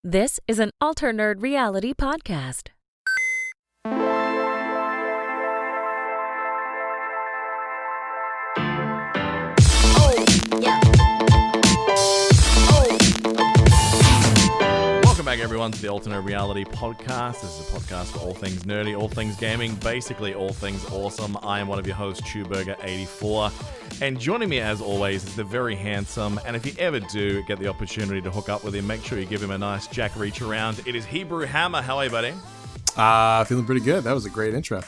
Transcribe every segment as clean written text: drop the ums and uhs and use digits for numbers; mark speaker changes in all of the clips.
Speaker 1: This is an Alternerd Reality Podcast.
Speaker 2: Welcome back, everyone, to the Alternerd Reality Podcast. This is a podcast for all things nerdy, all things gaming, basically all things awesome. I am one of your hosts, Chewburger84. And joining me, as always, is the very handsome, and if you ever do get the opportunity to hook up with him, make sure you give him a nice Jack reach around. It is Hebrew Hammer. How are you, buddy?
Speaker 3: Feeling pretty good. That was a great intro.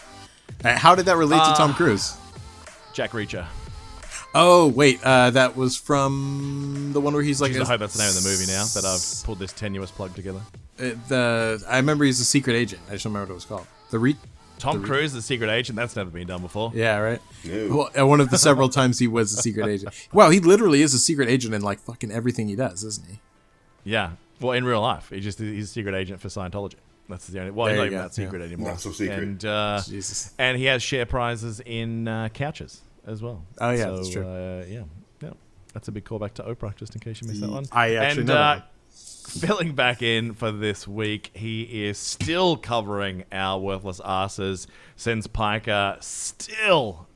Speaker 3: How did that relate to Tom Cruise?
Speaker 2: Jack Reacher.
Speaker 3: Oh, wait. That was from the one where he's like...
Speaker 2: I hope that's the name of the movie now, that I've pulled this tenuous plug together.
Speaker 3: I remember he's a secret agent. I just don't remember what it was called.
Speaker 2: Tom Cruise, the secret agent? That's never been done before.
Speaker 3: Yeah, right? Well, one of the several times he was a secret agent. Wow, he literally is a secret agent in like fucking everything he does, isn't he?
Speaker 2: Yeah. Well, in real life, he's a secret agent for Scientology. That's the only... Well, he's not even that secret anymore.
Speaker 4: Not so secret.
Speaker 2: And,
Speaker 3: Jesus.
Speaker 2: and he has share prizes in couches as well.
Speaker 3: Oh, yeah,
Speaker 2: so,
Speaker 3: that's true.
Speaker 2: Yeah. That's a big callback to Oprah, just in case you missed that one.
Speaker 3: I actually know that.
Speaker 2: Filling back in for this week, he is still covering our worthless asses since Piker still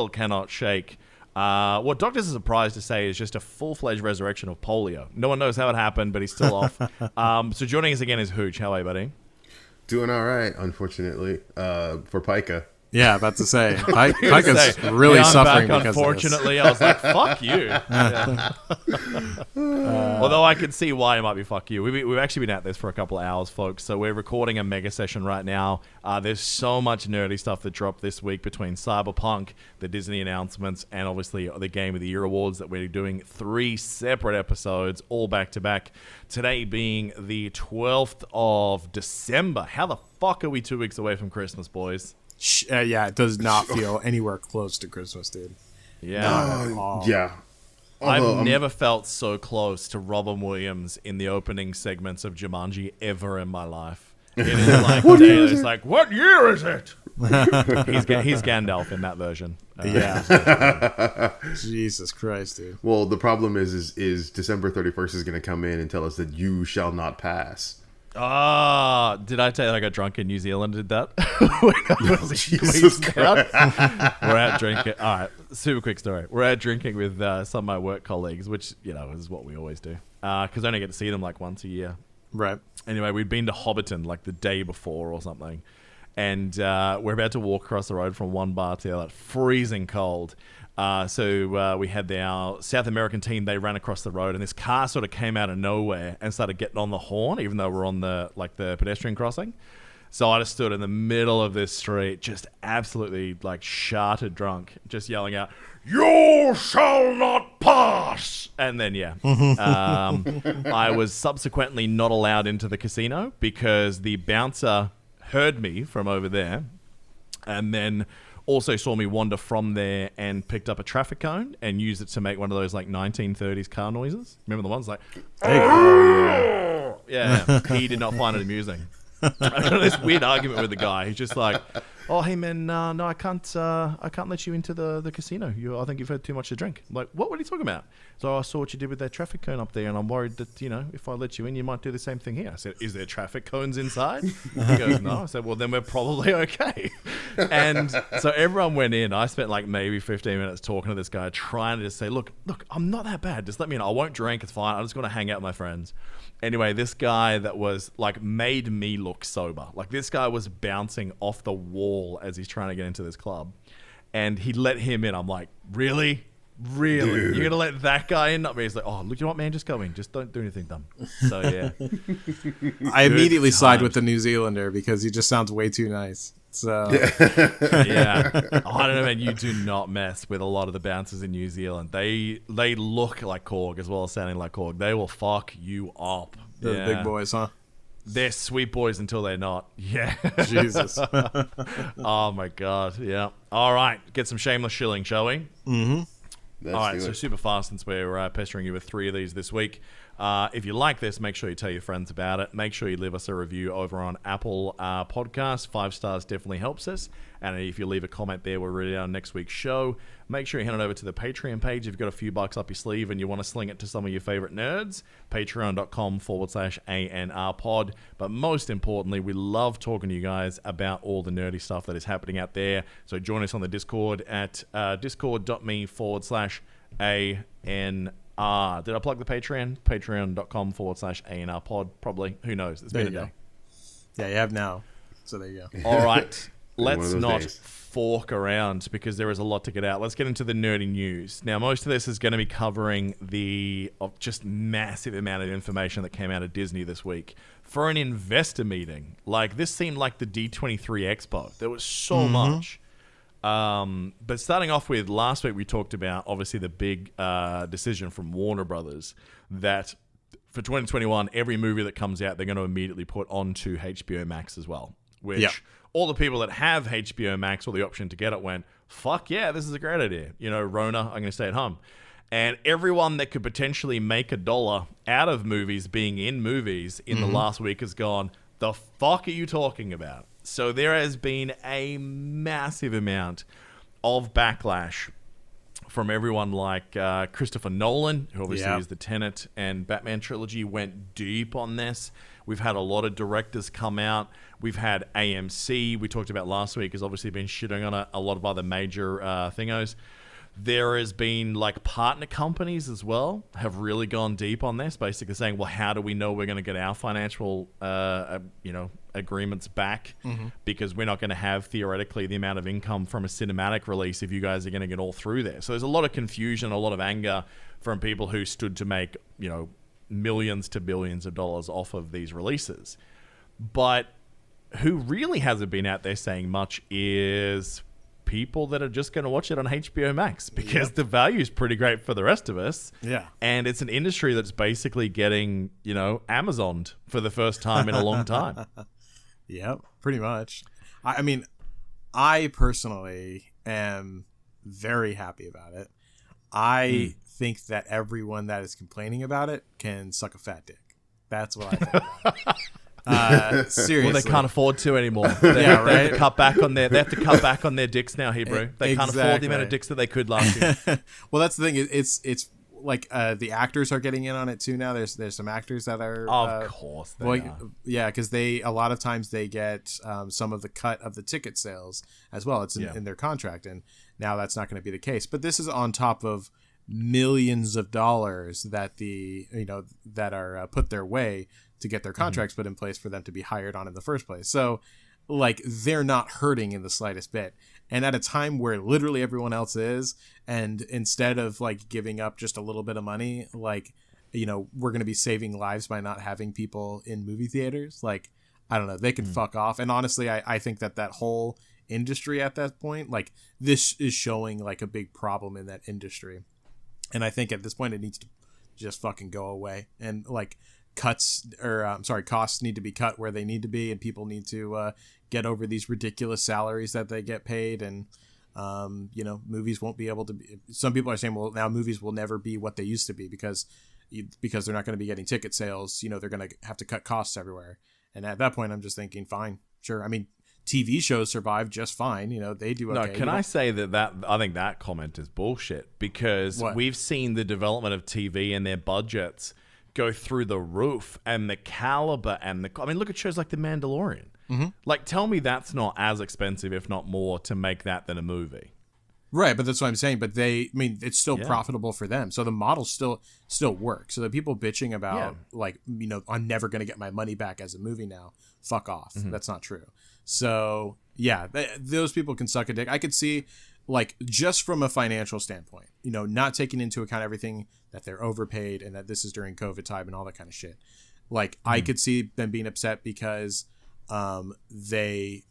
Speaker 2: cannot shake what doctors are surprised to say is just a full-fledged resurrection of polio. No one knows how it happened, but he's still off. So joining us again is Hooch. How are you, buddy?
Speaker 4: Doing all right, unfortunately, for Piker.
Speaker 3: Yeah, about to say. Pika's really suffering
Speaker 2: back,
Speaker 3: because
Speaker 2: unfortunately.
Speaker 3: of this.
Speaker 2: I was like, fuck you. Yeah. Although I can see why it might be fuck you. We've actually been at this for a couple of hours, folks. So we're recording a mega session right now. There's so much nerdy stuff that dropped this week between Cyberpunk, the Disney announcements, and obviously the Game of the Year awards that we're doing 3 separate episodes, all back to back. Today being the 12th of December. How the fuck are we 2 weeks away from Christmas, boys?
Speaker 3: Yeah, it does not feel anywhere close to Christmas, dude.
Speaker 2: Yeah.
Speaker 4: Yeah.
Speaker 2: I've never felt so close to Robin Williams in the opening segments of Jumanji ever in my life. It is like, it's like, what year is it? He's Gandalf in that version.
Speaker 3: Yeah. Jesus Christ, dude.
Speaker 4: Well, the problem is December 31st is going to come in and tell us that you shall not pass.
Speaker 2: Did I tell you I got drunk in New Zealand? Did that?
Speaker 4: Jesus Christ.
Speaker 2: We're out drinking. All right, super quick story. We're out drinking with some of my work colleagues, which, is what we always do. Because I only get to see them like once a year.
Speaker 3: Right.
Speaker 2: Anyway, we'd been to Hobbiton like the day before or something. And we're about to walk across the road from one bar to the other, freezing cold. So we had our South American team. They ran across the road, and this car sort of came out of nowhere and started getting on the horn, even though we're on the pedestrian crossing. So I just stood in the middle of this street, just absolutely like shattered drunk, just yelling out, "You shall not pass!" And then I was subsequently not allowed into the casino because the bouncer heard me from over there, and then also saw me wander from there and picked up a traffic cone and used it to make one of those like 1930s car noises. Remember the ones like, yeah. He did not find it amusing. I got this weird argument with the guy. He's just like, "Oh, hey man, no, I can't let you into the casino. I think you've had too much to drink." I'm like, what are you talking about? So I saw what you did with that traffic cone up there, and I'm worried that if I let you in, you might do the same thing here. I said, "Is there traffic cones inside?" He goes, "No." I said, "Well, then we're probably okay." And so everyone went in. I spent like maybe 15 minutes talking to this guy, trying to just say, "Look, I'm not that bad. Just let me in. I won't drink. It's fine. I just want to hang out with my friends." Anyway, this guy that was like made me look sober. Like this guy was bouncing off the wall as he's trying to get into this club, and he let him in. I'm like, really? Dude. You're gonna let that guy in? Not me. He's like, "Oh, look, you know what, man? Just go in. Just don't do anything dumb." So yeah,
Speaker 3: I immediately side with the New Zealander because he just sounds way too nice. So
Speaker 2: yeah, I don't know, man. You do not mess with a lot of the bouncers in New Zealand. They look like Korg as well as sounding like Korg. They will fuck you up.
Speaker 3: The big boys, huh?
Speaker 2: They're sweet boys until they're not. Yeah.
Speaker 3: Jesus.
Speaker 2: Oh my god. Yeah. All right. Get some shameless shilling, shall we?
Speaker 3: Mm-hmm.
Speaker 2: All right, so super fast since we're pestering you with 3 of these this week. If you like this, make sure you tell your friends about it. Make sure you leave us a review over on Apple Podcasts. 5 stars definitely helps us. And if you leave a comment there, we'll read it on next week's show. Make sure you hand it over to the Patreon page if you've got a few bucks up your sleeve and you want to sling it to some of your favorite nerds. Patreon.com/ANRpod. But most importantly, we love talking to you guys about all the nerdy stuff that is happening out there. So join us on the Discord at discord.me/ANR. Did I plug the Patreon? Patreon.com/ANRpod. Probably. Who knows? It's been a day.
Speaker 3: Yeah, you have now. So there you go.
Speaker 2: All right. Let's not
Speaker 4: days.
Speaker 2: fork around because there is a lot to get out. Let's get into the nerdy news. Now, most of this is going to be covering the just massive amount of information that came out of Disney this week for an investor meeting. Like, this seemed like the D23 Expo. There was so much. But starting off with last week, we talked about obviously the big decision from Warner Brothers that for 2021, every movie that comes out, they're going to immediately put onto HBO Max as well, which all the people that have HBO Max or the option to get it went, fuck yeah, this is a great idea. You know, Rona, I'm going to stay at home. And everyone that could potentially make $1 out of movies being in movies in the last week has gone, the fuck are you talking about? So there has been a massive amount of backlash from everyone like Christopher Nolan, who obviously is the Tenet and Batman trilogy, went deep on this. We've had a lot of directors come out. We've had AMC, we talked about last week, has obviously been shitting on a lot of other major thingos. There has been like partner companies as well have really gone deep on this, basically saying, well, how do we know we're going to get our financial, agreements back? Because we're not going to have theoretically the amount of income from a cinematic release if you guys are going to get all through there. So there's a lot of confusion, a lot of anger from people who stood to make, millions to billions of dollars off of these releases. But who really hasn't been out there saying much is people that are just going to watch it on HBO Max because the value is pretty great for the rest of us. Yeah. And it's an industry that's basically getting, Amazoned for the first time in a long time.
Speaker 3: Yep, pretty much. I mean, I personally am very happy about it. I think that everyone that is complaining about it can suck a fat dick. That's what I think about it. Seriously.
Speaker 2: Well, they can't afford to anymore. They have to cut back on their dicks now, Hebrew. They can't afford the amount of dicks that they could last year.
Speaker 3: Well, that's the thing. It's like the actors are getting in on it too now. There's some actors that are
Speaker 2: of course they are.
Speaker 3: Yeah, because they a lot of times they get some of the cut of the ticket sales as well. It's in their contract, and now that's not going to be the case. But this is on top of millions of dollars that that are put their way to get their contracts put in place for them to be hired on in the first place. So like they're not hurting in the slightest bit. And at a time where literally everyone else is, and instead of like giving up just a little bit of money, like, we're going to be saving lives by not having people in movie theaters. Like, I don't know, they can fuck off. And honestly, I think that whole industry at that point, like this is showing like a big problem in that industry. And I think at this point it needs to just fucking go away. And like costs need to be cut where they need to be, and people need to get over these ridiculous salaries that they get paid. And movies won't be able to be. Some people are saying, well, now movies will never be what they used to be because they're not going to be getting ticket sales. They're going to have to cut costs everywhere. And at that point, I'm just thinking, fine, sure. I mean, TV shows survive just fine. They do okay.
Speaker 2: No, can I say that I think that comment is bullshit because we've seen the development of TV and their budgets go through the roof, and the caliber look at shows like The Mandalorian. Like, tell me that's not as expensive, if not more, to make that than a movie.
Speaker 3: Right, but that's what I'm saying. But it's still profitable for them. So the model still works. So the people bitching about I'm never going to get my money back as a movie now, fuck off. That's not true. So yeah, those people can suck a dick. I could see, like, just from a financial standpoint, not taking into account everything that they're overpaid and that this is during COVID time and all that kind of shit. Like, I could see them being upset because they,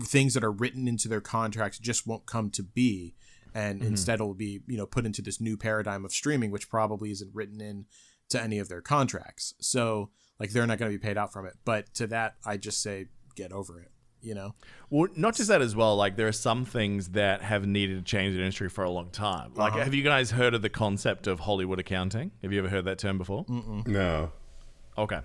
Speaker 3: things that are written into their contracts just won't come to be. And instead it'll be, put into this new paradigm of streaming, which probably isn't written in to any of their contracts. So like, they're not going to be paid out from it. But to that, I just say, get over it.
Speaker 2: Well, not just that as well. Like, there are some things that have needed to change the industry for a long time. Like, have you guys heard of the concept of Hollywood accounting? Have you ever heard that term before?
Speaker 4: No.
Speaker 2: Okay.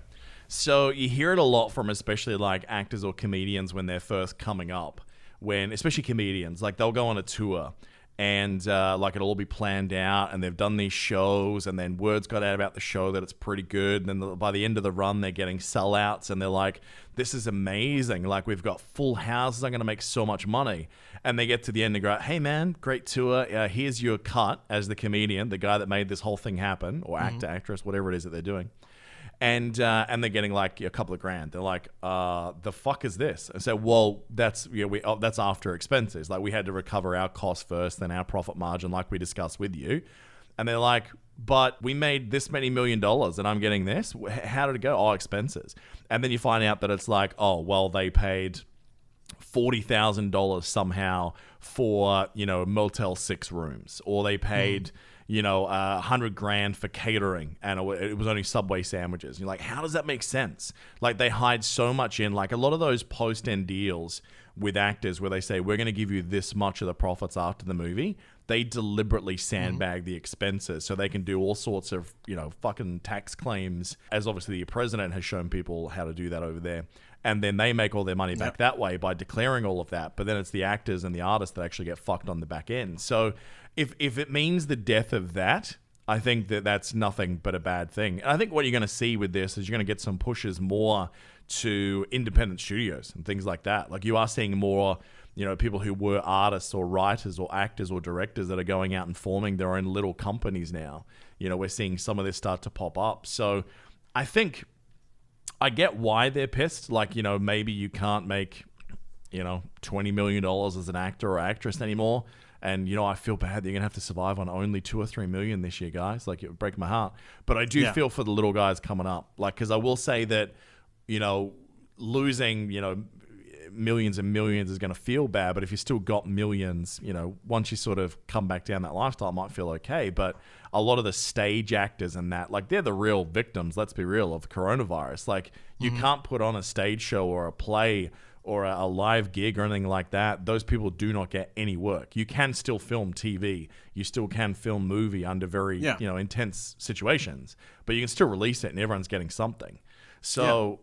Speaker 2: So you hear it a lot from especially like actors or comedians when they're first coming up. When, especially comedians, like they'll go on a tour and like it'll all be planned out and they've done these shows and then words got out about the show that it's pretty good. And then by the end of the run, they're getting sellouts and they're like, this is amazing. Like, we've got full houses. I'm going to make so much money. And they get to the end and go, hey, man, great tour. Here's your cut as the comedian, the guy that made this whole thing happen, or actor, actress, whatever it is that they're doing. And they're getting like a couple of grand. They're like, the fuck is this? I said, well, that's that's after expenses. Like, we had to recover our cost first, then our profit margin, like we discussed with you. And they're like, but we made this many $1 million and I'm getting this. How did it go? Oh, expenses. And then you find out that it's like, oh, well, they paid $40,000 somehow for, Motel 6 rooms, or they paid, $100,000 for catering, and it was only Subway sandwiches. You're like, how does that make sense? Like, they hide so much in, like, a lot of those post-end deals with actors where they say, we're going to give you this much of the profits after the movie. They deliberately sandbag the expenses so they can do all sorts of, fucking tax claims, as obviously the president has shown people how to do that over there. And then they make all their money back that way by declaring all of that. But then it's the actors and the artists that actually get fucked on the back end. So if it means the death of that, I think that that's nothing but a bad thing. And I think what you're going to see with this is you're going to get some pushes more to independent studios and things like that. Like, you are seeing more, people who were artists or writers or actors or directors that are going out and forming their own little companies now. We're seeing some of this start to pop up. So I think I get why they're pissed. Like, maybe you can't make, $20 million as an actor or actress anymore. And, I feel bad that you're going to have to survive on only $2 or $3 million this year, guys. Like, it would break my heart. But I do feel for the little guys coming up. Like, because I will say that, losing, millions and millions is going to feel bad. But if you still got millions, once you sort of come back down that lifestyle, it might feel okay. But a lot of the stage actors and that, like, they're the real victims, let's be real, of coronavirus. Like, you can't put on a stage show or a play or a live gig or anything like that. Those people do not get any work. You can still film TV. You still can film movie under very, intense situations. But you can still release it and everyone's getting something. So,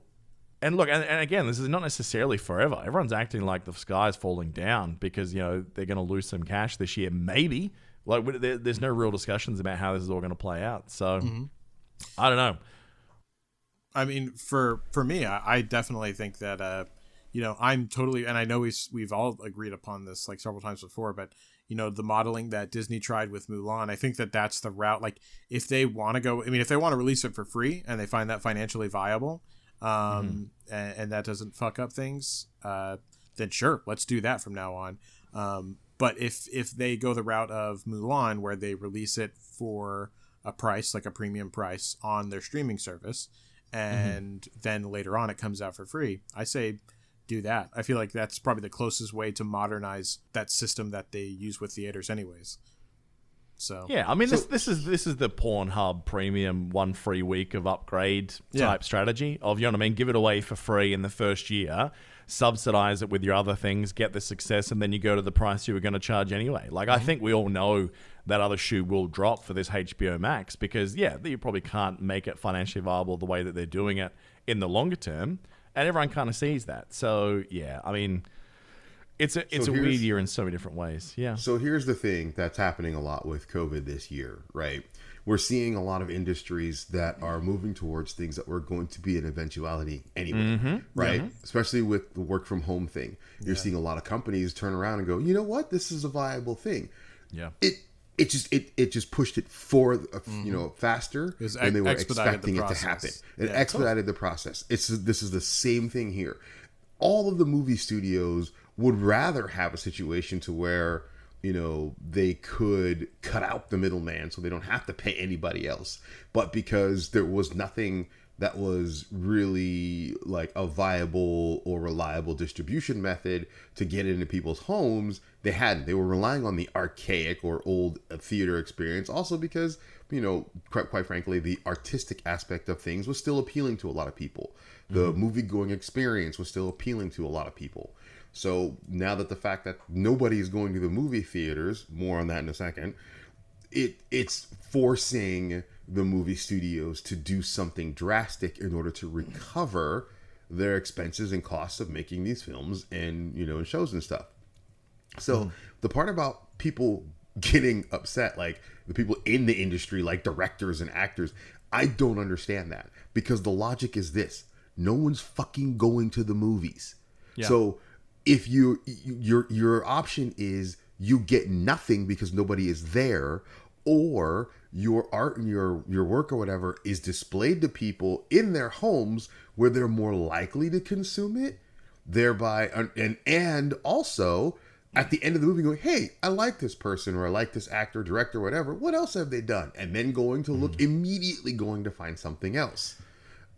Speaker 2: and look, and again, this is not necessarily forever. Everyone's acting like the sky's falling down because, they're going to lose some cash this year. Maybe. Like, there's no real discussions about how this is all going to play out. So, I don't know.
Speaker 3: I mean, for me, I definitely think that, I'm totally, and I know we've all agreed upon this like several times before, but the modeling that Disney tried with Mulan, I think that that's the route. Like, if they want to go, if they want to release it for free and they find that financially viable, and that doesn't fuck up things, then sure, let's do that from now on. But if they go the route of Mulan, where they release it for a price, like a premium price on their streaming service, and then later on it comes out for free, I say do that. I feel like that's probably the closest way to modernize that system that they use with theaters anyways. So
Speaker 2: yeah, I mean, this is the Pornhub premium 1 free week of upgrade type strategy of, give it away for free in the first year, subsidize it with your other things, get the success, and then you go to the price you were going to charge anyway. Like, I think we all know that other shoe will drop for this HBO Max because you probably can't make it financially viable the way that they're doing it in the longer term. And everyone kind of sees that. So, yeah, I mean, it's a weird year in so many different ways. Yeah.
Speaker 4: So here's the thing that's happening a lot with COVID this year, right? We're seeing a lot of industries that are moving towards things that were going to be an eventuality anyway, right? Especially with the work from home thing. You're seeing a lot of companies turn around and go, you know what? This is a viable thing. Yeah. It just pushed it forward, faster than they were expecting it to happen. It expedited the process. This is the same thing here. All of the movie studios would rather have a situation to where, they could cut out the middleman so they don't have to pay anybody else. But because there was nothing that was really like a viable or reliable distribution method to get into people's homes, they were relying on the archaic or old theater experience. Also because quite frankly, the artistic aspect of things was still appealing to a lot of people. The movie-going experience was still appealing to a lot of people. So now that the fact that nobody is going to the movie theaters, more on that in a second, it's forcing the movie studios to do something drastic in order to recover their expenses and costs of making these films and, and shows and stuff. So the part about people getting upset, like the people in the industry, like directors and actors, I don't understand that, because the logic is this: no one's fucking going to the movies. Yeah. So if your option is you get nothing because nobody is there, or your art and your work or whatever is displayed to people in their homes where they're more likely to consume it, thereby and also at the end of the movie going, hey, I like this person, or I like this actor, director, whatever. What else have they done? And then going to look, immediately going to find something else.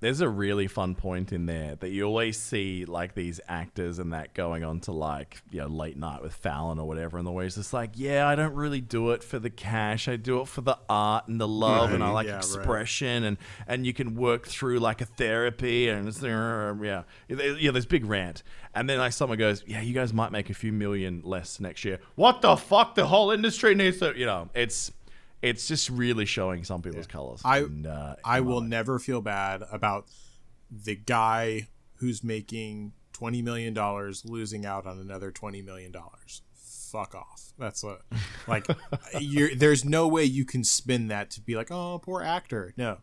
Speaker 2: There's a really fun point in there that you always see, like, these actors and that going on to, like, late night with Fallon or whatever, and the way it's just like, yeah, I don't really do it for the cash. I do it for the art and the love, and I like expression, and you can work through, like, a therapy, and it's, this big rant. And then, like, someone goes, yeah, you guys might make a few million less next year. What the fuck? The whole industry needs to, It's just really showing some people's colors.
Speaker 3: I will never feel bad about the guy who's making $20 million losing out on another $20 million. Fuck off. That's what, like, there's no way you can spin that to be like, oh, poor actor. No.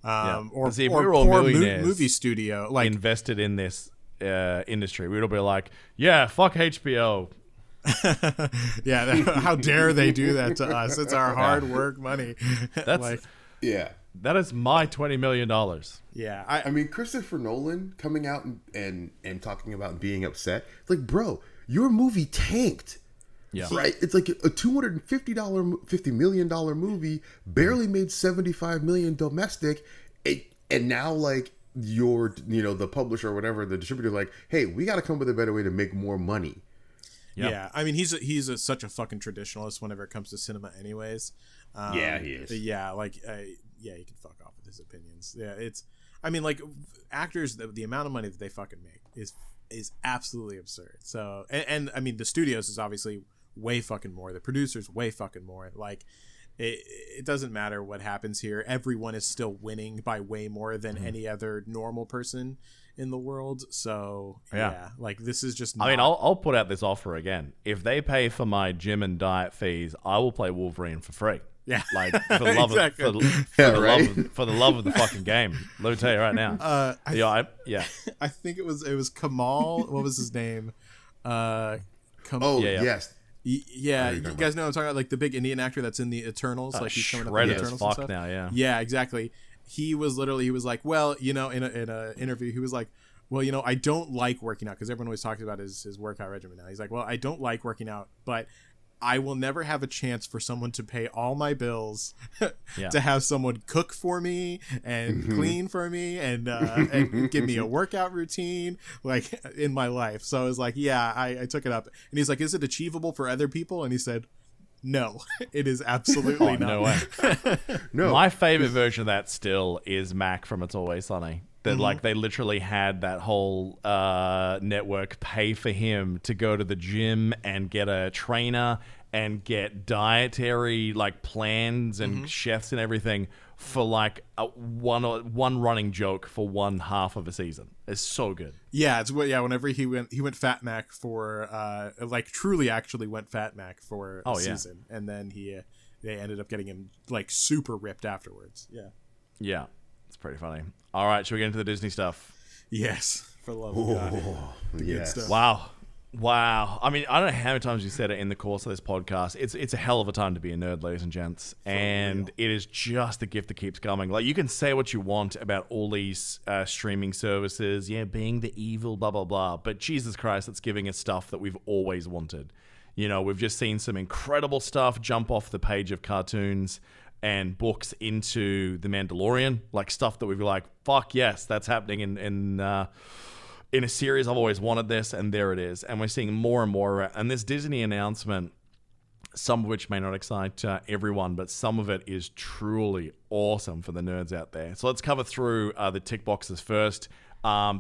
Speaker 3: Or
Speaker 2: see, if we were all
Speaker 3: poor
Speaker 2: millionaires,
Speaker 3: movie studio, like,
Speaker 2: invested in this industry, we'd all be like, yeah, fuck HBO.
Speaker 3: Yeah, how dare they do that to us? It's our hard work money.
Speaker 2: That's
Speaker 3: like,
Speaker 2: that is my $20 million.
Speaker 3: Yeah,
Speaker 4: I mean, Christopher Nolan coming out and talking about being upset. Like, bro, your movie tanked.
Speaker 2: Yeah,
Speaker 4: right. It's like a $250 million movie barely made $75 million domestic, and now, like, the publisher or whatever, the distributor, like, hey, we got to come up with a better way to make more money.
Speaker 3: Yep. Yeah, I mean, he's such a fucking traditionalist whenever it comes to cinema anyways.
Speaker 4: Yeah, he is.
Speaker 3: Yeah, like, you can fuck off with his opinions. Yeah, I mean, like, actors, the amount of money that they fucking make is absolutely absurd. So, and I mean, the studios is obviously way fucking more. The producers way fucking more. Like, it doesn't matter what happens here. Everyone is still winning by way more than any other normal person in the world. So yeah, like, this is just not...
Speaker 2: I mean, I'll put out this offer again. If they pay for my gym and diet fees, I will play Wolverine for free.
Speaker 3: Yeah,
Speaker 2: like, for the love of for the love of the fucking game. Let me tell you right now.
Speaker 3: I think it was Kamal. What was his name?
Speaker 4: Yes.
Speaker 3: Yeah, you guys know what I'm talking about, like, the big Indian actor that's in the Eternals, like, he's coming up in the Eternals and stuff.
Speaker 2: Now,
Speaker 3: yeah, exactly. He was like, well, in a interview, he was like, well, I don't like working out, because everyone always talks about his workout regimen now. He's like, well, I don't like working out, but I will never have a chance for someone to pay all my bills, to have someone cook for me and clean for me and give me a workout routine, like, in my life. So I was like, yeah, I took it up. And he's like, is it achievable for other people? And he said, no, it is absolutely not.
Speaker 2: No way.
Speaker 4: No.
Speaker 2: My favorite version of that still is Mac from It's Always Sunny. That, like, they literally had that whole network pay for him to go to the gym and get a trainer and get dietary, like, plans and chefs and everything for, like, one running joke for one half of a season. It's so good.
Speaker 3: Yeah, whenever he went Fat Mac for like, truly actually went Fat Mac for a season, and then they ended up getting him, like, super ripped afterwards.
Speaker 2: Yeah, it's pretty funny. All right, should we get into the Disney stuff?
Speaker 3: Yes, for the love of God.
Speaker 4: Yes.
Speaker 3: Good stuff.
Speaker 2: Wow. I mean, I don't know how many times you said it in the course of this podcast. It's a hell of a time to be a nerd, ladies and gents. And it is just the gift that keeps coming. Like, you can say what you want about all these streaming services, being the evil, blah, blah, blah. But Jesus Christ, it's giving us stuff that we've always wanted. We've just seen some incredible stuff jump off the page of cartoons and books into The Mandalorian. Like, stuff that we've been like, fuck yes, that's happening in a series. I've always wanted this, and there it is. And we're seeing more and more. And this Disney announcement some of which may not excite everyone, but some of it is truly awesome for the nerds out there. So let's cover through the tick boxes first.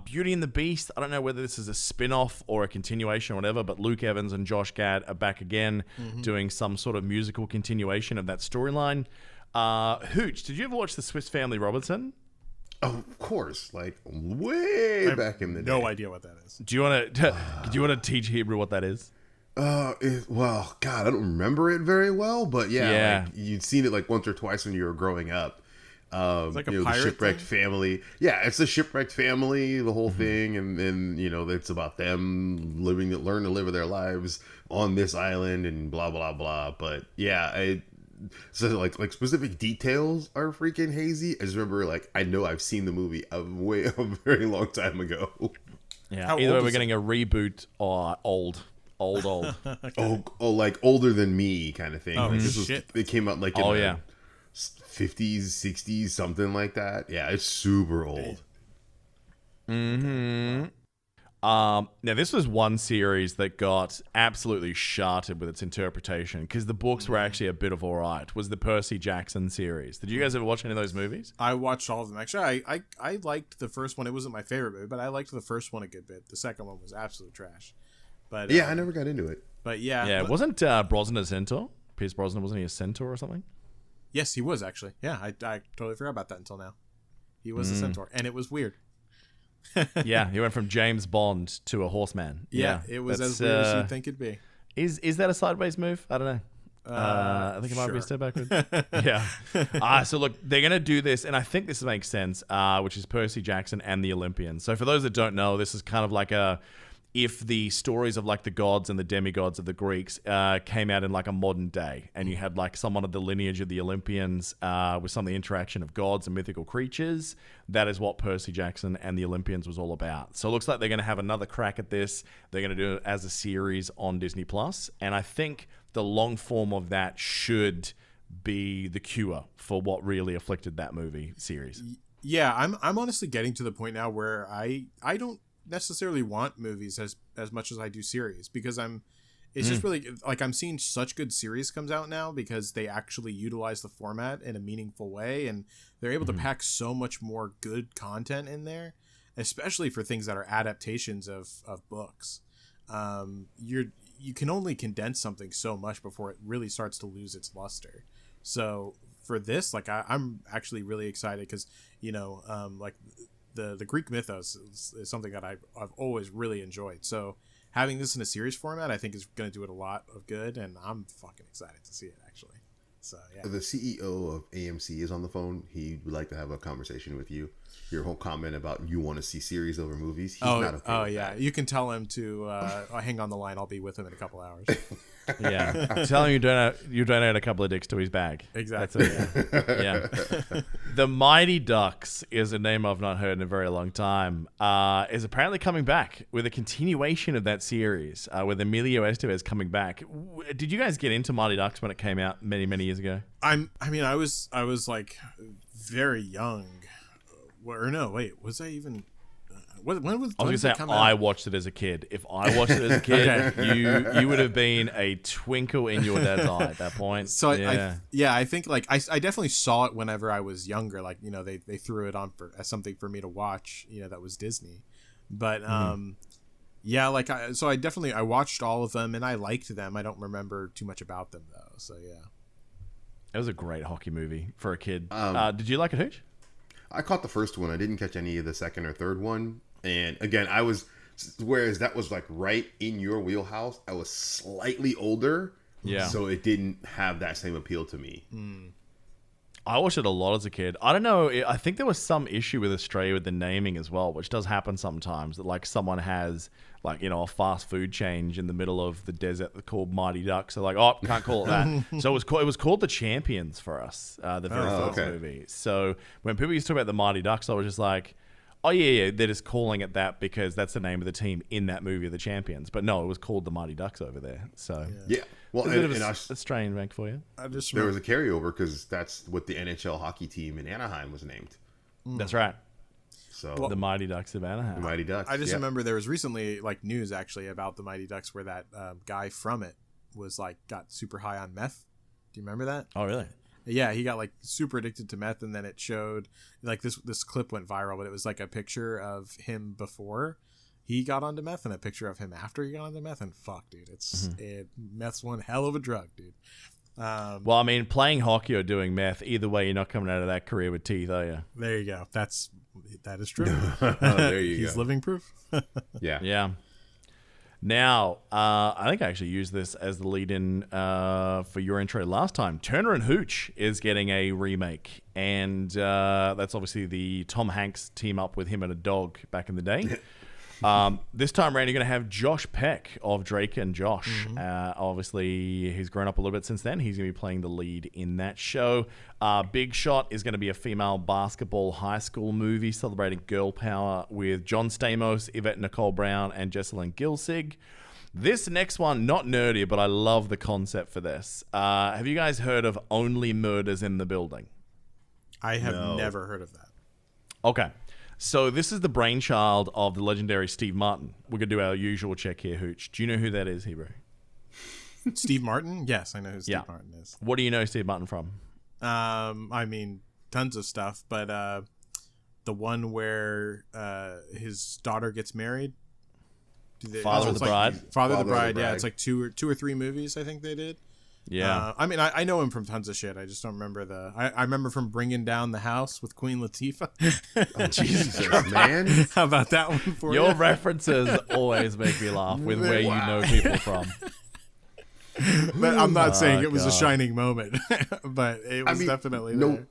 Speaker 2: Beauty and the Beast, I don't know whether this is a spin-off or a continuation or whatever, but Luke Evans and Josh Gad are back again doing some sort of musical continuation of that storyline. Hooch, did you ever watch The Swiss Family Robinson?
Speaker 4: Oh, of course, like way back in the day.
Speaker 3: No idea what that is.
Speaker 2: Do you want to teach Hebrew what that is?
Speaker 4: Well, God, I don't remember it very well, but
Speaker 2: Yeah.
Speaker 4: like, you'd seen it like once or twice when you were growing up.
Speaker 3: It's like a pirate
Speaker 4: the shipwrecked
Speaker 3: thing?
Speaker 4: family. Yeah, it's the shipwrecked family, the whole thing, and then it's about them learn to live their lives on this island and blah blah blah. But yeah, so like specific details are freaking hazy. I just remember I know I've seen the movie a very long time ago.
Speaker 2: Yeah,
Speaker 3: How
Speaker 2: either way
Speaker 3: old
Speaker 2: we're
Speaker 3: is
Speaker 2: getting a reboot or old.
Speaker 4: Oh, like older than me kind of thing.
Speaker 3: Oh,
Speaker 4: like
Speaker 3: shit.
Speaker 4: It came out in the 50s, 60s, something like that. Yeah, it's super old.
Speaker 2: Now, this was one series that got absolutely shattered with its interpretation because the books were actually a bit of alright. Was the Percy Jackson series? Did you guys ever watch any of those movies?
Speaker 3: I watched all of them. Actually, I liked the first one. It wasn't my favorite movie, but I liked the first one a good bit. The second one was absolute trash. But
Speaker 4: Yeah, I never got into it.
Speaker 3: But yeah.
Speaker 2: Yeah,
Speaker 3: but-
Speaker 2: wasn't Brosnan a centaur? Pierce Brosnan, wasn't he a centaur or something?
Speaker 3: Yes, he was actually. Yeah, I totally forgot about that until now. He was a centaur, and it was weird.
Speaker 2: Yeah, he went from James Bond to a horseman.
Speaker 3: Yeah, it was
Speaker 2: that's,
Speaker 3: as weird as you'd think it'd be.
Speaker 2: Is that a sideways move? I don't know. I think it might be a step backward. Yeah. So look, they're going to do this, and I think this makes sense, which is Percy Jackson and the Olympians. So for those that don't know, this is kind of like if the stories of like the gods and the demigods of the Greeks came out in like a modern day, and you had like someone of the lineage of the Olympians with some of the interaction of gods and mythical creatures, that is what Percy Jackson and the Olympians was all about. So it looks like they're going to have another crack at this. They're going to do it as a series on Disney Plus, and I think the long form of that should be the cure for what really afflicted that movie series.
Speaker 3: Yeah, I'm honestly getting to the point now where I don't necessarily want movies as much as I do series, because it's just really like I'm seeing such good series comes out now because they actually utilize the format in a meaningful way, and they're able to pack so much more good content in there, especially for things that are adaptations of books. You can only condense something so much before it really starts to lose its luster. So for this, like I'm actually really excited because like the Greek mythos is something that I've always really enjoyed. So having this in a series format, I think is going to do it a lot of good, and I'm fucking excited to see it actually. So yeah.
Speaker 4: The CEO of AMC is on the phone. He would like to have a conversation with you. Your whole comment about you want to see series over movies. He's not okay with
Speaker 3: yeah.
Speaker 4: that.
Speaker 3: You can tell him to hang on the line. I'll be with him in a couple hours.
Speaker 2: Yeah, tell him you donate a couple of dicks to his bag.
Speaker 3: Exactly.
Speaker 2: Yeah. The Mighty Ducks is a name I've not heard in a very long time. Is apparently coming back with a continuation of that series, with Emilio Estevez coming back. Did you guys get into Mighty Ducks when it came out many years ago?
Speaker 3: I was like very young. Or no, wait, was I even? When
Speaker 2: I was going to say I watched it as a kid. If I watched it as a kid, okay, you would have been a twinkle in your dad's eye at that point.
Speaker 3: So I think like I definitely saw it whenever I was younger. Like they threw it on as something for me to watch. That was Disney, but yeah, like I watched all of them and I liked them. I don't remember too much about them though. So yeah, it
Speaker 2: was a great hockey movie for a kid. Did you like it, Hooch?
Speaker 4: I caught the first one. I didn't catch any of the second or third one. And again, whereas that was like right in your wheelhouse, I was slightly older. Yeah. So it didn't have that same appeal to me.
Speaker 2: I watched it a lot as a kid. I don't know. I think there was some issue with Australia with the naming as well, which does happen sometimes. That like someone has like, a fast food change in the middle of the desert called Mighty Ducks. So like, oh, can't call it that. So it was called The Champions for us, the very first movie. So when people used to talk about the Mighty Ducks, I was just like, oh yeah, they're just calling it that because that's the name of the team in that movie, The Champions. But no, it was called the Mighty Ducks over there. So
Speaker 4: yeah. Well,
Speaker 2: a bit of a strange rank for you.
Speaker 4: There was a carryover because that's what the NHL hockey team in Anaheim was named.
Speaker 2: That's right.
Speaker 4: So
Speaker 2: the Mighty Ducks of Anaheim.
Speaker 4: The Mighty Ducks.
Speaker 3: I just remember there was recently like news actually about the Mighty Ducks where that guy from it was like got super high on meth. Do you remember that?
Speaker 2: Oh, really?
Speaker 3: Yeah, he got like super addicted to meth, and then it showed like this clip went viral, but it was like a picture of him before he got onto meth and a picture of him after he got onto meth. And fuck, dude, meth's one hell of a drug, dude.
Speaker 2: Well, I mean, playing hockey or doing meth, either way, you're not coming out of that career with teeth, are you?
Speaker 3: There you go. That is true.
Speaker 4: There you go.
Speaker 3: He's living proof.
Speaker 4: Yeah.
Speaker 2: Yeah. Now, I think I actually used this as the lead-in for your intro last time. Turner and Hooch is getting a remake, and that's obviously the Tom Hanks team up with him and a dog back in the day. This time around, you're going to have Josh Peck of Drake and Josh. Obviously, he's grown up a little bit since then. He's going to be playing the lead in that show. Big Shot is going to be a female basketball high school movie celebrating girl power with John Stamos, Yvette Nicole Brown, and Jessalyn Gilsig. This next one, not nerdy, but I love the concept for this. Have you guys heard of Only Murders in the Building?
Speaker 3: I have never heard of that.
Speaker 2: Okay. So this is the brainchild of the legendary Steve Martin. We're going to do our usual check here, Hooch. Do you know who that is, Hebrew?
Speaker 3: Steve Martin? Yes, I know who Steve Martin is.
Speaker 2: What do you know Steve Martin from?
Speaker 3: I mean, tons of stuff, but the one where his daughter gets married.
Speaker 2: Father of the Bride?
Speaker 3: Father of the Bride, yeah. It's like two or three movies, I think they did.
Speaker 2: Yeah.
Speaker 3: I mean, I know him from tons of shit. I just don't remember I remember from Bringing Down the House with Queen Latifah.
Speaker 4: Oh, Jesus, man.
Speaker 3: How about that one for you?
Speaker 2: Your references always make me laugh with where you know people from.
Speaker 3: But I'm not saying it was a shining moment, but it was definitely there.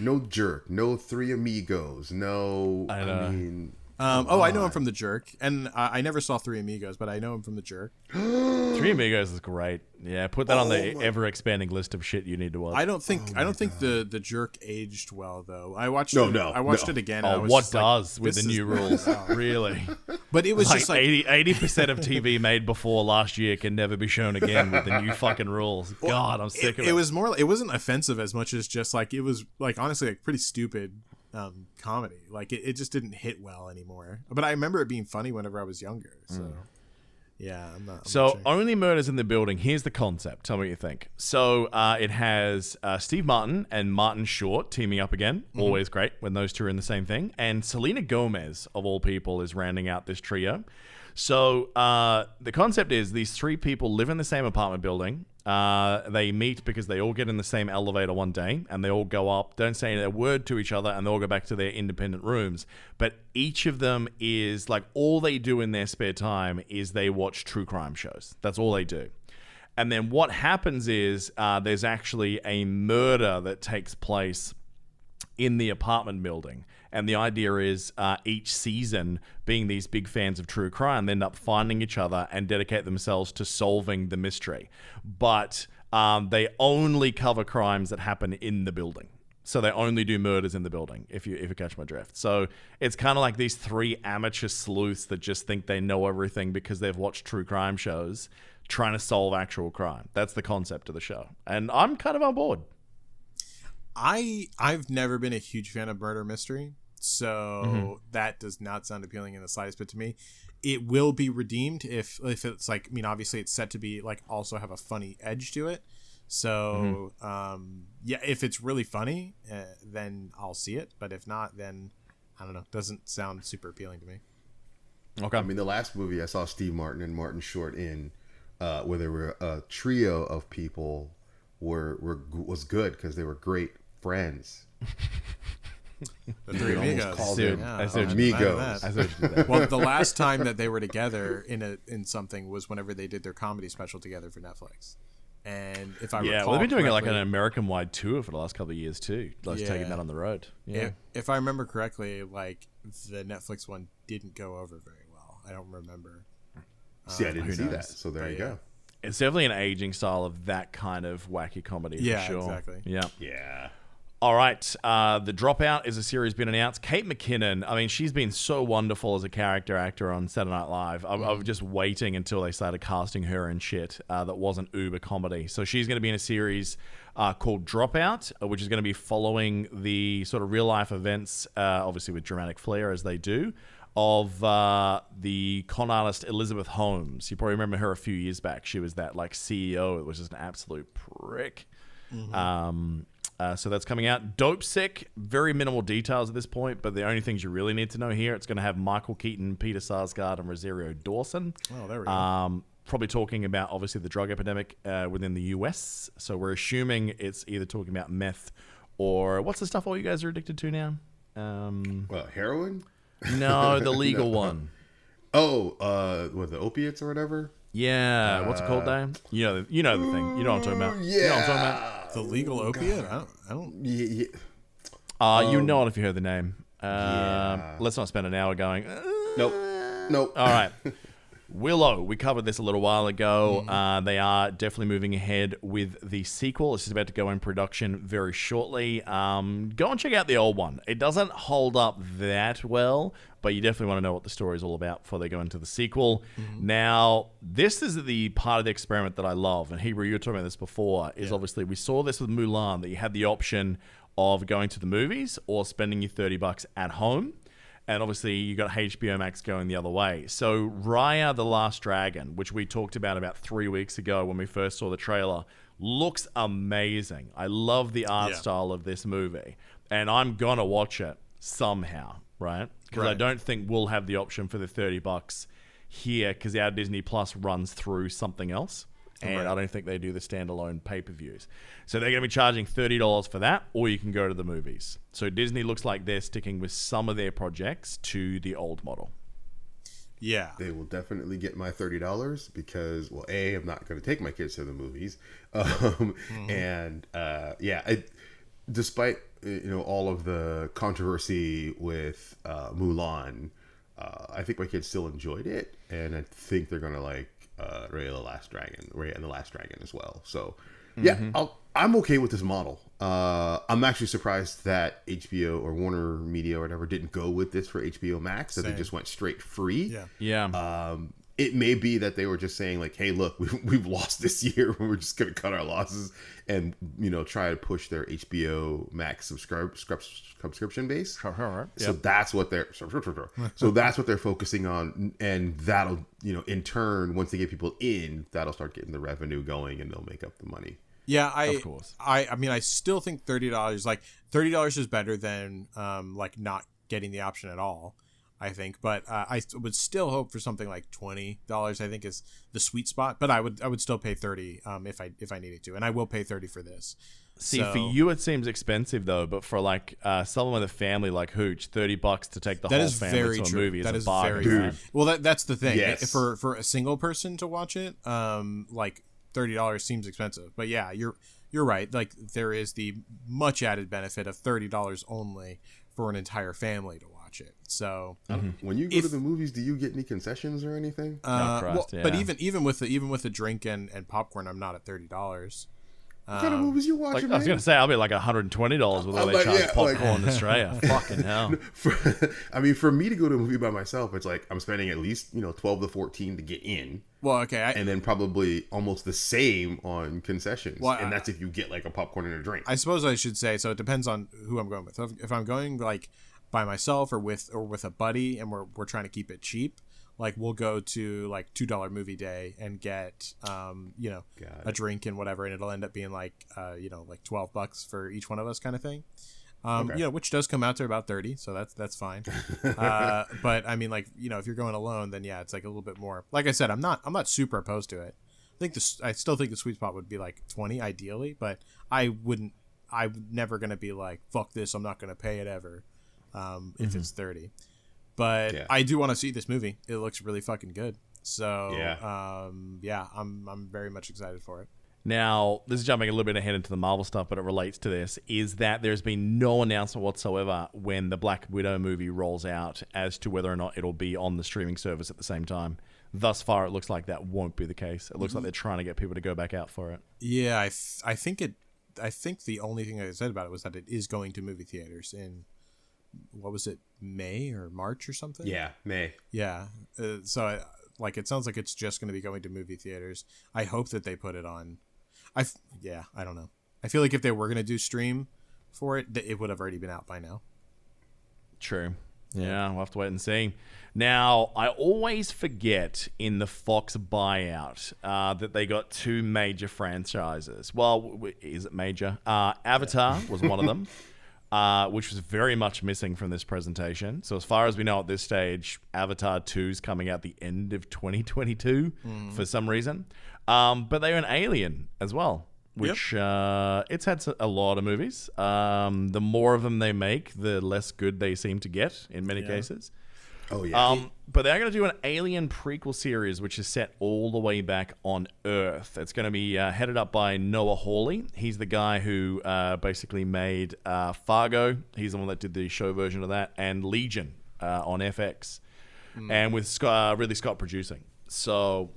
Speaker 4: No Jerk, no Three Amigos, no.
Speaker 2: I know.
Speaker 3: I know him from The Jerk, and I never saw Three Amigos, but I know him from The Jerk.
Speaker 2: Three Amigos is great. Yeah, put that on the ever-expanding list of shit you need to watch.
Speaker 3: I don't think the Jerk aged well though. I watched it again.
Speaker 2: Oh, what does with the new rules? Really?
Speaker 3: But it was
Speaker 2: like
Speaker 3: just like
Speaker 2: 80% of TV made before last year can never be shown again with the new fucking rules. God, I'm sick of it.
Speaker 3: It was more. It wasn't offensive as much as just like it was like honestly like pretty stupid. Comedy, like it just didn't hit well anymore, but I remember it being funny whenever I was younger, so yeah. I'm not sure.
Speaker 2: Only Murders in the Building, here's the concept, tell me what you think. So it has Steve Martin and Martin Short teaming up again, always great when those two are in the same thing, and Selena Gomez of all people is rounding out this trio. So the concept is these three people live in the same apartment building. They meet because they all get in the same elevator one day and they all go up, don't say a word to each other, and they all go back to their independent rooms. But each of them is like, all they do in their spare time is they watch true crime shows. That's all they do. And then what happens is there's actually a murder that takes place in the apartment building. And the idea is each season, being these big fans of true crime, they end up finding each other and dedicate themselves to solving the mystery. But they only cover crimes that happen in the building. So they only do murders in the building, if you catch my drift. So it's kind of like these three amateur sleuths that just think they know everything because they've watched true crime shows, trying to solve actual crime. That's the concept of the show. And I'm kind of on board.
Speaker 3: I've never been a huge fan of murder mystery, so that does not sound appealing in the slightest bit to me. It will be redeemed if it's like, I mean, obviously it's set to be like also have a funny edge to it. So yeah, if it's really funny, then I'll see it. But if not, then I don't know. Doesn't sound super appealing to me.
Speaker 2: Okay.
Speaker 4: I mean, the last movie I saw Steve Martin and Martin Short in, where there were a trio of people, was good because they were great friends.
Speaker 3: The Three Amigos.
Speaker 2: Amigos.
Speaker 3: Well, the last time that they were together in something was whenever they did their comedy special together for Netflix. And if I recall,
Speaker 2: they've been doing like an American-wide tour for the last couple of years too. Like taking that on the road. Yeah.
Speaker 3: If I remember correctly, like the Netflix one didn't go over very well. I don't remember.
Speaker 4: See, I didn't see that. So there you go.
Speaker 2: It's definitely an aging style of that kind of wacky comedy.
Speaker 3: Yeah,
Speaker 2: for sure.
Speaker 3: Exactly.
Speaker 2: Yeah. All right. The Dropout is a series been announced. Kate McKinnon, I mean, she's been so wonderful as a character actor on Saturday Night Live. I was just waiting until they started casting her in shit that wasn't uber comedy. So she's going to be in a series called Dropout, which is going to be following the sort of real life events, obviously with dramatic flair as they do, of the con artist Elizabeth Holmes. You probably remember her a few years back. She was that like CEO. It was just an absolute prick. So that's coming out. Dope Sick. Very minimal details at this point, but the only things you really need to know here, it's going to have Michael Keaton, Peter Sarsgaard, and Rosario Dawson.
Speaker 3: Oh, there we go.
Speaker 2: Probably talking about, obviously, the drug epidemic within the US. So we're assuming it's either talking about meth or what's the stuff all you guys are addicted to now?
Speaker 4: Heroin?
Speaker 2: No, the legal one.
Speaker 4: Oh, what, the opiates or whatever?
Speaker 2: Yeah, what's it called, Dan? You know the thing. You know what I'm talking about.
Speaker 4: Yeah.
Speaker 2: You know what I'm talking about?
Speaker 3: The legal opiate? I don't.
Speaker 4: Yeah.
Speaker 2: You know it if you heard the name.
Speaker 4: Yeah.
Speaker 2: Let's not spend an hour going.
Speaker 4: Nope.
Speaker 2: All right. Willow, we covered this a little while ago. They are definitely moving ahead with the sequel. It's about to go in production very shortly. Go and check out the old one. It doesn't hold up that well, but you definitely want to know what the story is all about before they go into the sequel. Now, this is the part of the experiment that I love, and Hebrew, you were talking about this before, is obviously we saw this with Mulan, that you had the option of going to the movies or spending your $30 at home. And obviously, you got HBO Max going the other way. So, Raya the Last Dragon, which we talked about 3 weeks ago when we first saw the trailer, looks amazing. I love the art style of this movie. And I'm going to watch it somehow, right? Because I don't think we'll have the option for the $30 here because our Disney Plus runs through something else. And I don't think they do the standalone pay-per-views. So they're going to be charging $30 for that, or you can go to the movies. So Disney looks like they're sticking with some of their projects to the old model.
Speaker 3: Yeah.
Speaker 4: They will definitely get my $30 because, well, A, I'm not going to take my kids to the movies. And, despite, all of the controversy with Mulan, I think my kids still enjoyed it. And I think they're going to like Raya and the Last Dragon as well. So I'm okay with this model. I'm actually surprised that HBO or Warner Media or whatever didn't go with this for HBO Max, that they just went straight free. It may be that they were just saying like, hey, look, we've lost this year. We're just going to cut our losses and, try to push their HBO Max subscription base. So that's what they're focusing on. And that'll, in turn, once they get people in, that'll start getting the revenue going and they'll make up the money.
Speaker 3: Yeah,
Speaker 2: of course.
Speaker 3: I mean, I still think $30, like $30 is better than like not getting the option at all. I think, but I would still hope for something like $20. I think is the sweet spot. But I would still pay $30 if I needed to, and I will pay $30 for this.
Speaker 2: See, for you it seems expensive though, but for like someone with a family like Hooch, $30 to take the whole family to a movie is a bargain.
Speaker 3: Well, that's the thing.
Speaker 4: Yes.
Speaker 3: For a single person to watch it, like $30 seems expensive. But yeah, you're right. Like there is the much added benefit of $30 only for an entire family to watch it. So
Speaker 4: when you go to the movies, do you get any concessions or anything?
Speaker 3: But even with the drink and popcorn, I'm not at $30.
Speaker 4: What kind of movies you watching?
Speaker 2: I was going to say I'll be like $120 with all they charge popcorn in Australia. Fucking hell.
Speaker 4: For me to go to a movie by myself, it's like I'm spending at least 12 to 14 to get in.
Speaker 3: Well, okay,
Speaker 4: and then probably almost the same on concessions.
Speaker 3: Well,
Speaker 4: and that's if you get like a popcorn and a drink.
Speaker 3: I suppose I should say, so it depends on who I'm going with. If I'm going like by myself or with a buddy and we're trying to keep it cheap, like we'll go to like $2 movie day and get a drink and whatever, and it'll end up being like like $12 for each one of us kind of thing. Which does come out to about 30, so that's fine. But I mean, like, if you're going alone, then yeah, it's like a little bit more. Like I said, I'm not super opposed to it. I still think the sweet spot would be like 20 ideally, but I'm never gonna be like, fuck this, I'm not gonna pay it ever. If it's 30. But I do want to see this movie. It looks really fucking good. So I'm very much excited for it.
Speaker 2: Now, this is jumping a little bit ahead into the Marvel stuff, but it relates to this, is that there's been no announcement whatsoever when the Black Widow movie rolls out as to whether or not it'll be on the streaming service at the same time. Thus far, it looks like that won't be the case. It looks like they're trying to get people to go back out for it.
Speaker 3: Yeah, I think the only thing I said about it was that it is going to movie theaters in, what was it, May or March or something?
Speaker 4: Yeah, May.
Speaker 3: Yeah. It sounds like it's just going to be going to movie theaters. I hope that they put it on. I don't know. I feel like if they were going to do stream for it, it would have already been out by now.
Speaker 2: True. Yeah, we'll have to wait and see. Now, I always forget in the Fox buyout that they got 2 major franchises. Well, is it major? Avatar was one of them, which was very much missing from this presentation. So as far as we know at this stage, Avatar 2 is coming out the end of 2022 for some reason. But they own Alien as well, which it's had a lot of movies. The more of them they make, the less good they seem to get in many cases.
Speaker 4: Oh, yeah.
Speaker 2: But they're going to do an Alien prequel series, which is set all the way back on Earth. It's going to be headed up by Noah Hawley. He's the guy who basically made Fargo. He's the one that did the show version of that, and Legion on FX, and with Ridley Scott producing. So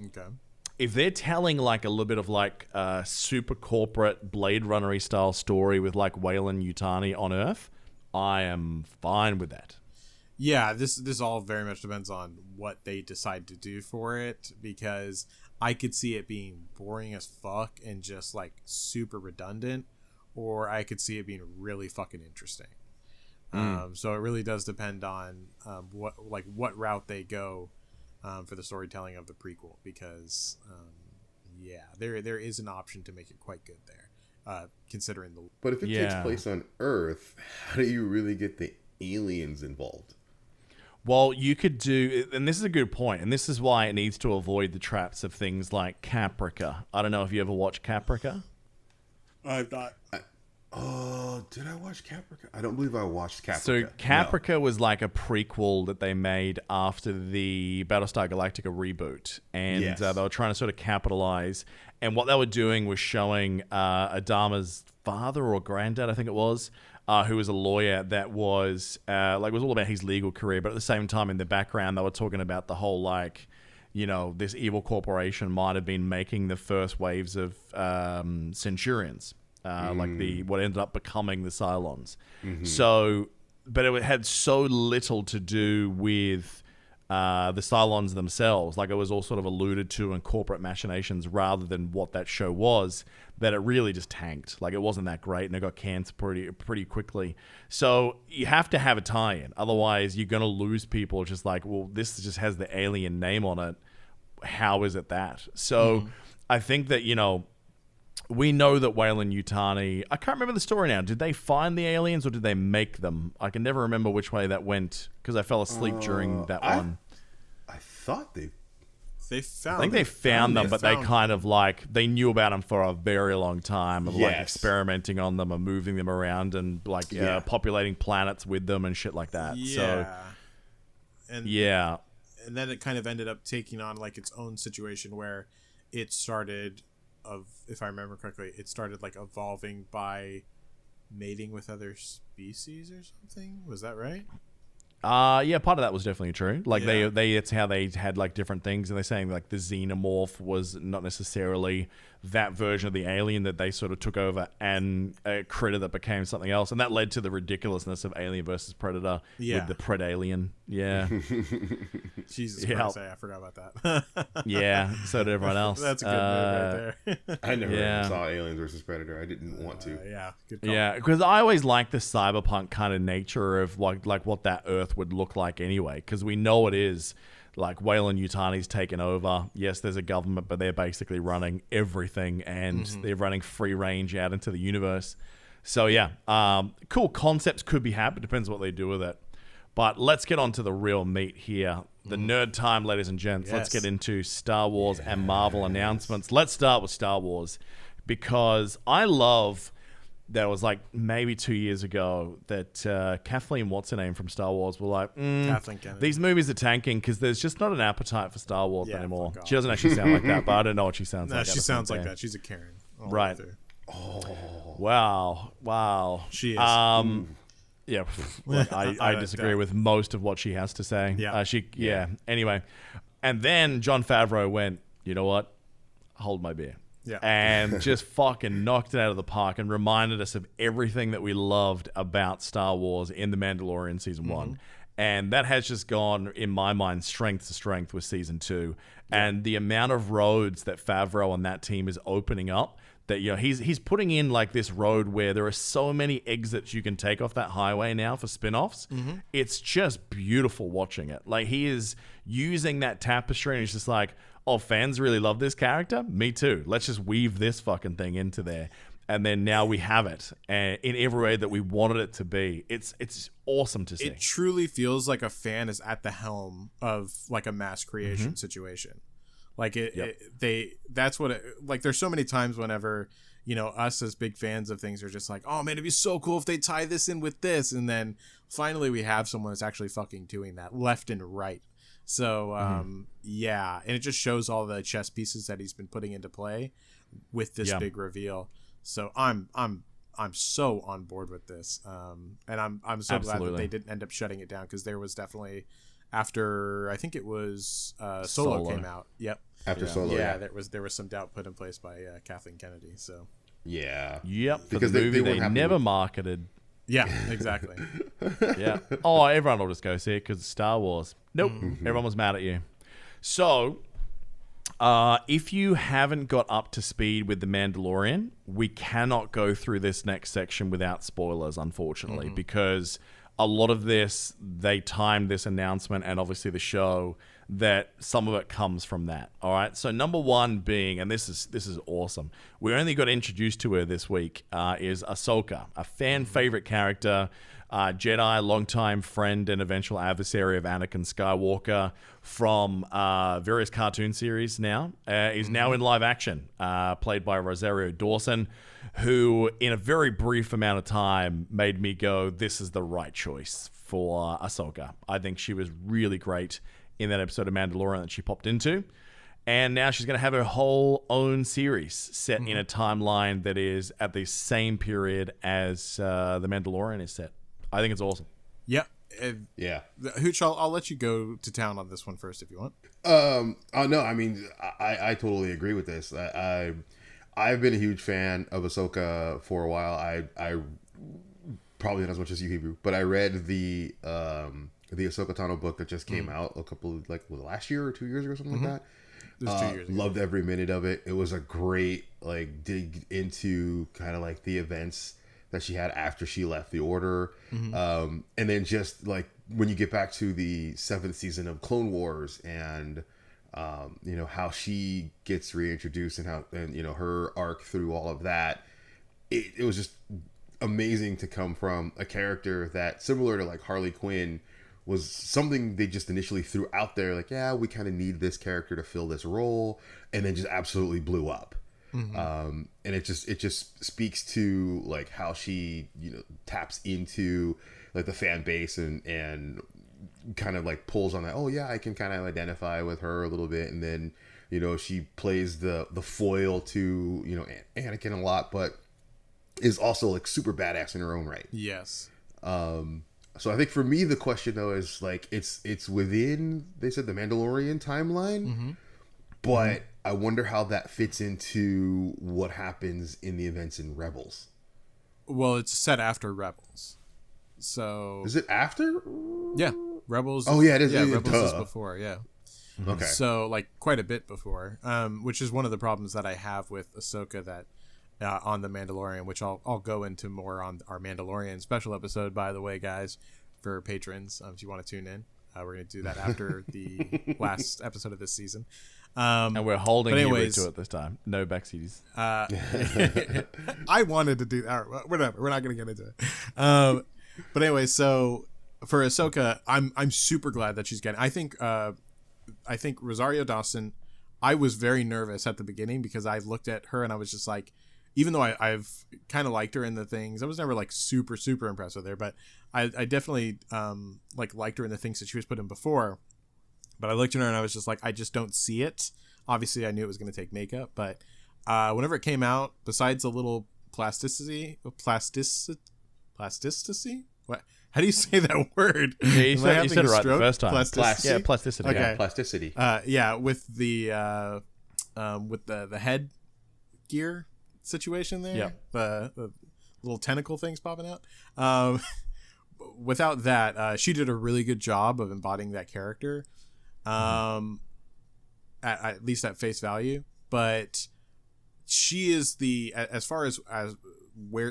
Speaker 2: if they're telling like a little bit of like a super corporate Blade Runner-y style story with like Weyland Yutani on Earth, I am fine with that.
Speaker 3: Yeah, this all very much depends on what they decide to do for it, because I could see it being boring as fuck and just like super redundant, or I could see it being really fucking interesting. So it really does depend on what route they go for the storytelling of the prequel, because there is an option to make it quite good there, considering the.
Speaker 4: But if it takes place on Earth, how do you really get the aliens involved?
Speaker 2: Well, you could do, and this is a good point, and this is why it needs to avoid the traps of things like Caprica. I don't know if you ever watched Caprica.
Speaker 3: I've not.
Speaker 4: Did I watch Caprica? I don't believe I watched Caprica.
Speaker 2: So Caprica was like a prequel that they made after the Battlestar Galactica reboot, and they were trying to sort of capitalize. And what they were doing was showing Adama's father or granddad, I think it was, who was a lawyer that was it was all about his legal career, but at the same time in the background they were talking about the whole like, you know, this evil corporation might have been making the first waves of Centurions, like what ended up becoming the Cylons. So, but it had so little to do with the Cylons themselves. Like it was all sort of alluded to in corporate machinations rather than what that show was, that it really just tanked. Like it wasn't that great, and it got canceled pretty quickly. So you have to have a tie-in. Otherwise, you're going to lose people just like, well, this just has the Alien name on it. How is it that? So I think that, you know, we know that Weyland Yutani, I can't remember the story now. Did they find the aliens or did they make them? I can never remember which way that went because I fell asleep during that one.
Speaker 4: I thought they
Speaker 3: found.
Speaker 2: I think they found them, but they kind of like they knew about them for a very long time of like experimenting on them and moving them around and like populating planets with them and shit like that. And then it
Speaker 3: kind of ended up taking on like its own situation where it started, if I remember correctly, it started like evolving by mating with other species or something. Was that right?
Speaker 2: Yeah, part of that was definitely true. Like they it's how they had like different things, and they're saying like the xenomorph was not necessarily that version of the alien, that they sort of took over and a critter that became something else, and that led to the ridiculousness of Alien versus Predator with the Predalien. Yeah.
Speaker 3: Jesus Christ, I forgot about that.
Speaker 2: Yeah, so did everyone else.
Speaker 3: That's a good move right there.
Speaker 4: I never saw Aliens versus Predator. I didn't want to.
Speaker 3: Good call.
Speaker 2: Yeah, because I always like the cyberpunk kind of nature of like what that Earth would look like anyway, because we know it is like Weyland Yutani's taken over. Yes, there's a government, but they're basically running everything, and they're running free range out into the universe. So cool concepts could be had, but depends what they do with it. But let's get on to the real meat here. The nerd time, ladies and gents.
Speaker 3: Yes.
Speaker 2: Let's get into Star Wars and Marvel announcements. Let's start with Star Wars, because I love that it was like maybe 2 years ago that Kathleen, what's her name from Star Wars, were like,
Speaker 3: Kathleen Kennedy.
Speaker 2: These movies are tanking because there's just not an appetite for Star Wars anymore. She doesn't actually sound like that, but I don't know what she sounds like.
Speaker 3: No, she sounds like that. She's a Karen.
Speaker 2: Right.
Speaker 4: Oh.
Speaker 2: Wow.
Speaker 3: She is.
Speaker 2: Yeah, look, I disagree with most of what she has to say. Anyway, and then Jon Favreau went, you know what? Hold my beer.
Speaker 3: Yeah.
Speaker 2: And just fucking knocked it out of the park and reminded us of everything that we loved about Star Wars in The Mandalorian Season 1. And that has just gone, in my mind, strength to strength with Season 2. And the amount of roads that Favreau and that team is opening up, that, you know, he's putting in like this road where there are so many exits you can take off that highway now for spin-offs. It's just beautiful watching it. Like, he is using that tapestry and he's just like, oh, fans really love this character? Me too. Let's just weave this fucking thing into there. And then now we have it in every way that we wanted it to be. It's awesome to see.
Speaker 3: It truly feels like a fan is at the helm of like a mass creation situation. Like that's what it, like, there's so many times whenever, you know, us as big fans of things are just like, oh man, it'd be so cool if they tie this in with this. And then finally we have someone that's actually fucking doing that left and right. So, yeah. And it just shows all the chess pieces that he's been putting into play with this big reveal. So I'm so on board with this, and I'm so glad that they didn't end up shutting it down, because there was definitely, after I think it was Solo came out. Yep.
Speaker 4: After Solo,
Speaker 3: there was some doubt put in place by Kathleen Kennedy. So
Speaker 2: yep,
Speaker 4: because
Speaker 2: the movie they never marketed.
Speaker 3: Yeah, exactly.
Speaker 2: Yeah. Oh, everyone will just go see it because it's Star Wars. Nope, everyone was mad at you. So. If you haven't got up to speed with The Mandalorian, we cannot go through this next section without spoilers, unfortunately, because a lot of this, they timed this announcement and obviously the show, that some of it comes from that. All right. So number one being, and this is awesome, we only got introduced to her this week, is Ahsoka, a fan favorite character. Jedi, longtime friend and eventual adversary of Anakin Skywalker from various cartoon series now, is now in live action, played by Rosario Dawson, who in a very brief amount of time made me go, this is the right choice for Ahsoka. I think she was really great in that episode of Mandalorian that she popped into. And now she's going to have her whole own series set in a timeline that is at the same period as The Mandalorian is set. I think it's awesome.
Speaker 3: Yeah.
Speaker 4: Yeah.
Speaker 3: Hooch, I'll let you go to town on this one first if you want.
Speaker 4: Oh no, I mean, I totally agree with this. I've been a huge fan of Ahsoka for a while. I probably not as much as you, Hebrew, but I read the Ahsoka Tano book that just came out a couple of, like, last year or 2 years ago, something like that.
Speaker 3: It was 2 years ago.
Speaker 4: Loved every minute of it. It was a great, like, dig into kind of like the events that she had after she left the Order. And then just like when you get back to the 7th season of Clone Wars and you know, how she gets reintroduced and you know, her arc through all of that, it was just amazing to come from a character that, similar to like Harley Quinn, was something they just initially threw out there, like, yeah, we kind of need this character to fill this role, and then just absolutely blew up. And it just speaks to like how she, you know, taps into like the fan base and kind of like pulls on that. Oh yeah, I can kind of identify with her a little bit. And then, you know, she plays the foil to, you know, Anakin a lot, but is also like super badass in her own right.
Speaker 3: Yes.
Speaker 4: So I think for me, the question though is like, it's within, they said, the Mandalorian timeline, but I wonder how that fits into what happens in the events in Rebels.
Speaker 3: Well, it's set after Rebels. So
Speaker 4: is it after?
Speaker 3: Yeah, Rebels.
Speaker 4: Oh yeah, it is.
Speaker 3: Yeah, Rebels is before. Yeah.
Speaker 4: Okay.
Speaker 3: So like quite a bit before, which is one of the problems that I have with Ahsoka that on the Mandalorian, which I'll go into more on our Mandalorian special episode, by the way, guys, for patrons. If you want to tune in, we're going to do that after the last episode of this season.
Speaker 2: And we're holding you to it this time. No backseats.
Speaker 3: I wanted to do that. Whatever. We're not going to get into it. But anyway, so for Ahsoka, I'm super glad that she's getting. I think Rosario Dawson. I was very nervous at the beginning because I looked at her and I was just like, even though I've kind of liked her in the things, I was never like super impressed with her, but I definitely liked her in the things that she was put in before. But I looked at her and I was just like, I just don't see it. Obviously, I knew it was going to take makeup, but whenever it came out, besides a little plasticity. What? How do you say that word?
Speaker 2: Yeah, you said it right the first time.
Speaker 3: Plasticity.
Speaker 2: Plasticity.
Speaker 3: Okay.
Speaker 4: Yeah, plasticity.
Speaker 3: Yeah, with the head gear situation there.
Speaker 2: Yeah.
Speaker 3: The little tentacle things popping out. Without that, she did a really good job of embodying that character. At least at face value, but she is as far as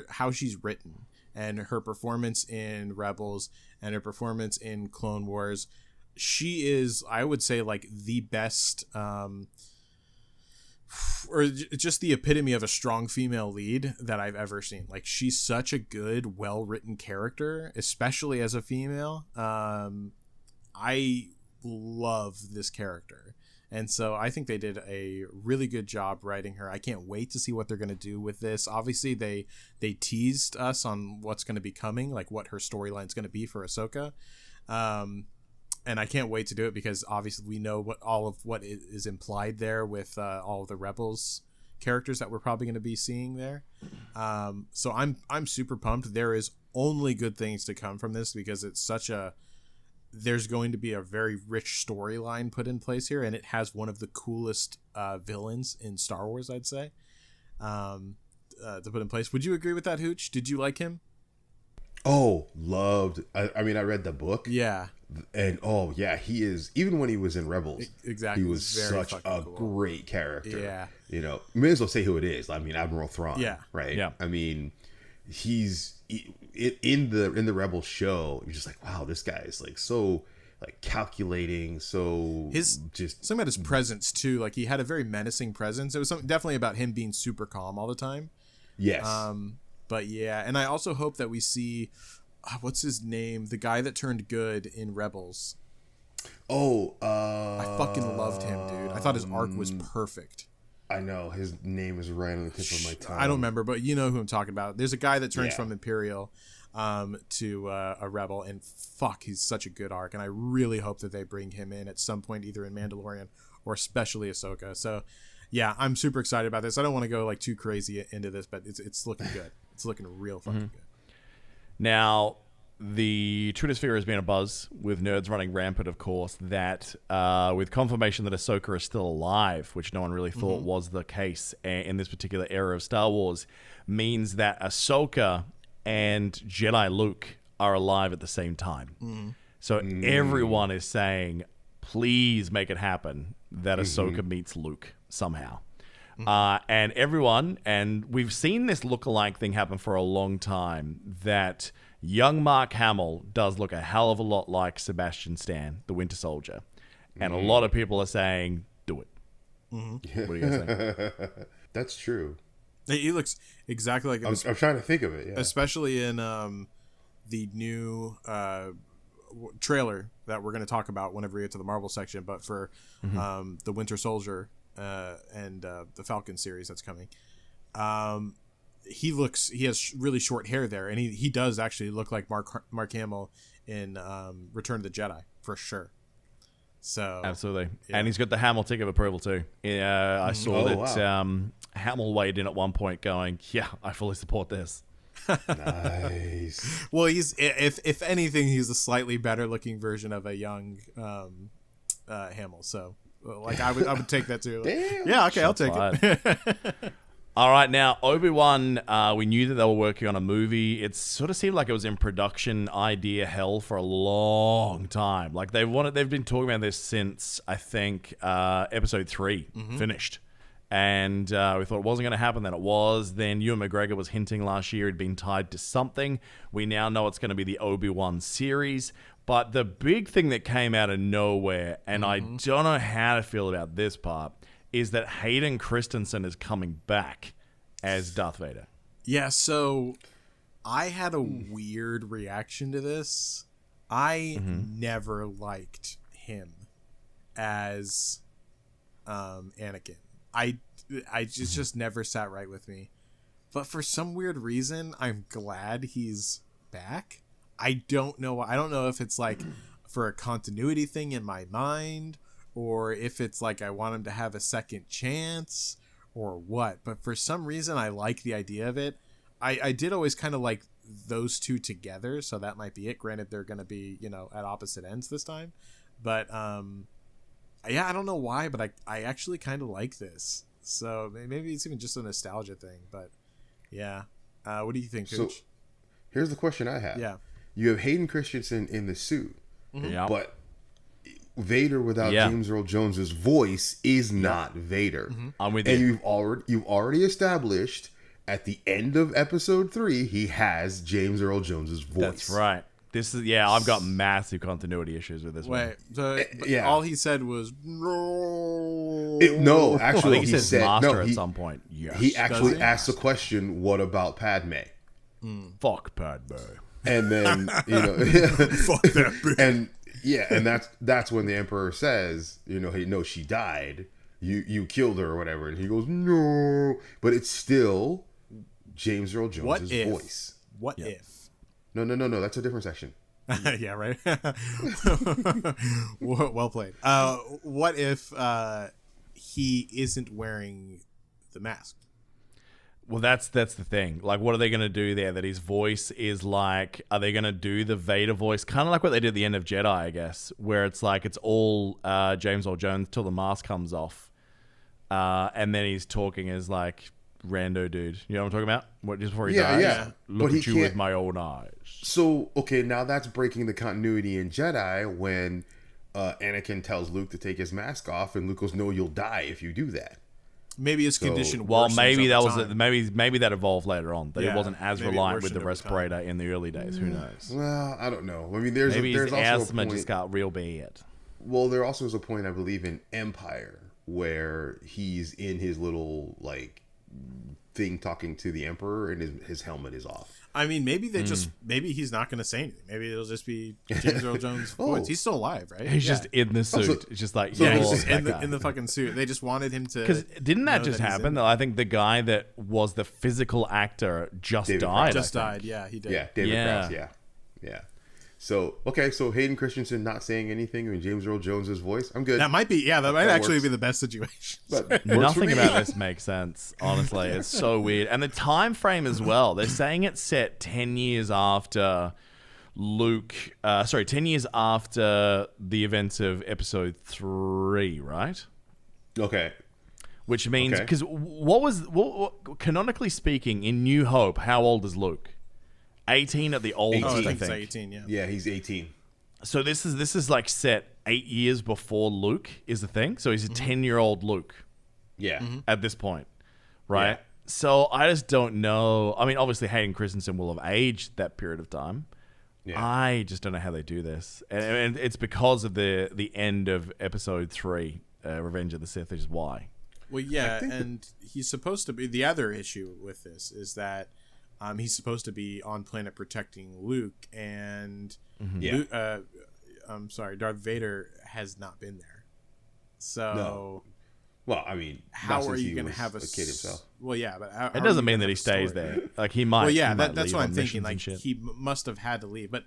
Speaker 3: how she's written and her performance in Rebels and her performance in Clone Wars, she is, I would say, like the best, or just the epitome of a strong female lead that I've ever seen. Like, she's such a good, well-written character, especially as a female. I love this character. And so I think they did a really good job writing her. I can't wait to see what they're going to do with this. Obviously, they teased us on what's going to be coming, like what her storyline is going to be for Ahsoka. And I can't wait to do it because obviously we know all of what is implied there with all of the Rebels characters that we're probably going to be seeing there. So I'm super pumped. There is only good things to come from this because it's there's going to be a very rich storyline put in place here, and it has one of the coolest villains in Star Wars, I'd say, to put in place. Would you agree with that, Hooch? Did you like him?
Speaker 4: Oh, loved. I mean, I read the book.
Speaker 3: Yeah.
Speaker 4: And he is, even when he was in Rebels,
Speaker 3: exactly,
Speaker 4: he was such a
Speaker 3: cool.
Speaker 4: great character.
Speaker 3: Yeah.
Speaker 4: You know, may as well say who it is. I mean, Admiral Thrawn.
Speaker 3: Yeah.
Speaker 4: Right.
Speaker 2: Yeah.
Speaker 4: I mean, he's in the Rebels show. You're just like, wow, this guy is like so like calculating. So
Speaker 3: something about his presence too. Like, he had a very menacing presence. It was definitely about him being super calm all the time.
Speaker 4: Yes.
Speaker 3: But yeah, and I also hope that we see, what's his name? The guy that turned good in Rebels.
Speaker 4: Oh,
Speaker 3: I fucking loved him, dude. I thought his arc was perfect.
Speaker 4: I know his name is right on the tip of my tongue.
Speaker 3: I don't remember, but you know who I'm talking about. There's a guy that turns from Imperial to a Rebel, and fuck, he's such a good arc. And I really hope that they bring him in at some point, either in Mandalorian or especially Ahsoka. So yeah, I'm super excited about this. I don't want to go like too crazy into this, but it's looking good. It's looking real fucking good.
Speaker 2: Now, the Twitter sphere has been a buzz with nerds running rampant, of course, that with confirmation that Ahsoka is still alive, which no one really thought was the case in this particular era of Star Wars, means that Ahsoka and Jedi Luke are alive at the same time. So everyone is saying, please make it happen that Ahsoka meets Luke somehow. And we've seen this lookalike thing happen for a long time, that young Mark Hamill does look a hell of a lot like Sebastian Stan, the Winter Soldier. And a lot of people are saying, do it. What do you guys think?
Speaker 4: That's true.
Speaker 3: He looks exactly like...
Speaker 4: I'm trying to think of it, yeah.
Speaker 3: Especially in the new trailer that we're going to talk about whenever we get to the Marvel section, but for the Winter Soldier and the Falcon series that's coming. He has really short hair there, and he does actually look like Mark Hamill in Return of the Jedi for sure. So
Speaker 2: absolutely, and he's got the Hamill tick of approval too. I saw that Hamill weighed in at one point, going, "Yeah, I fully support this."
Speaker 4: Nice.
Speaker 3: Well, he's if anything, he's a slightly better looking version of a young Hamill. So, like, I would take that too.
Speaker 4: Damn.
Speaker 3: Yeah, okay, I'll take it.
Speaker 2: All right, now Obi-Wan, we knew that they were working on a movie. It sort of seemed like it was in production idea hell for a long time. Like they've been talking about this since I think episode 3 finished, and we thought it wasn't going to happen. Then it was. Then Ewan McGregor was hinting last year it'd been tied to something. We now know it's going to be the Obi-Wan series. But the big thing that came out of nowhere, and I don't know how to feel about this part, is that Hayden Christensen is coming back as Darth Vader.
Speaker 3: Yeah, so I had a weird reaction to this. I never liked him as Anakin. I just never sat right with me. But for some weird reason, I'm glad he's back. I don't know. I don't know if it's like for a continuity thing in my mind, or if it's like I want him to have a second chance or what. But for some reason, I like the idea of it. I did always kind of like those two together, so that might be it. Granted, they're going to be, at opposite ends this time. But, yeah, I don't know why, but I actually kind of like this. So maybe it's even just a nostalgia thing. But, yeah. What do you think, Coach?
Speaker 4: So, here's the question I have.
Speaker 3: Yeah.
Speaker 4: You have Hayden Christensen in the suit.
Speaker 2: Yeah.
Speaker 4: But Vader without James Earl Jones's voice is not Vader.
Speaker 2: I'm with
Speaker 4: and
Speaker 2: you.
Speaker 4: you've already established at the end of episode 3 he has James Earl Jones's voice.
Speaker 2: That's right. This is I've got massive continuity issues with this one.
Speaker 3: All he said was no.
Speaker 4: No,
Speaker 2: I
Speaker 4: actually,
Speaker 2: think he says
Speaker 4: said
Speaker 2: master
Speaker 4: no.
Speaker 2: at some point. Yes.
Speaker 4: He actually asked the question, "What about Padme?"
Speaker 2: Fuck Padme.
Speaker 4: And then
Speaker 3: Fuck that bitch.
Speaker 4: and that's when the Emperor says, hey, no, she died. You killed her or whatever, and he goes, no, but it's still James Earl Jones's voice.
Speaker 3: What if?
Speaker 4: No, that's a different section.
Speaker 3: Yeah, right. Well played. What if he isn't wearing the mask?
Speaker 2: Well, that's the thing. Like, what are they going to do there? That his voice is like, are they going to do the Vader voice? Kind of like what they did at the end of Jedi, I guess, where it's like it's all James Earl Jones till the mask comes off. And then he's talking as like rando dude. You know what I'm talking about? Just before he dies?
Speaker 4: Yeah.
Speaker 2: Look
Speaker 4: But
Speaker 2: at you with my own eyes.
Speaker 4: So, okay, now that's breaking the continuity in Jedi when Anakin tells Luke to take his mask off, and Luke goes, no, you'll die if you do that.
Speaker 3: Maybe his condition.
Speaker 2: Well, maybe that
Speaker 3: was
Speaker 2: was maybe that evolved later on. That it wasn't as
Speaker 3: maybe
Speaker 2: reliant with
Speaker 3: worsened
Speaker 2: the
Speaker 3: over
Speaker 2: respirator in the early days. Who knows?
Speaker 4: Well, I don't know. I mean, there's
Speaker 2: Maybe his
Speaker 4: also a
Speaker 2: asthma
Speaker 4: point.
Speaker 2: just got real bad.
Speaker 4: Well, there also is a point, I believe, in Empire where he's in his little like thing talking to the Emperor, and his helmet is off.
Speaker 3: I mean, maybe maybe he's not going to say anything. Maybe it'll just be James Earl Jones' voice. He's still alive, right?
Speaker 2: He's just in the suit. It's just like
Speaker 3: he's just in the fucking suit. They just wanted him to.
Speaker 2: Because didn't that just happen? Though I think the guy that was the physical actor just
Speaker 4: David
Speaker 2: died.
Speaker 3: Just died. Yeah, he did.
Speaker 4: Yeah, David Prowse. Yeah. So Hayden Christensen not saying anything in James Earl Jones's voice. I'm good.
Speaker 3: That might be. Yeah, that might actually
Speaker 4: works.
Speaker 3: be the best situation.
Speaker 4: But
Speaker 2: Nothing about this makes sense, honestly. It's so weird. And the time frame as well. They're saying it's set 10 years after 10 years after the events of episode 3, right?
Speaker 4: Okay.
Speaker 2: Which means, because what, canonically speaking, in New Hope, how old is Luke? 18 at the oldest,
Speaker 4: 18.
Speaker 2: I
Speaker 3: I think
Speaker 2: think.
Speaker 3: it's 18. Yeah.
Speaker 4: Yeah, he's 18.
Speaker 2: So this is like set 8 years before Luke is the thing. So he's a 10-year-old Luke.
Speaker 4: Yeah.
Speaker 2: At this point, right?
Speaker 4: Yeah.
Speaker 2: So I just don't know. I mean, obviously Hayden Christensen will have aged that period of time.
Speaker 4: Yeah.
Speaker 2: I just don't know how they do this, and it's because of the end of episode 3, Revenge of the Sith, which is why.
Speaker 3: Well, yeah, and he's supposed to be. The other issue with this is that he's supposed to be on planet protecting Luke, and Darth Vader has not been there. So,
Speaker 4: No. Well, I mean,
Speaker 3: how are you going to have a
Speaker 4: kid himself?
Speaker 3: Well, yeah, but how
Speaker 2: It doesn't
Speaker 3: are you
Speaker 2: mean
Speaker 3: gonna
Speaker 2: that he
Speaker 3: have a
Speaker 2: stays
Speaker 3: story?
Speaker 2: there. Like he might.
Speaker 3: Well, yeah,
Speaker 2: he might
Speaker 3: that's
Speaker 2: leave
Speaker 3: what I'm
Speaker 2: on
Speaker 3: thinking.
Speaker 2: missions
Speaker 3: Like
Speaker 2: and shit.
Speaker 3: he must have had to leave, but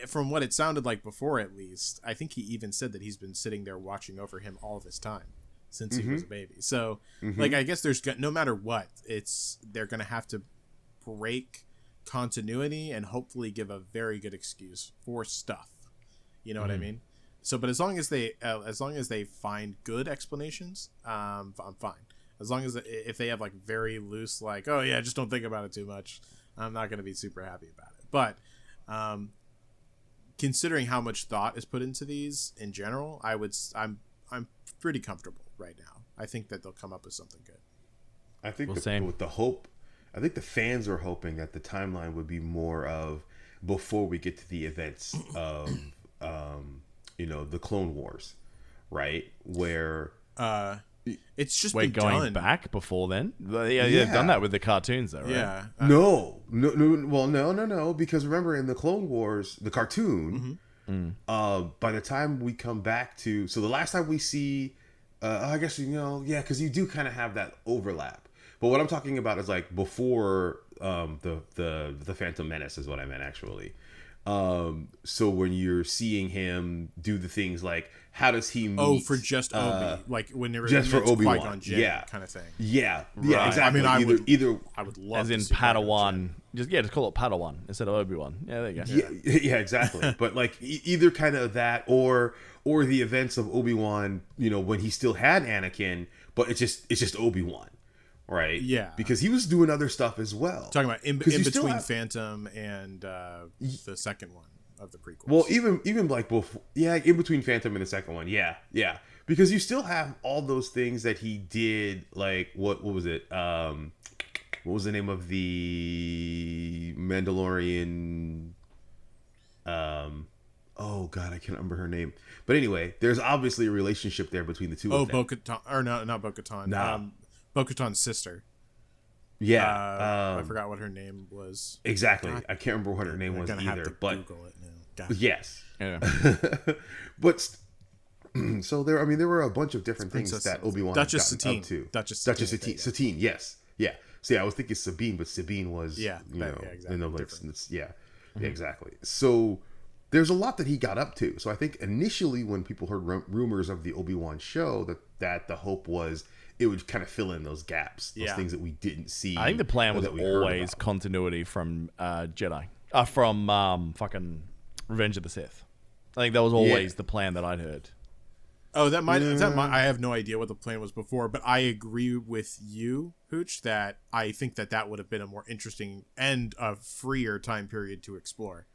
Speaker 3: from what it sounded like before, at least, I think he even said that he's been sitting there watching over him all of his time since he was a baby. So, like, I guess there's no matter what, they're going to have to break continuity and hopefully give a very good excuse for stuff. You know what I mean? So, but as long as they find good explanations, I'm fine. As long as if they have like very loose, like, oh yeah, just don't think about it too much, I'm not going to be super happy about it. But considering how much thought is put into these in general, I'm pretty comfortable right now. I think that they'll come up with something good.
Speaker 4: I think
Speaker 2: same.
Speaker 4: with the hope, I think the fans are hoping that the timeline would be more of before we get to the events of the Clone Wars, right? Where
Speaker 3: it's just
Speaker 2: Wait,
Speaker 3: been
Speaker 2: going
Speaker 3: done.
Speaker 2: back before then? Yeah, they've done that with the cartoons, though, right?
Speaker 3: Yeah.
Speaker 4: No, because remember in the Clone Wars, the cartoon, by the time we come back to, so the last time we see, I guess, because you do kind of have that overlap. But what I'm talking about is like before the Phantom Menace is what I meant, actually. So when you're seeing him do the things like, how does he meet?
Speaker 3: Oh, for just Obi, like when they were
Speaker 4: just for Obi-Wan,
Speaker 3: Qui-Gon Jinn kind of thing.
Speaker 4: Yeah,
Speaker 2: Right.
Speaker 4: exactly.
Speaker 3: I mean,
Speaker 4: either
Speaker 3: I would love
Speaker 2: As
Speaker 3: to
Speaker 2: in
Speaker 3: see Qui-Gon
Speaker 2: Padawan.
Speaker 3: Jinn.
Speaker 2: Just call it Padawan instead of Obi-Wan. Yeah, there you go.
Speaker 4: yeah, exactly. But like either kind of that or the events of Obi-Wan, when he still had Anakin, but it's just Obi-Wan, right?
Speaker 3: Yeah,
Speaker 4: because he was doing other stuff as well.
Speaker 3: Talking about in between
Speaker 4: still have-
Speaker 3: Phantom and the second one. of the prequels.
Speaker 4: Well, even like before, in between Phantom and the second one, yeah, because you still have all those things that he did. Like what was it? What was the name of the Mandalorian? Oh God, I can't remember her name. But anyway, there's obviously a relationship there between the two of them.
Speaker 3: Bo-Katan, or no, not Bo-Katan.
Speaker 4: Nah.
Speaker 3: Bo-Katan's sister.
Speaker 4: Yeah,
Speaker 3: I forgot what her name was.
Speaker 4: exactly.
Speaker 3: God,
Speaker 4: I can't remember what her name was either. But
Speaker 3: Google it now. God.
Speaker 4: yes,
Speaker 2: Yeah.
Speaker 4: but so there. I mean, there were a bunch of different things
Speaker 3: Princess
Speaker 4: that Obi-Wan
Speaker 3: Duchess
Speaker 4: had gotten
Speaker 3: Satine.
Speaker 4: up to.
Speaker 3: Duchess
Speaker 4: Satine. Satine. Yes. Yeah. See, I was thinking Sabine, but Sabine was
Speaker 3: exactly.
Speaker 4: in the like, yeah, exactly. So there's a lot that he got up to. So I think initially when people heard rumors of the Obi-Wan show, that the hope was it would kind of fill in those gaps, those things that we didn't see.
Speaker 2: I think the plan was
Speaker 4: that we heard
Speaker 2: always
Speaker 4: about.
Speaker 2: continuity from Jedi, from fucking Revenge of the Sith. I think that was always the plan that I'd heard.
Speaker 3: Oh, that might. I have no idea what the plan was before, but I agree with you, Hooch, that I think that would have been a more interesting and a freer time period to explore.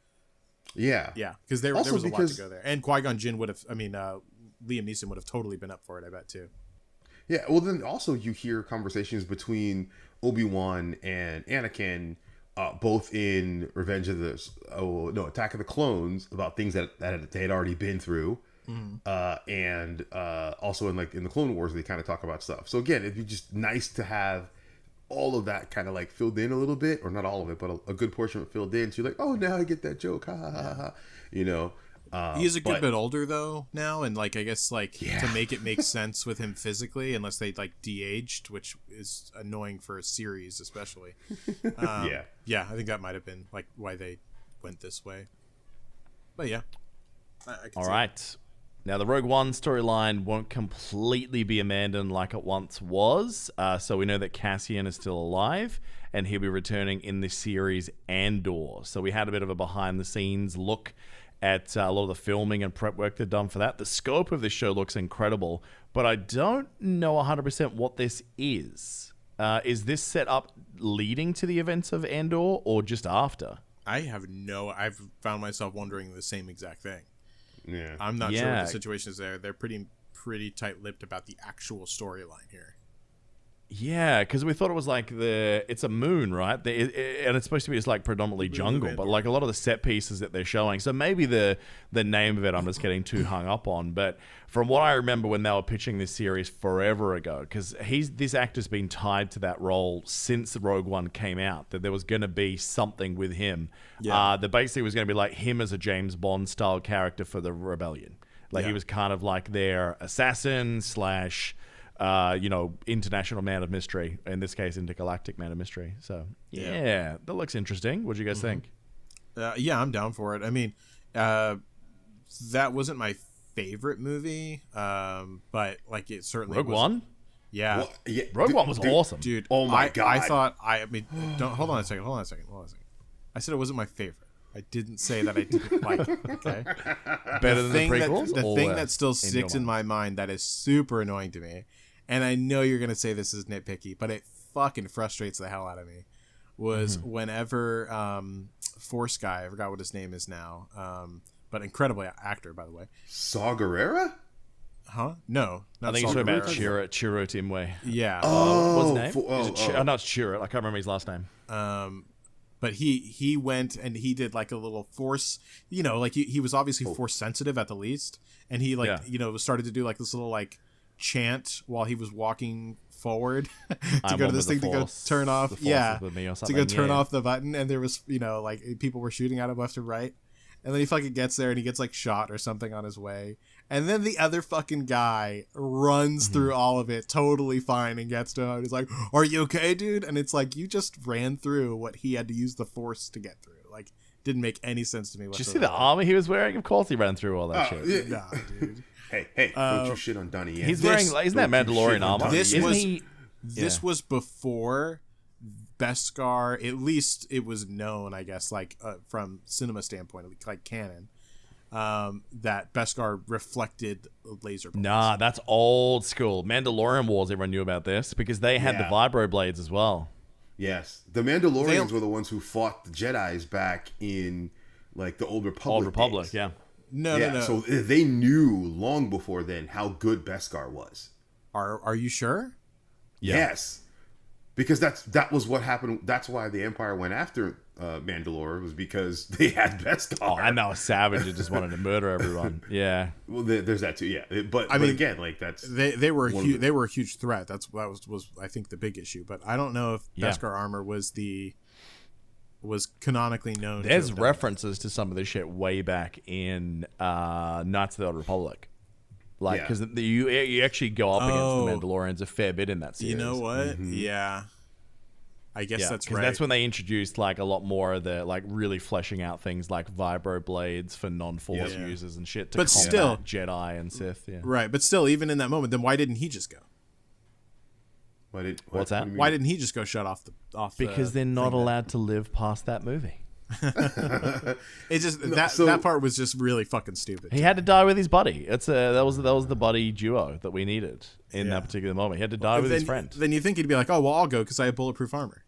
Speaker 4: Yeah,
Speaker 3: because there was a lot to
Speaker 4: because-
Speaker 3: go there, and Qui-Gon Jinn would have. I mean, Liam Neeson would have totally been up for it. I bet too.
Speaker 4: Yeah, well, then also you hear conversations between Obi-Wan and Anakin, both in Attack of the Clones, about things that they had already been through, and also in the Clone Wars they kind of talk about stuff. So again, it'd be just nice to have all of that kind of like filled in a little bit, or not all of it, but a good portion of it filled in. So you're like, oh, now I get that joke, ha ha ha ha, you know.
Speaker 3: He is a good bit older though now, and like I guess to make it make sense with him physically, unless they like de-aged, which is annoying for a series especially. I think that might have been like why they went this way. But yeah, I can
Speaker 2: All
Speaker 3: see
Speaker 2: right. Now, the Rogue One storyline won't completely be abandoned like it once was. So we know that Cassian is still alive, and he'll be returning in the series Andor. So we had a bit of a behind-the-scenes look at a lot of the filming and prep work they've done for that. The scope of this show looks incredible, but I don't know 100% what this is. Is this set up leading to the events of Andor or just after?
Speaker 3: I've found myself wondering the same exact thing.
Speaker 4: Yeah,
Speaker 3: I'm not sure what the situation is there. They're pretty tight-lipped about the actual storyline here.
Speaker 2: Yeah, because we thought it was like it's a moon, right? And it's supposed to be just like predominantly jungle, but like a lot of the set pieces that they're showing. So maybe the name of it I'm just getting too hung up on. But from what I remember when they were pitching this series forever ago, because this actor's been tied to that role since Rogue One came out, that there was going to be something with him. Yeah. That basically was going to be like him as a James Bond style character for the Rebellion. Like he was kind of like their assassin / international man of mystery, in this case intergalactic man of mystery. So that looks interesting. What do you guys think?
Speaker 3: I'm down for it. I mean, that wasn't my favorite movie, but like it certainly
Speaker 2: Rogue
Speaker 3: was.
Speaker 2: One?
Speaker 3: Yeah.
Speaker 4: Well, yeah,
Speaker 2: Rogue One was awesome.
Speaker 3: Dude,
Speaker 4: oh my God.
Speaker 3: I thought don't hold on a second. I said it wasn't my favorite. I didn't say that I didn't like it, okay?
Speaker 2: Better than the prequels?
Speaker 3: The thing that still sticks in my mind that is super annoying to me, and I know you're going to say this is nitpicky, but it fucking frustrates the hell out of me, was whenever Force guy, I forgot what his name is now, but incredible actor, by the way.
Speaker 4: Saw Gerrera?
Speaker 3: Huh? No.
Speaker 2: I think he's talking about Chirrut Imwe.
Speaker 3: Yeah.
Speaker 2: What's his name? No, it's Chirrut. I can't remember his last name.
Speaker 3: But he went and he did like a little Force, like he was obviously Force sensitive at the least, and he started to do like this little like chant while he was walking forward to go to this thing to go turn off off the button, and there was like people were shooting at him left and right, and then he fucking gets there and he gets like shot or something on his way, and then the other fucking guy runs through all of it totally fine and gets to him and he's like, "Are you okay, dude?" And it's like, you just ran through what he had to use the Force to get through. Like, didn't make any sense to me whatsoever.
Speaker 2: Did you see the armor he was wearing? Of course he ran through all that shit.
Speaker 4: Yeah.
Speaker 3: Nah, dude.
Speaker 4: Hey, don't you shit on Donnie.
Speaker 2: He's wearing, isn't that Mandalorian armor?
Speaker 3: This was before Beskar, at least it was known, I guess, like from cinema standpoint, like canon, that Beskar reflected laser bullets.
Speaker 2: Nah, that's old school. Mandalorian Wars, everyone knew about this because they had the vibro blades as well.
Speaker 4: Yes. The Mandalorians were the ones who fought the Jedis back in like the Old Republic.
Speaker 2: Old Republic,
Speaker 4: days.
Speaker 2: yeah.
Speaker 3: No.
Speaker 4: So they knew long before then how good Beskar was.
Speaker 3: Are you sure?
Speaker 2: Yeah.
Speaker 4: Yes, because that was what happened. That's why the Empire went after Mandalore, was because they had Beskar.
Speaker 2: Oh, and they were savage and just wanted to murder everyone. Yeah.
Speaker 4: Well, there's that too. Yeah, but
Speaker 3: I mean,
Speaker 4: again, like that's
Speaker 3: they were they were a huge threat. That was I think the big issue. But I don't know if Beskar armor was canonically known.
Speaker 2: There's references to some of this shit way back in Knights of the Old Republic. Like, because you actually go up against the Mandalorians a fair bit in that series.
Speaker 3: You know what? Mm-hmm. Yeah. I guess that's right.
Speaker 2: Because that's when they introduced, like, a lot more of the, like, really fleshing out things like vibro blades for non-Force users and shit to combat Jedi and Sith. Yeah.
Speaker 3: Right, but still, even in that moment, then why didn't he just go?
Speaker 2: What's that?
Speaker 3: Why didn't he just go shut off the
Speaker 2: Because they're not allowed to live past that movie.
Speaker 3: It just that part was just really fucking stupid.
Speaker 2: He had to die with his buddy. That was the buddy duo that we needed in that particular moment. He had to die with his friend.
Speaker 3: Then you think he'd be like, "Oh well, I'll go because I have bulletproof armor."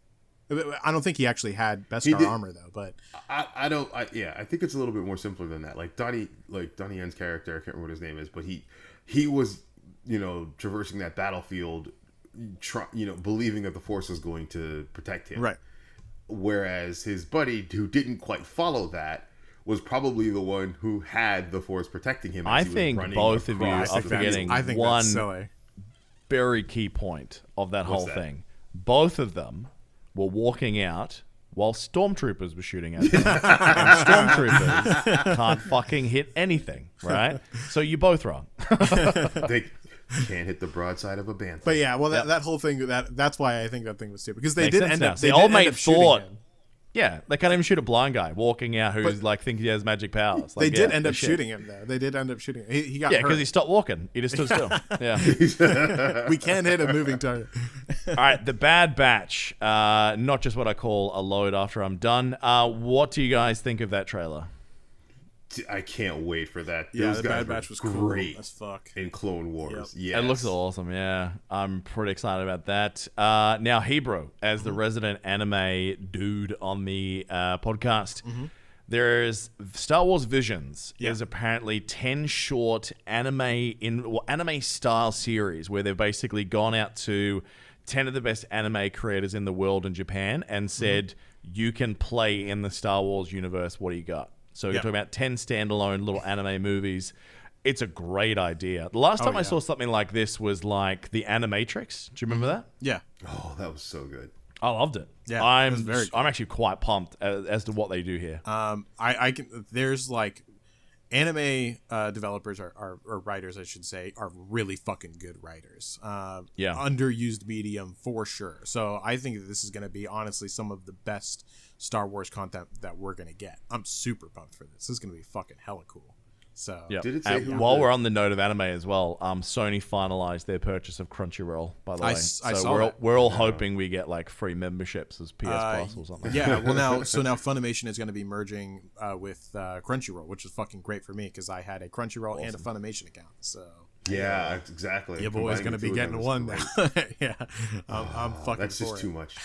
Speaker 3: I don't think he actually had Beskar armor though. But
Speaker 4: I think it's a little bit more simpler than that. Like Donnie Yen's character, I can't remember what his name is, but he was traversing that battlefield, believing that the Force was going to protect him.
Speaker 3: Right.
Speaker 4: Whereas his buddy, who didn't quite follow that, was probably the one who had the Force protecting him.
Speaker 2: I think both of you are forgetting one very key point of that whole thing. Both of them were walking out while stormtroopers were shooting at them. And stormtroopers can't fucking hit anything, right? So you're both wrong.
Speaker 4: They can't hit the broadside of a bantha.
Speaker 3: But yeah, well, that whole thing, that's why I think that thing was stupid. Because they
Speaker 2: Makes
Speaker 3: did
Speaker 2: sense
Speaker 3: end
Speaker 2: now.
Speaker 3: up,
Speaker 2: The old mate thought, they can't even shoot a blind guy walking out who's like thinking he has magic powers. Like,
Speaker 3: they did end up shooting him though. They did end up shooting him. He got hurt.
Speaker 2: because he stopped walking. He just stood still. Yeah.
Speaker 3: We can't hit a moving target.
Speaker 2: All right, the Bad Batch. Not just what I call a load after I'm done. What do you guys think of that trailer?
Speaker 4: I can't wait for that.
Speaker 3: Yeah,
Speaker 4: Those
Speaker 3: the
Speaker 4: guys
Speaker 3: Bad Batch was
Speaker 4: great
Speaker 3: cool as fuck
Speaker 4: in Clone Wars.
Speaker 3: Yep.
Speaker 4: Yes.
Speaker 2: It looks awesome, yeah. I'm pretty excited about that. Now, Hebrew, as the resident anime dude on the podcast, there's Star Wars Visions is apparently 10 short anime style series where they've basically gone out to 10 of the best anime creators in the world in Japan and said, you can play in the Star Wars universe. What do you got? So you're talking about 10 standalone little anime movies. It's a great idea. The last time I saw something like this was like The Animatrix. Do you remember that?
Speaker 3: Yeah.
Speaker 4: Oh, that was so good.
Speaker 2: I loved it.
Speaker 3: Yeah,
Speaker 2: I'm
Speaker 3: it was very cool.
Speaker 2: I'm actually quite pumped as to what they do here.
Speaker 3: I can. There's like anime developers or writers, I should say, are really fucking good writers. Underused medium for sure. So I think that this is going to be honestly some of the best Star Wars content that we're going to get. I'm super pumped for this. This is going to be fucking hella cool. So
Speaker 4: Did it say
Speaker 2: while we're on the note of anime as well, Sony finalized their purchase of Crunchyroll, by the way. So we're all hoping we get like free memberships as PS Plus or something.
Speaker 3: Yeah, well now Funimation is going to be merging with Crunchyroll, which is fucking great for me because I had a Crunchyroll and a Funimation account. So
Speaker 4: yeah, exactly.
Speaker 3: Your boy's going to be getting one now. Yeah, I'm fucking.
Speaker 4: That's just too much.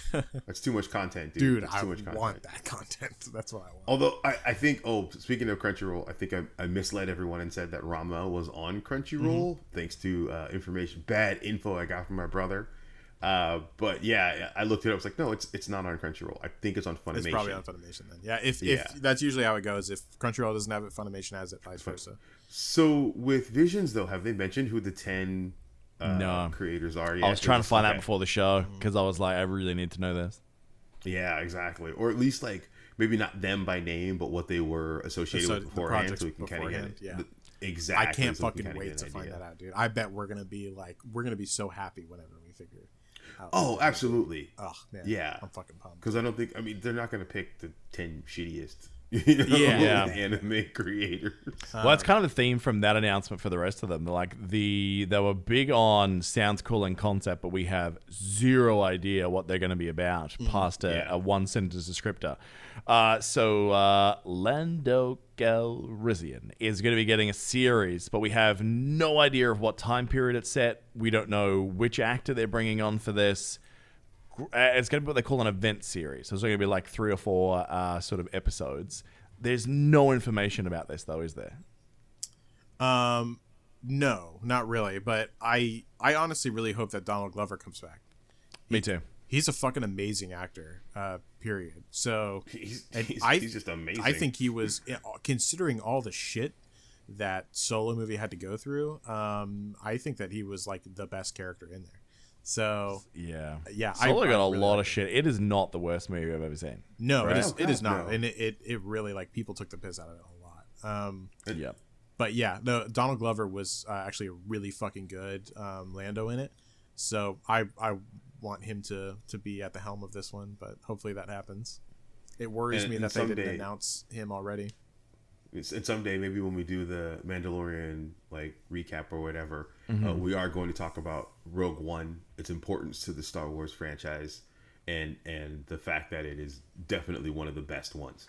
Speaker 4: That's too much content,
Speaker 3: dude.
Speaker 4: That's too much
Speaker 3: I want that content. That's what I want.
Speaker 4: Although I think, speaking of Crunchyroll, I think I misled everyone and said that Rama was on Crunchyroll thanks to bad info I got from my brother. But yeah, I looked it up. I was like, no, it's not on Crunchyroll. I think it's on Funimation.
Speaker 3: It's probably on Funimation then. Yeah, if that's usually how it goes. If Crunchyroll doesn't have it, Funimation has it, vice versa.
Speaker 4: So with Visions though, have they mentioned who the 10 creators are yet?
Speaker 2: I was trying to find out before the show because I was like, I really need to know this.
Speaker 4: Yeah, exactly. Or at least like maybe not them by name, but what they were associated with beforehand, so we can kind of get it.
Speaker 3: Yeah.
Speaker 4: Exactly.
Speaker 3: I can't fucking wait to find that out, dude. I bet we're gonna be so happy whenever we figure it out.
Speaker 4: Oh, absolutely.
Speaker 3: Oh man.
Speaker 4: Yeah.
Speaker 3: I'm fucking pumped.
Speaker 4: Because I don't think they're not gonna pick the 10 shittiest anime creators.
Speaker 2: Well, that's kind of the theme from that announcement for the rest of them. They were big on sounds cool in concept, but we have zero idea what they're going to be about past a one sentence descriptor. So Lando Calrissian is going to be getting a series, but we have no idea of what time period it's set. We don't know which actor they're bringing on for this. It's going to be what they call an event series. So it's going to be like 3 or 4 sort of episodes. There's no information about this, though, is there?
Speaker 3: No, not really. But I honestly really hope that Donald Glover comes back.
Speaker 2: Me too.
Speaker 3: He's a fucking amazing actor. Period. So
Speaker 4: He's just amazing.
Speaker 3: I think he was, considering all the shit that Solo movie had to go through. I think that he was like the best character in there. So
Speaker 2: yeah.
Speaker 3: I
Speaker 2: Solo got a
Speaker 3: really
Speaker 2: lot
Speaker 3: like
Speaker 2: of shit. It is not the worst movie I've ever seen.
Speaker 3: No,
Speaker 2: right?
Speaker 3: it is not,
Speaker 4: No.
Speaker 3: and it really, like, people took the piss out of it a lot.
Speaker 2: Yeah.
Speaker 3: But yeah, no, Donald Glover was actually a really fucking good Lando in it. So I want him to be at the helm of this one, but hopefully that happens. It worries me that they didn't announce him already.
Speaker 4: And someday, maybe when we do the Mandalorian like recap or whatever, we are going to talk about Rogue One, its importance to the Star Wars franchise, and the fact that it is definitely one of the best ones.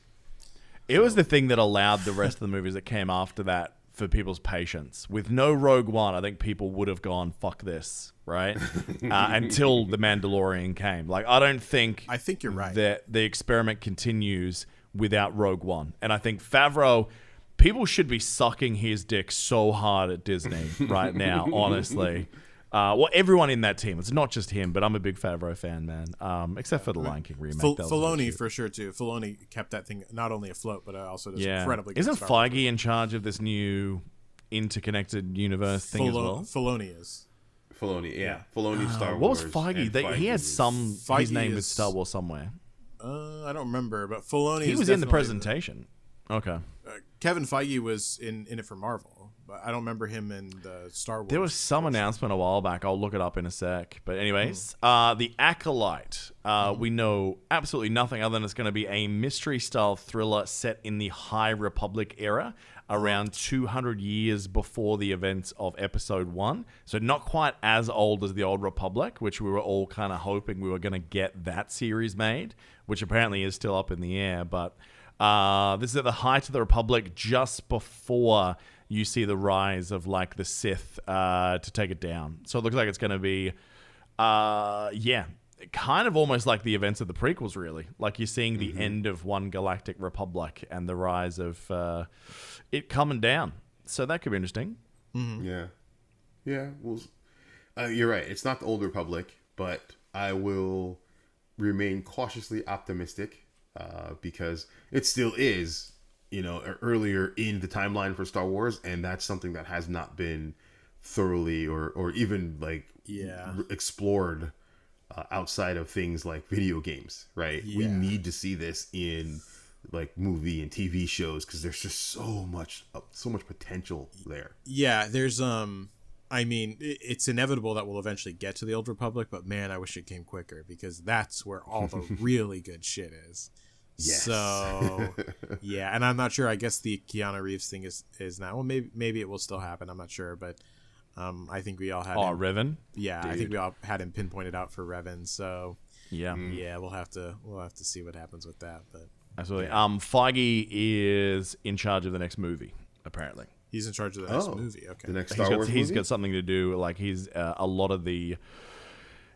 Speaker 2: It was the thing that allowed the rest of the movies that came after that for people's patience. With no Rogue One, I think people would have gone, fuck this, right? Until The Mandalorian came. Like, I think
Speaker 3: you're right.
Speaker 2: That the experiment continues without Rogue One. And I think Favreau, people should be sucking his dick so hard at Disney right now, honestly. Well, everyone in that team. It's not just him, but I'm a big Favreau fan, man. Except for the Lion King remake.
Speaker 3: Filoni for sure too. Filoni kept that thing not only afloat, but also does incredibly good.
Speaker 2: Isn't
Speaker 3: Star Wars.
Speaker 2: Feige in charge of this new interconnected universe thing as well?
Speaker 3: Filoni is.
Speaker 4: Filoni, yeah. Filoni, Star Wars.
Speaker 2: What was Feige? He had his name with Star Wars somewhere.
Speaker 3: I don't remember, but Filoni.
Speaker 2: He was in the presentation. Okay.
Speaker 3: Kevin Feige was in it for Marvel, but I don't remember him in the Star Wars.
Speaker 2: There was some announcement a while back. I'll look it up in a sec. But anyways, The Acolyte. We know absolutely nothing other than it's going to be a mystery-style thriller set in the High Republic era, around 200 years before the events of Episode 1. So not quite as old as the Old Republic, which we were all kind of hoping we were going to get that series made, which apparently is still up in the air. But this is at the height of the Republic, just before you see the rise of like the Sith to take it down. So it looks like it's going to be, kind of almost like the events of the prequels, really. Like you're seeing the end of one galactic republic and the rise of it coming down. So that could be interesting.
Speaker 4: Yeah. Well, you're right. It's not the Old Republic, but I will remain cautiously optimistic because it still is, earlier in the timeline for Star Wars, and that's something that has not been thoroughly or even explored outside of things like video games, right? Yeah. We need to see this in like movie and TV shows because there's just so much potential there.
Speaker 3: Yeah, there's it's inevitable that we'll eventually get to the Old Republic, but man, I wish it came quicker because that's where all the really good shit is. Yes. So, yeah, and I'm not sure. I guess the Keanu Reeves thing is now. Well, maybe it will still happen. I'm not sure, but I think we all had.
Speaker 2: Oh, Revan.
Speaker 3: Yeah,
Speaker 4: Dude.
Speaker 3: I think we all had him pinpointed out for Revan. So,
Speaker 2: yeah,
Speaker 3: we'll have to see what happens with that. But
Speaker 2: absolutely, Feige is in charge of the next movie. Apparently,
Speaker 3: he's in charge of the next movie. Okay,
Speaker 4: the next Star Wars movie?
Speaker 2: He's got something to do. Like he's a lot of the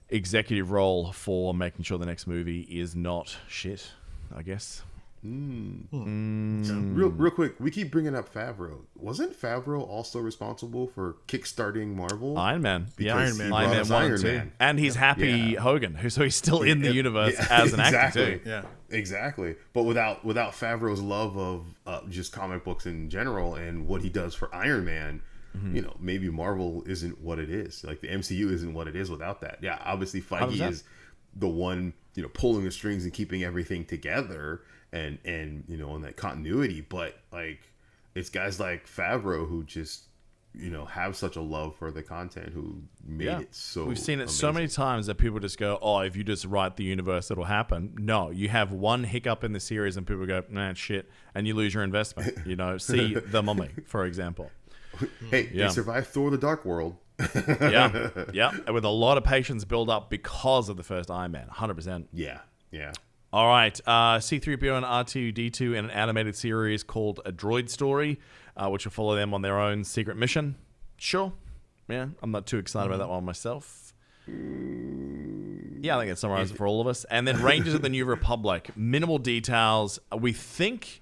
Speaker 2: executive role for making sure the next movie is not shit, I guess.
Speaker 4: Real quick, we keep bringing up Favreau. Wasn't Favreau also responsible for kickstarting Marvel?
Speaker 2: Iron Man. Yeah,
Speaker 4: Iron Man
Speaker 2: 1 and 2. And he's Happy Hogan, so he's still in the universe as an actor too.
Speaker 4: Yeah, exactly. But without Favreau's love of just comic books in general and what he does for Iron Man, maybe Marvel isn't what it is. Like the MCU isn't what it is without that. Yeah, obviously Feige is the one, pulling the strings and keeping everything together and on that continuity. But like, it's guys like Favreau who just, have such a love for the content who made it so
Speaker 2: We've seen it
Speaker 4: amazing.
Speaker 2: so many times that people just go, oh, if you just write the universe, it'll happen. No, you have one hiccup in the series and people go, nah, shit, and you lose your investment. See The Mummy, for example.
Speaker 4: Hey, they survived Thor: The Dark World.
Speaker 2: yeah, and with a lot of patience built up because of the first Iron Man, 100%.
Speaker 4: Yeah.
Speaker 2: All right, C-3PO and R2-D2 in an animated series called A Droid Story, which will follow them on their own secret mission. Sure. Yeah, I'm not too excited about that one myself. Yeah, I think that summarizes it for all of us. And then Rangers of the New Republic. Minimal details. We think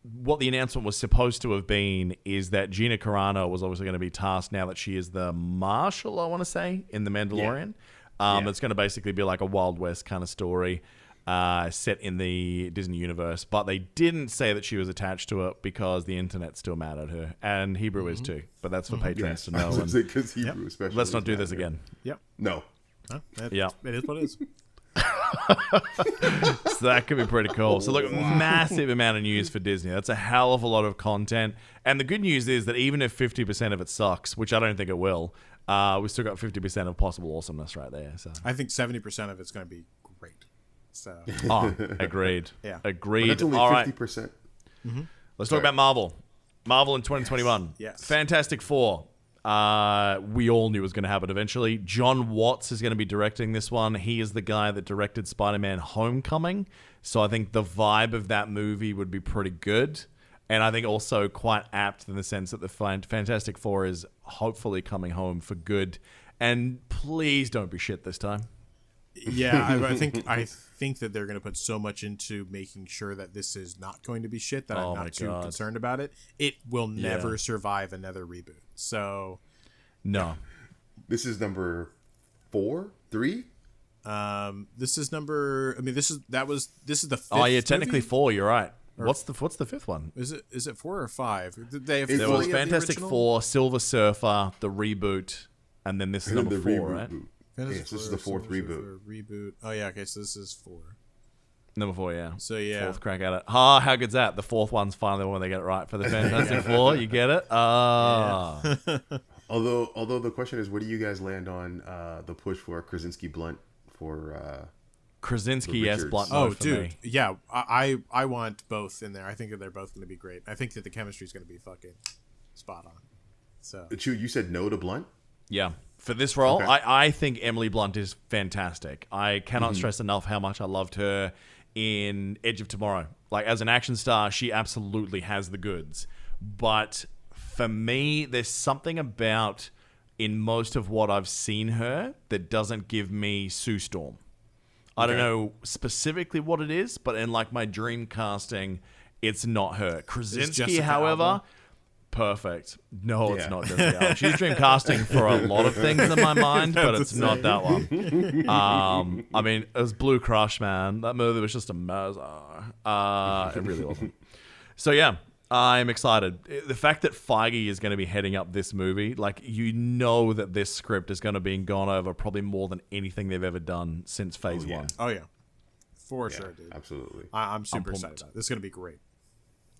Speaker 2: what the announcement was supposed to have been is that Gina Carano was obviously going to be tasked now that she is the Marshal, I want to say, in The Mandalorian. It's going to basically be like a Wild West kind of story set in the Disney universe. But they didn't say that she was attached to it because the internet's still mad at her. And Hebrew is too. But that's for patrons to know.
Speaker 4: Because Hebrew especially.
Speaker 2: Let's not do this again.
Speaker 3: Yep.
Speaker 4: No.
Speaker 3: It is what it is.
Speaker 2: So that could be pretty cool. So look, massive amount of news for Disney. That's a hell of a lot of content. And the good news is that even if 50% of it sucks, which I don't think it will, we've still got 50% of possible awesomeness right there. So
Speaker 3: I think 70% of it's going to be great. So
Speaker 2: agreed.
Speaker 3: Yeah.
Speaker 2: Agreed.
Speaker 4: But that's only
Speaker 2: All
Speaker 4: 50%.
Speaker 2: right. Let's talk about Marvel. Marvel in 2021.
Speaker 3: Yes.
Speaker 2: Fantastic Four. We all knew it was going to happen eventually. John Watts is going to be directing this one. He is the guy that directed Spider-Man Homecoming. So I think the vibe of that movie would be pretty good. And I think also quite apt in the sense that the Fantastic Four is hopefully coming home for good. And please don't be shit this time.
Speaker 3: Yeah, I think that they're going to put so much into making sure that this is not going to be shit that I'm not too concerned about it. It will never survive another reboot. So,
Speaker 2: no.
Speaker 4: This is number 4, 3.
Speaker 3: This is number. I mean, this is the fifth.
Speaker 2: Oh yeah, technically
Speaker 3: movie?
Speaker 2: 4. You're right. What's the fifth one?
Speaker 3: Is it 4 or 5? Did they have
Speaker 2: There was
Speaker 3: three of the
Speaker 2: Fantastic
Speaker 3: original?
Speaker 2: Four, Silver Surfer, the reboot, and then this is number 4,
Speaker 4: reboot.
Speaker 2: right?
Speaker 3: Fantastic
Speaker 4: Yes, this is
Speaker 3: Four,
Speaker 4: the fourth
Speaker 3: Silver
Speaker 4: reboot.
Speaker 3: Surfer, reboot. Oh yeah, okay, so this is 4.
Speaker 2: Number 4, yeah.
Speaker 3: So yeah,
Speaker 2: Fourth crack at it. How good's that? The fourth one's finally the one they get it right for the Fantastic Four. You get it?
Speaker 4: Although the question is, where do you guys land on the push for Krasinski Blunt for
Speaker 2: Krasinski, yes,
Speaker 4: Richards?
Speaker 2: Blunt.
Speaker 3: Oh,
Speaker 2: no for
Speaker 3: dude,
Speaker 2: me.
Speaker 3: yeah, I want both in there. I think that they're both going to be great. I think that the chemistry is going to be fucking spot on. So,
Speaker 4: Chew, you said no to Blunt?
Speaker 2: Yeah. For this role,
Speaker 4: Okay.
Speaker 2: I think Emily Blunt is fantastic. I cannot stress enough how much I loved her in Edge of Tomorrow. Like, as an action star, she absolutely has the goods. But for me, there's something about in most of what I've seen her that doesn't give me Sue Storm. I don't know specifically what it is, but in like my dream casting, it's not her. Krasinski,
Speaker 3: Jessica
Speaker 2: however,
Speaker 3: Alba?
Speaker 2: perfect. No, it's
Speaker 4: Yeah.
Speaker 2: not Jessica Alba. She's dream casting for a lot of things in my mind, but it's not that one. I mean, it was Blue Crush, man. That movie was just a mess. It really wasn't. So yeah, I'm excited. The fact that Feige is going to be heading up this movie, like, you know that this script is going to be gone over probably more than anything they've ever done since Phase 1.
Speaker 3: oh yeah, for sure, dude.
Speaker 4: Absolutely.
Speaker 3: I'm super
Speaker 2: pumped.
Speaker 3: excited about it. This is going to be great.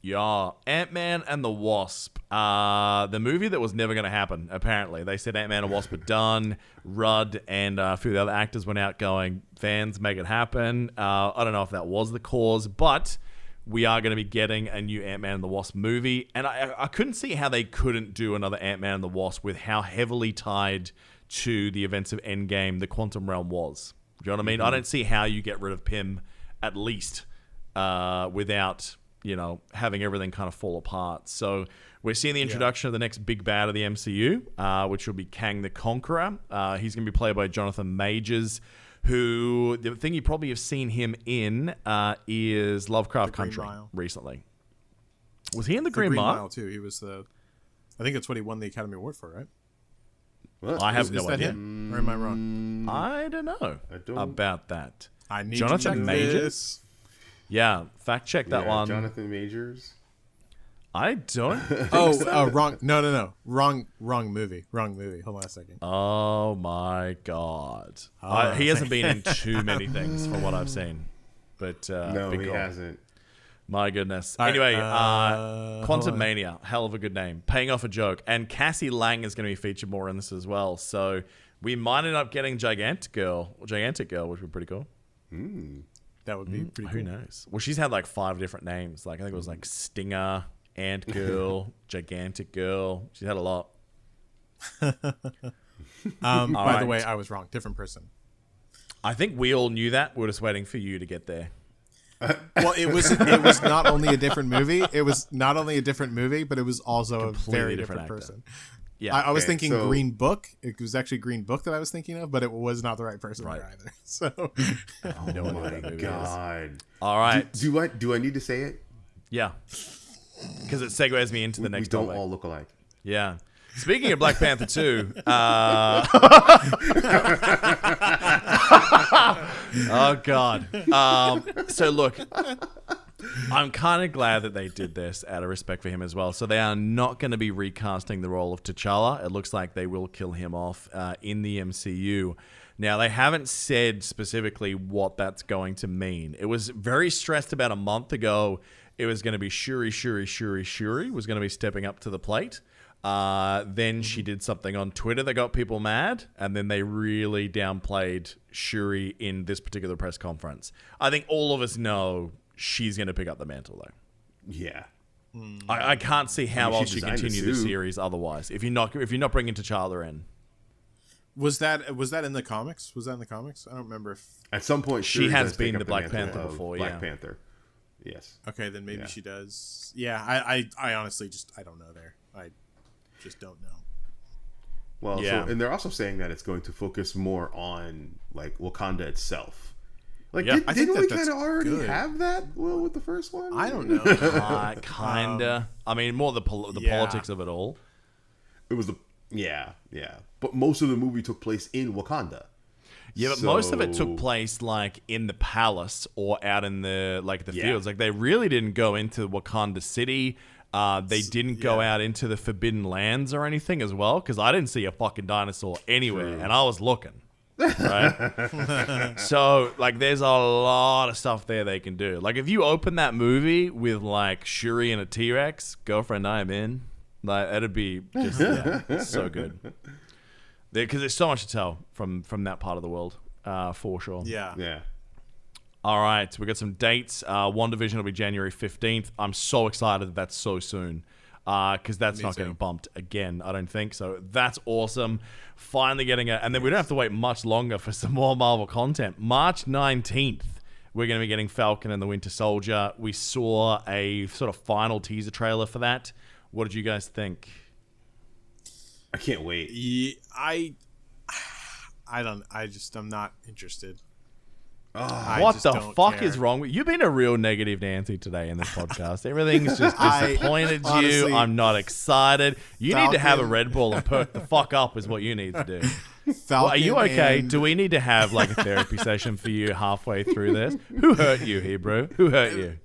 Speaker 2: Yeah, Ant-Man and the Wasp. The movie that was never going to happen, apparently. They said Ant-Man and Wasp are done. Rudd and a few of the other actors went out going, fans, make it happen. I don't know if that was the cause, but we are going to be getting a new Ant-Man and the Wasp movie. And I couldn't see how they couldn't do another Ant-Man and the Wasp with how heavily tied to the events of Endgame the Quantum Realm was. Do you know what I mean? I don't see how you get rid of Pym, at least, without, you know, having everything kind of fall apart. So we're seeing the introduction of the next big bad of the MCU, which will be Kang the Conqueror. He's going to be played by Jonathan Majors, who, the thing you probably have seen him in is Lovecraft
Speaker 3: Green
Speaker 2: Country
Speaker 3: Mile.
Speaker 2: recently. Was he in the
Speaker 3: The
Speaker 2: Green Mile?
Speaker 3: too. He was I think that's what he won the Academy Award for, right?
Speaker 4: What?
Speaker 2: I have
Speaker 3: Is
Speaker 2: no
Speaker 3: that
Speaker 2: idea.
Speaker 3: him? Or am I wrong?
Speaker 2: I don't know about that.
Speaker 3: I need
Speaker 2: Jonathan
Speaker 3: to check
Speaker 2: Majors?
Speaker 3: this.
Speaker 2: Yeah, fact check that one.
Speaker 4: Jonathan Majors.
Speaker 2: I don't.
Speaker 3: Wrong. No. Wrong movie. Wrong movie. Hold on a second.
Speaker 2: Oh my god.
Speaker 3: Oh.
Speaker 2: He hasn't been in too many things from what I've seen. But
Speaker 4: No,
Speaker 2: big
Speaker 4: he
Speaker 2: goal.
Speaker 4: hasn't.
Speaker 2: My goodness.
Speaker 3: All right,
Speaker 2: Anyway,
Speaker 3: hold
Speaker 2: Quantum
Speaker 3: on.
Speaker 2: Mania, hell of a good name. Paying off a joke. And Cassie Lang is going to be featured more in this as well. So we might end up getting Gigantic Girl, which would be pretty cool.
Speaker 3: That would be pretty cool.
Speaker 2: Who knows? Well, she's had like 5 different names. Like, I think it was like Stinger, Ant Girl, Gigantic Girl. She's had a lot.
Speaker 3: By the
Speaker 2: right.
Speaker 3: way, I was wrong. Different person.
Speaker 2: I think we all knew that. We're just waiting for you to get there.
Speaker 3: Well, it was not only a different movie. It was not only a different movie, but it was also a
Speaker 2: Completely
Speaker 3: very
Speaker 2: different
Speaker 3: different
Speaker 2: actor.
Speaker 3: person.
Speaker 2: Yeah.
Speaker 3: I was
Speaker 4: Okay,
Speaker 3: thinking
Speaker 4: so-
Speaker 3: Green Book. It was actually Green Book that I was thinking of, but it was not the right person
Speaker 2: Right.
Speaker 3: there either. So,
Speaker 2: No
Speaker 4: Oh
Speaker 2: idea what
Speaker 4: my
Speaker 2: that movie is.
Speaker 4: god.
Speaker 2: All right.
Speaker 4: Do I need to say it?
Speaker 2: Yeah. because it segues me into the next
Speaker 4: We don't
Speaker 2: topic.
Speaker 4: all look alike.
Speaker 2: Yeah. Speaking of Black Panther 2, oh God. So look, I'm kind of glad that they did this out of respect for him as well. So they are not going to be recasting the role of T'Challa. It looks like they will kill him off in the MCU. Now, they haven't said specifically what that's going to mean. It was very stressed about a month ago. It was going to be Shuri was going to be stepping up to the plate. Then she did something on Twitter that got people mad, and then they really downplayed Shuri in this particular press conference. I think all of us know she's going to pick up the mantle, though.
Speaker 4: Yeah.
Speaker 2: I can't see how else
Speaker 4: she
Speaker 2: you
Speaker 4: designed
Speaker 2: continue
Speaker 4: the
Speaker 2: the
Speaker 4: suit.
Speaker 2: series otherwise. If you're not bringing T'Challa in.
Speaker 3: Was that in the comics? Was that in the comics? I don't remember if.
Speaker 4: At some point,
Speaker 2: She
Speaker 4: Shuri
Speaker 2: has
Speaker 4: does pick
Speaker 2: been
Speaker 4: up
Speaker 2: the Black
Speaker 4: mantle
Speaker 2: Panther
Speaker 4: of
Speaker 2: before,
Speaker 4: Black
Speaker 2: yeah.
Speaker 4: Panther. Yes.
Speaker 3: Okay, then maybe
Speaker 4: Yeah.
Speaker 3: she does. Yeah, I honestly I don't know there. I just don't know.
Speaker 4: Well,
Speaker 2: Yeah.
Speaker 4: and they're also saying that it's going to focus more on like Wakanda itself. Like,
Speaker 2: Yeah.
Speaker 3: I think
Speaker 4: didn't we
Speaker 3: that's
Speaker 4: kind of already
Speaker 3: good.
Speaker 4: have that? Well, with the first one,
Speaker 3: I don't know.
Speaker 2: Kinda. I mean, more the
Speaker 3: yeah.
Speaker 2: politics of it all.
Speaker 4: It was yeah. But most of the movie took place in Wakanda.
Speaker 2: Yeah, but most of it
Speaker 4: So-
Speaker 2: took place like in the palace or out in the
Speaker 4: Yeah.
Speaker 2: fields. Like they really didn't go into Wakanda City. They didn't go out into the Forbidden Lands or anything as well, because I didn't see a fucking dinosaur anywhere, and I was looking. Right? So, like, there's a lot of stuff there they can do. Like, if you open that movie with like Shuri and a T-Rex, girlfriend, I'm in. Like, that'd be just so good. Because there's so much to tell from that part of the world, for sure.
Speaker 3: Yeah.
Speaker 2: All right, we got some dates. WandaVision will be January 15th. I'm so excited that that's so soon, because that's
Speaker 3: Me
Speaker 2: not
Speaker 3: too.
Speaker 2: getting bumped again, I don't think. So that's awesome. Finally getting and then we don't have to wait much longer for some more Marvel content. March 19th, we're going to be getting Falcon and the Winter Soldier. We saw a sort of final teaser trailer for that. What did you guys think?
Speaker 4: I can't wait.
Speaker 3: Yeah, I'm not interested. I
Speaker 2: What
Speaker 3: just
Speaker 2: the
Speaker 3: don't
Speaker 2: fuck
Speaker 3: care.
Speaker 2: is wrong with you? You've been a real negative Nancy today in this podcast. Everything's just
Speaker 3: I-
Speaker 2: disappointed you.
Speaker 3: honestly,
Speaker 2: I'm not excited. You need to have a
Speaker 3: Falcon-
Speaker 2: Red Bull and perk the fuck up is what you need to do.
Speaker 3: Falcon
Speaker 2: Well, are you okay?
Speaker 3: and-
Speaker 2: Do we need to have like a therapy session for you halfway through this? Who hurt you, Hebrew? Who hurt you?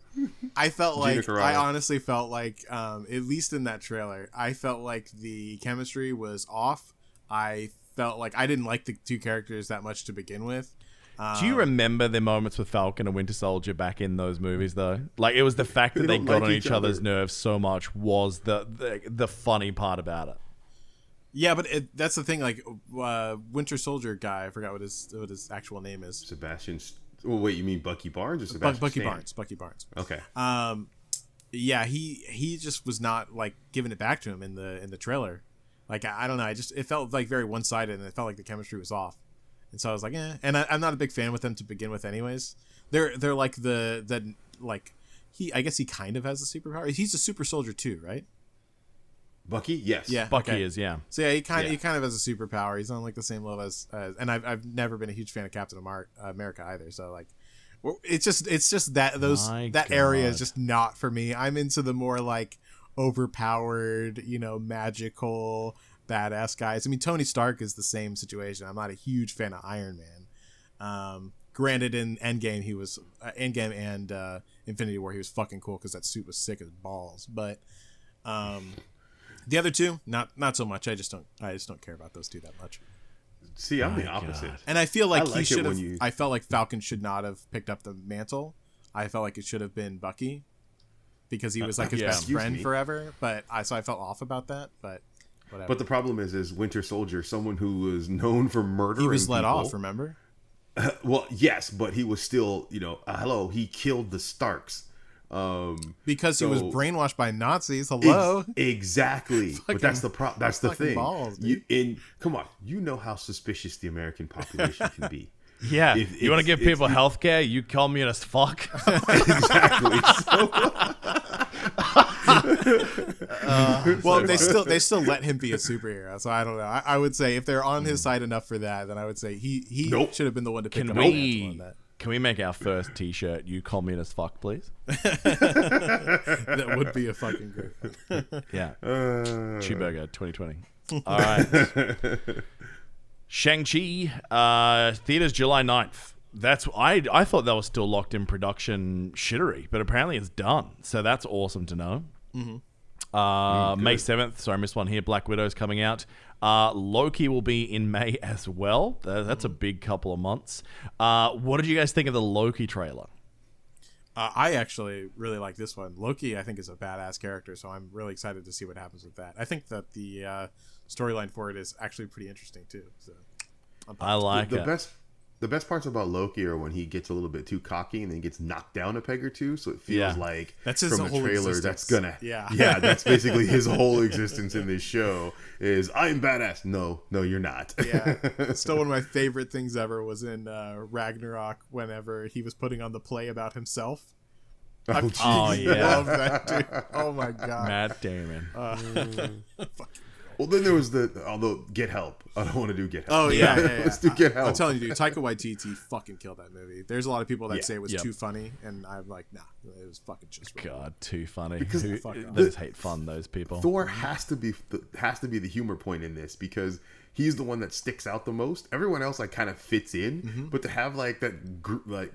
Speaker 3: I felt like
Speaker 4: Carano.
Speaker 3: I honestly felt like at least in that trailer, I felt like the chemistry was off. I felt like I didn't like the two characters that much to begin with.
Speaker 2: Do you remember the moments with Falcon and Winter Soldier back in those movies, though? Like, it was the fact that they
Speaker 4: don't
Speaker 2: got
Speaker 4: like
Speaker 2: on
Speaker 4: each
Speaker 2: each other's
Speaker 4: other.
Speaker 2: nerves so much was the funny part about it.
Speaker 3: Yeah, but that's the thing. Like Winter Soldier guy, I forgot what his actual name is.
Speaker 4: Sebastian. Well, wait, you mean Bucky Barnes or Sebastian?
Speaker 3: Bucky
Speaker 4: Stan?
Speaker 3: Barnes. Bucky Barnes.
Speaker 4: Okay.
Speaker 3: Yeah, he just was not like giving it back to him in the trailer. Like I don't know, it felt like very one sided, and it felt like the chemistry was off. And so I was like, eh. And I'm not a big fan with them to begin with, anyways. They're like I guess he kind of has a superpower. He's a super soldier too, right?
Speaker 4: Bucky, yes.
Speaker 3: Yeah,
Speaker 2: Bucky
Speaker 3: okay.
Speaker 2: is, yeah.
Speaker 3: So yeah, he kind of has a superpower. He's on like the same level as and I've never been a huge fan of Captain America either. So like, it's just that that area is just not for me. I'm into the more like overpowered, magical badass guys. I mean, Tony Stark is the same situation. I'm not a huge fan of Iron Man. Granted, in Endgame he was Endgame and Infinity War he was fucking cool because that suit was sick as balls. But the other two, not so much. I just don't care about those two that much.
Speaker 4: See, I'm the opposite.
Speaker 2: God.
Speaker 3: And I feel like
Speaker 4: I like
Speaker 3: he
Speaker 4: it
Speaker 3: should have.
Speaker 4: when you-
Speaker 3: I felt like Falcon should not have picked up the mantle. I felt like it should have been Bucky because he was like his
Speaker 2: yeah.
Speaker 3: best
Speaker 4: Excuse
Speaker 3: friend
Speaker 4: me.
Speaker 3: forever. But I felt off about that. But whatever.
Speaker 4: But the problem is Winter Soldier, someone who was known for murdering
Speaker 3: he was let
Speaker 4: people.
Speaker 3: off. Remember?
Speaker 4: Well, yes, but he was still, hello, he killed the Starks.
Speaker 3: Because he was
Speaker 4: So-
Speaker 3: brainwashed by Nazis. Hello.
Speaker 4: Exactly. But that's the that's the
Speaker 3: fucking
Speaker 4: thing.
Speaker 3: balls, dude.
Speaker 4: Come on, you know how suspicious the American population can be.
Speaker 2: Yeah.
Speaker 4: If
Speaker 2: You want to
Speaker 4: it's-
Speaker 2: give people
Speaker 4: it's-
Speaker 2: health care? You communist fuck.
Speaker 4: Exactly.
Speaker 3: Well, they still let him be a superhero. So I don't know. I would say if they're on his side enough for that, then I would say he
Speaker 4: Nope.
Speaker 3: should have been the one to pick
Speaker 2: Can
Speaker 3: up the mantle on
Speaker 2: we
Speaker 3: that.
Speaker 2: Can we make our first T-shirt? You communist fuck, please.
Speaker 3: That would be a fucking great one.
Speaker 2: Yeah. Cheeseburger 2020. All right. Shang-Chi, theaters July 9th. I thought that was still locked in production shittery, but apparently it's done. So that's awesome to know. Mm-hmm. May 7th. Sorry, I missed one here. Black Widow's coming out. Loki will be in May as well. That's a big couple of months. What did you guys think of the Loki trailer?
Speaker 3: I actually really like this one. Loki, I think, is a badass character, so I'm really excited to see what happens with that. I think that the storyline for it is actually pretty interesting too. So
Speaker 2: I like it.
Speaker 4: The best parts about Loki are when he gets a little bit too cocky and then gets knocked down a peg or two. So it feels like
Speaker 3: that's his
Speaker 4: from
Speaker 3: whole
Speaker 4: a trailer
Speaker 3: existence.
Speaker 4: that's gonna that's basically his whole existence in this show is I'm badass. No, you're not.
Speaker 3: Yeah, still one of my favorite things ever was in Ragnarok whenever he was putting on the play about himself. I love that dude. Oh my god,
Speaker 2: Matt Damon.
Speaker 4: Well, then there was although Get Help. I don't want to do Get Help.
Speaker 3: Oh, yeah.
Speaker 4: Let's do Get Help.
Speaker 3: I'm telling you, dude, Taika Waititi fucking killed that movie. There's a lot of people that say it was too funny, and I'm like, nah, it was fucking just
Speaker 2: God, too funny.
Speaker 4: Because
Speaker 2: they just hate fun, those people.
Speaker 4: Thor has to be the humor point in this because he's the one that sticks out the most. Everyone else like kind of fits in, but to have like that group, like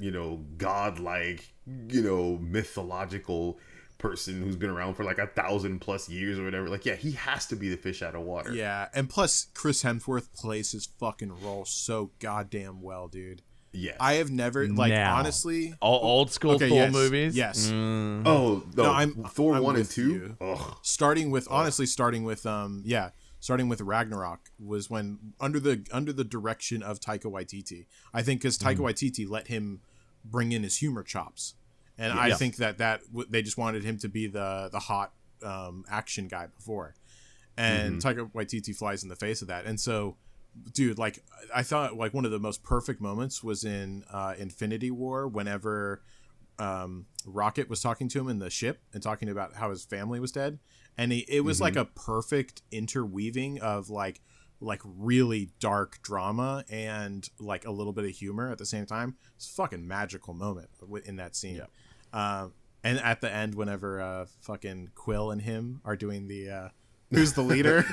Speaker 4: godlike, mythological person who's been around for like 1,000+ years or whatever, like he has to be the fish out of water.
Speaker 3: Yeah, and plus Chris Hemsworth plays his fucking role so goddamn well, dude.
Speaker 4: Yes.
Speaker 3: I have never honestly
Speaker 2: old school Thor movies.
Speaker 3: Yes.
Speaker 4: Oh no, Thor 1 and 2.
Speaker 3: Starting with Ragnarok was when under the direction of Taika Waititi. I think because Taika Waititi let him bring in his humor chops. And I think that they just wanted him to be the hot action guy before. And Taika Waititi flies in the face of that. And so, dude, like, I thought like one of the most perfect moments was in Infinity War whenever Rocket was talking to him in the ship and talking about how his family was dead. And it was like a perfect interweaving of like really dark drama and like a little bit of humor at the same time. It's a fucking magical moment in that scene. Yeah. And at the end, whenever fucking Quill and him are doing the who's the leader?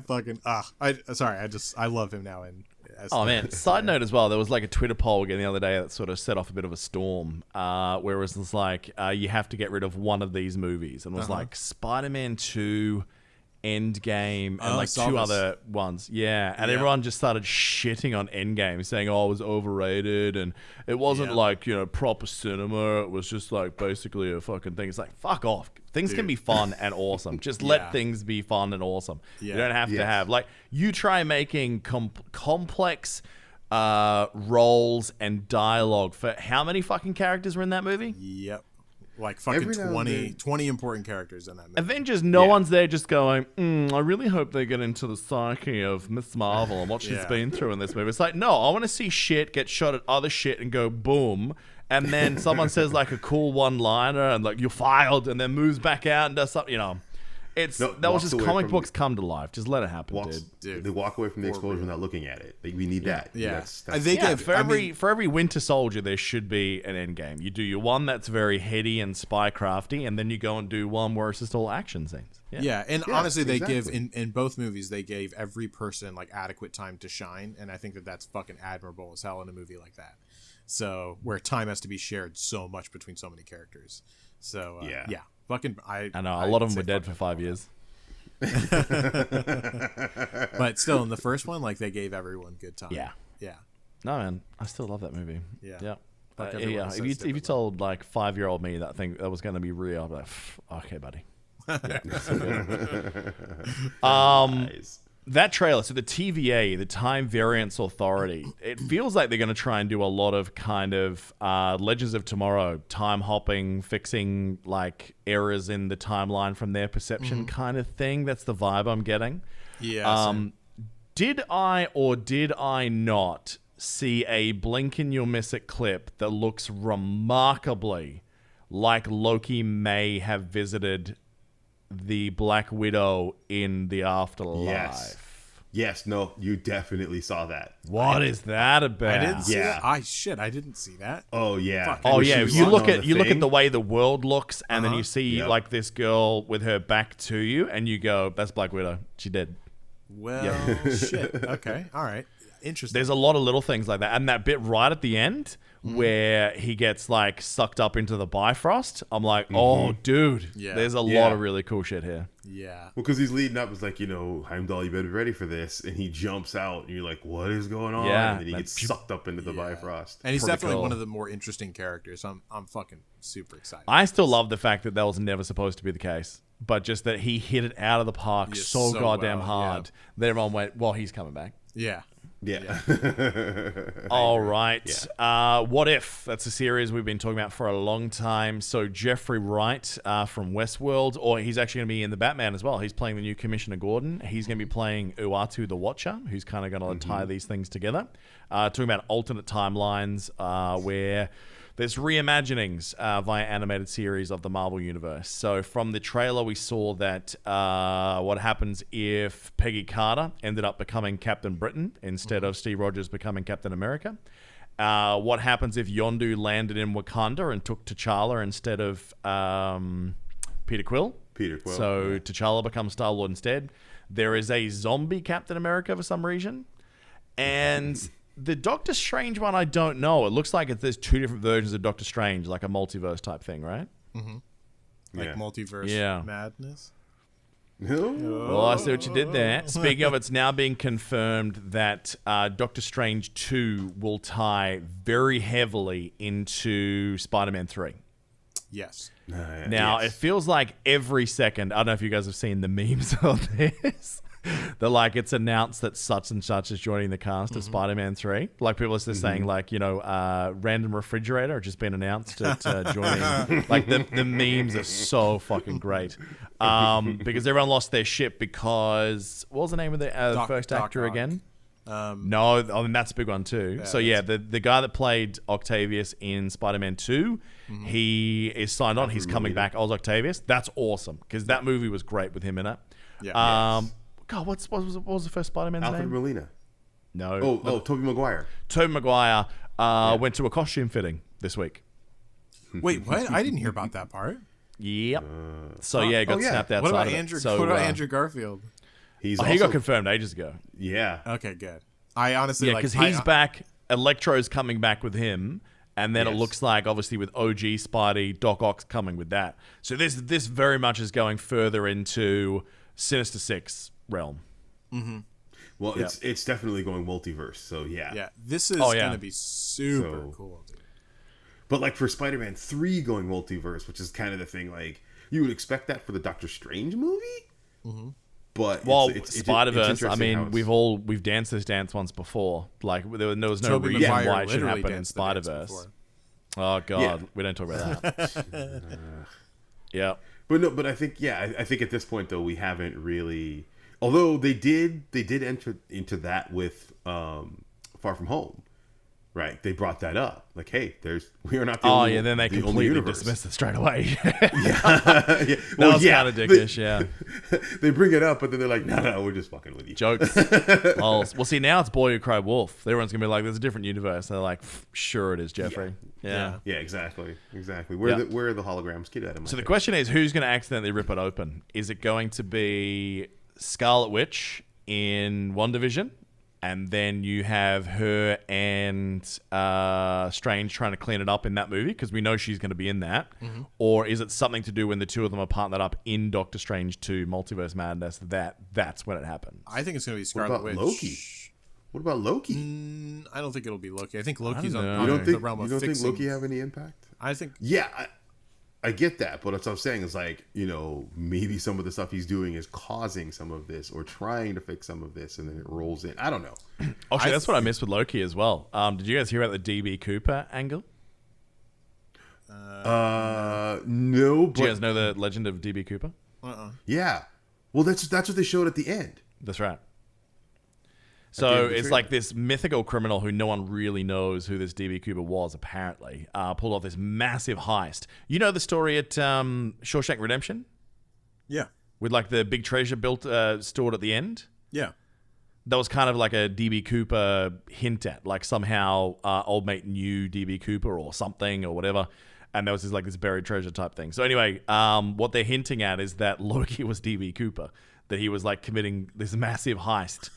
Speaker 3: Fucking I love him now. And
Speaker 2: man, side note as well, there was like a Twitter poll again the other day that sort of set off a bit of a storm, where it was like you have to get rid of one of these movies, and it was like Spider-Man 2, Endgame, and like two other ones. Yeah. And everyone just started shitting on Endgame, saying, it was overrated and it wasn't like, proper cinema. It was just like basically a fucking thing. It's like, fuck off. Things can be fun and awesome. Just let things be fun and awesome. You don't have to have, like, you try making complex roles and dialogue for how many fucking characters were in that movie?
Speaker 3: Yep. Like fucking 20 important characters in that movie.
Speaker 2: Avengers, no one's there just going, I really hope they get into the psyche of Miss Marvel and what she's been through in this movie. It's like, no, I want to see shit get shot at other shit and go boom. And then someone says like a cool one-liner and like, you're filed, and then moves back out and does something, that was just comic books come to life. Just let it happen, dude.
Speaker 4: They walk away from the explosion without looking at it. We need that.
Speaker 3: Yeah.
Speaker 2: For every Winter Soldier, there should be an end game. You do your one that's very heady and spy crafty, and then you go and do one where it's just all action scenes.
Speaker 3: And honestly, they give in both movies, they gave every person like adequate time to shine, and I think that that's fucking admirable as hell in a movie like that. So where time has to be shared so much between so many characters. So fucking I
Speaker 2: know a lot of them were dead for 5 years.
Speaker 3: But still, in the first one, like, they gave everyone good time.
Speaker 2: Yeah. No, man, I still love that movie.
Speaker 3: Yeah.
Speaker 2: If you told like 5-year-old me that was going to be real, I'd be like, okay, buddy. Nice. That trailer, so the TVA, the Time Variance Authority, it feels like they're going to try and do a lot of kind of Legends of Tomorrow, time hopping, fixing like errors in the timeline from their perception kind of thing. That's the vibe I'm getting.
Speaker 3: Yeah.
Speaker 2: Did I not see a blink and you'll miss it clip that looks remarkably like Loki may have visited the Black Widow in the afterlife?
Speaker 4: Yes, no, you definitely saw that.
Speaker 2: What is that about?
Speaker 3: I didn't see
Speaker 4: Yeah.
Speaker 3: that. I didn't see that.
Speaker 4: Oh yeah.
Speaker 3: Fuck.
Speaker 2: Oh
Speaker 4: When she
Speaker 2: yeah,
Speaker 4: was
Speaker 2: you
Speaker 4: on
Speaker 2: look
Speaker 4: the
Speaker 2: at
Speaker 4: thing.
Speaker 2: the way the world looks, and then you see
Speaker 4: Yep.
Speaker 2: like this girl with her back to you, and you go, "That's Black Widow. She did."
Speaker 3: Well, shit. Okay. All right. Interesting.
Speaker 2: There's a lot of little things like that, and that bit right at the end where he gets like sucked up into the Bifrost. I'm like, oh, dude,
Speaker 3: Yeah.
Speaker 2: there's a
Speaker 4: Yeah.
Speaker 2: lot of really cool shit here.
Speaker 3: Yeah.
Speaker 4: Well, because he's leading up, it's like, Heimdall, you better be ready for this, and he jumps out, and you're like, what is going on?
Speaker 2: Yeah,
Speaker 4: And then he gets sucked up into the Bifrost.
Speaker 3: And he's
Speaker 2: Pretty
Speaker 3: definitely
Speaker 2: cool.
Speaker 3: one of the more interesting characters. I'm fucking super excited.
Speaker 2: I still love the fact that was never supposed to be the case, but just that he hit it out of the park
Speaker 3: Yeah,
Speaker 2: so
Speaker 3: so
Speaker 2: goddamn
Speaker 3: well,
Speaker 2: hard that everyone went, well, he's coming back.
Speaker 3: Yeah.
Speaker 4: Yeah.
Speaker 2: All right. What If? That's a series we've been talking about for a long time. So Jeffrey Wright from Westworld, or he's actually going to be in the Batman as well. He's playing the new Commissioner Gordon. He's going to be playing Uatu the Watcher, who's kind of going to tie these things together. Talking about alternate timelines where there's reimaginings via animated series of the Marvel Universe. So from the trailer, we saw that what happens if Peggy Carter ended up becoming Captain Britain instead of Steve Rogers becoming Captain America. What happens if Yondu landed in Wakanda and took T'Challa instead of Peter Quill?
Speaker 4: Peter Quill.
Speaker 2: So T'Challa becomes Star-Lord instead. There is a zombie Captain America for some reason. And the Doctor Strange one, I don't know. It looks like there's two different versions of Doctor Strange, like a multiverse type thing, right?
Speaker 3: Like multiverse madness.
Speaker 2: Well, I see what you did there. Speaking of, it's now being confirmed that Doctor Strange 2 will tie very heavily into Spider-Man 3.
Speaker 3: Yes.
Speaker 2: Now, it feels like every second, I don't know if you guys have seen the memes on this. They're like, it's announced that such and such is joining the cast of Spider-Man 3. Like, people are just saying, like, random refrigerator just been announced at joining. Like, the memes are so fucking great. Because everyone lost their shit because, what was the name of the first actor again? No, I mean, that's a big one too. Yeah, the guy that played Octavius in Spider-Man 2, he is signed on. He's coming back as Octavius. That's awesome because that movie was great with him in it.
Speaker 3: Yeah.
Speaker 2: God, what was the first Spider-Man's
Speaker 4: Alfred
Speaker 2: name?
Speaker 4: Molina.
Speaker 2: No.
Speaker 4: Tobey Maguire.
Speaker 2: Tobey Maguire went to a costume fitting this week.
Speaker 3: Wait, what? I didn't hear about that part.
Speaker 2: Yep. He got snapped outside
Speaker 3: What about
Speaker 2: of it.
Speaker 3: Andrew?
Speaker 2: So,
Speaker 3: What about Andrew Garfield?
Speaker 4: He
Speaker 2: got confirmed ages ago.
Speaker 4: Yeah.
Speaker 3: Okay, good. I honestly
Speaker 2: because he's back. Electro's coming back with him. And then it looks like, obviously, with OG Spidey, Doc Ock coming with that. So this very much is going further into Sinister Six realm.
Speaker 4: Well, it's definitely going multiverse. So yeah.
Speaker 3: Yeah, this is gonna be super cool, dude.
Speaker 4: But like for Spider-Man 3 going multiverse, which is kind of the thing, like you would expect that for the Doctor Strange movie. But it's
Speaker 2: Spider-Verse. I
Speaker 4: interesting how
Speaker 2: mean, we've danced this dance once before. Like there was no
Speaker 3: Tobey
Speaker 2: reason
Speaker 3: Maguire
Speaker 2: why it should
Speaker 3: literally
Speaker 2: happen in
Speaker 3: danced the dance
Speaker 2: Spider-Verse.
Speaker 3: before.
Speaker 2: Oh god,
Speaker 4: Yeah.
Speaker 2: we don't talk about that. Yeah.
Speaker 4: But I think I think at this point though we haven't really. Although they did enter into that with Far From Home, right? They brought that up, like, hey, we are not the only.
Speaker 2: Then they
Speaker 4: the only
Speaker 2: completely
Speaker 4: universe.
Speaker 2: dismissed it straight away.
Speaker 4: Yeah.
Speaker 2: That was kind of dickish, yeah.
Speaker 4: They bring it up, but then they're like, no, we're just fucking with you.
Speaker 2: Jokes. Well, see, now it's Boy Who Cried Wolf. Everyone's gonna be like, there's a different universe. They're like, sure it is, Jeffrey. Yeah.
Speaker 4: Yeah, exactly. Where are the holograms? Get out of my
Speaker 2: So the
Speaker 4: face.
Speaker 2: question is, who's going to accidentally rip it open? Is it going to be Scarlet Witch in WandaVision, and then you have her and Strange trying to clean it up in that movie because we know she's going to be in that? Or is it something to do when the two of them are partnered up in Doctor Strange 2 Multiverse Madness? That's when it happens.
Speaker 3: I think it's gonna be
Speaker 4: What
Speaker 3: Scarlet
Speaker 4: about
Speaker 3: Witch.
Speaker 4: Loki? What about Loki?
Speaker 3: I don't think it'll be Loki. I think Loki's on
Speaker 2: know.
Speaker 4: You don't
Speaker 3: the
Speaker 4: think
Speaker 3: realm of
Speaker 4: think
Speaker 3: fixing.
Speaker 4: Loki have any impact?
Speaker 3: I think
Speaker 4: Yeah, I get that, but what I'm saying is like, maybe some of the stuff he's doing is causing some of this or trying to fix some of this, and then it rolls in. I don't know.
Speaker 2: Actually, that's what I missed with Loki as well. Did you guys hear about the DB Cooper angle?
Speaker 4: No,
Speaker 2: Do you guys
Speaker 4: but
Speaker 2: know the legend of DB Cooper?
Speaker 4: yeah. Well, that's what they showed at the end.
Speaker 2: That's right.
Speaker 4: At the
Speaker 2: So
Speaker 4: end of the
Speaker 2: it's
Speaker 4: trailer.
Speaker 2: like this mythical criminal who no one really knows who this DB Cooper was, apparently, pulled off this massive heist. You know the story at Shawshank Redemption?
Speaker 3: yeah,
Speaker 2: With like the big treasure built stored at the end?
Speaker 3: yeah.
Speaker 2: that was kind of like a DB Cooper hint at, like somehow old mate knew DB Cooper or something or whatever. And there was this buried treasure type thing. So anyway, what they're hinting at is that Loki was DB Cooper, that he was like committing this massive heist,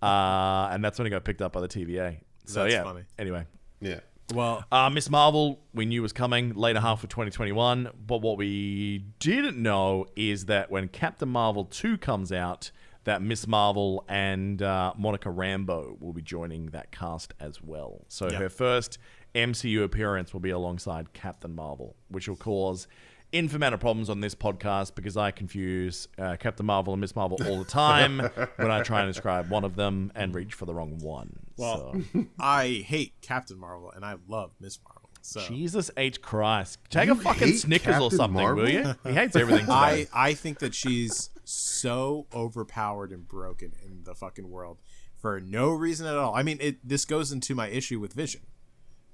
Speaker 2: and that's when he got picked up by the TVA. So
Speaker 3: That's
Speaker 2: yeah.
Speaker 3: funny.
Speaker 2: Anyway,
Speaker 4: Yeah.
Speaker 3: Well,
Speaker 2: Miss Marvel we knew was coming later half of 2021, but what we didn't know is that when Captain Marvel 2 comes out, that Miss Marvel and Monica Rambeau will be joining that cast as well. So her first MCU appearance will be alongside Captain Marvel, which will cause infinite amount of problems on this podcast because I confuse Captain Marvel and Miss Marvel all the time when I try and describe one of them and reach for the wrong one.
Speaker 3: well, I hate Captain Marvel and I love Miss Marvel. So
Speaker 2: Jesus H. Christ. Take a
Speaker 4: You
Speaker 2: fucking
Speaker 4: hate
Speaker 2: Snickers or
Speaker 4: Captain
Speaker 2: something,
Speaker 4: Marvel?
Speaker 2: will you? He hates everything today.
Speaker 3: I think that she's so overpowered and broken in the fucking world for no reason at all. I mean, this goes into my issue with Vision.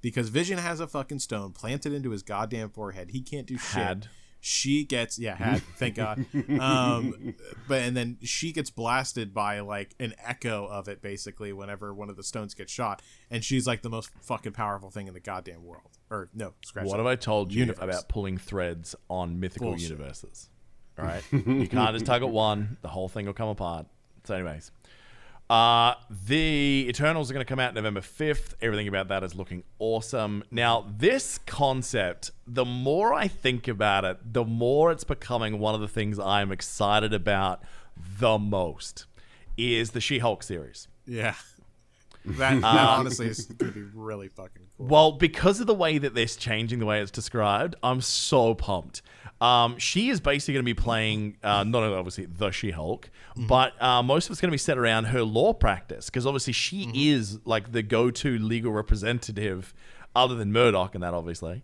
Speaker 3: Because Vision has a fucking stone planted into his goddamn forehead. He can't do shit.
Speaker 2: Had.
Speaker 3: She gets thank God. And then she gets blasted by like an echo of it basically whenever one of the stones gets shot, and she's like the most fucking powerful thing in the goddamn world. Or no, scratch
Speaker 2: What
Speaker 3: that.
Speaker 2: have I told you
Speaker 3: Universe.
Speaker 2: about pulling threads on mythical
Speaker 3: Bullshit.
Speaker 2: universes? All right, you can't just tug at one; the whole thing will come apart. So, anyways, the Eternals are going to come out November 5th. Everything about that is looking awesome. Now, this concept, the more I think about it, the more it's becoming one of the things I'm excited about the most. Is the She-Hulk series?
Speaker 3: Yeah. That honestly is going to be really fucking cool.
Speaker 2: Well, because of the way that they're changing the way it's described, I'm so pumped. She is basically going to be playing, not only obviously the She-Hulk, but most of it's going to be set around her law practice. Because obviously she is like the go-to legal representative, other than Murdoch and that obviously.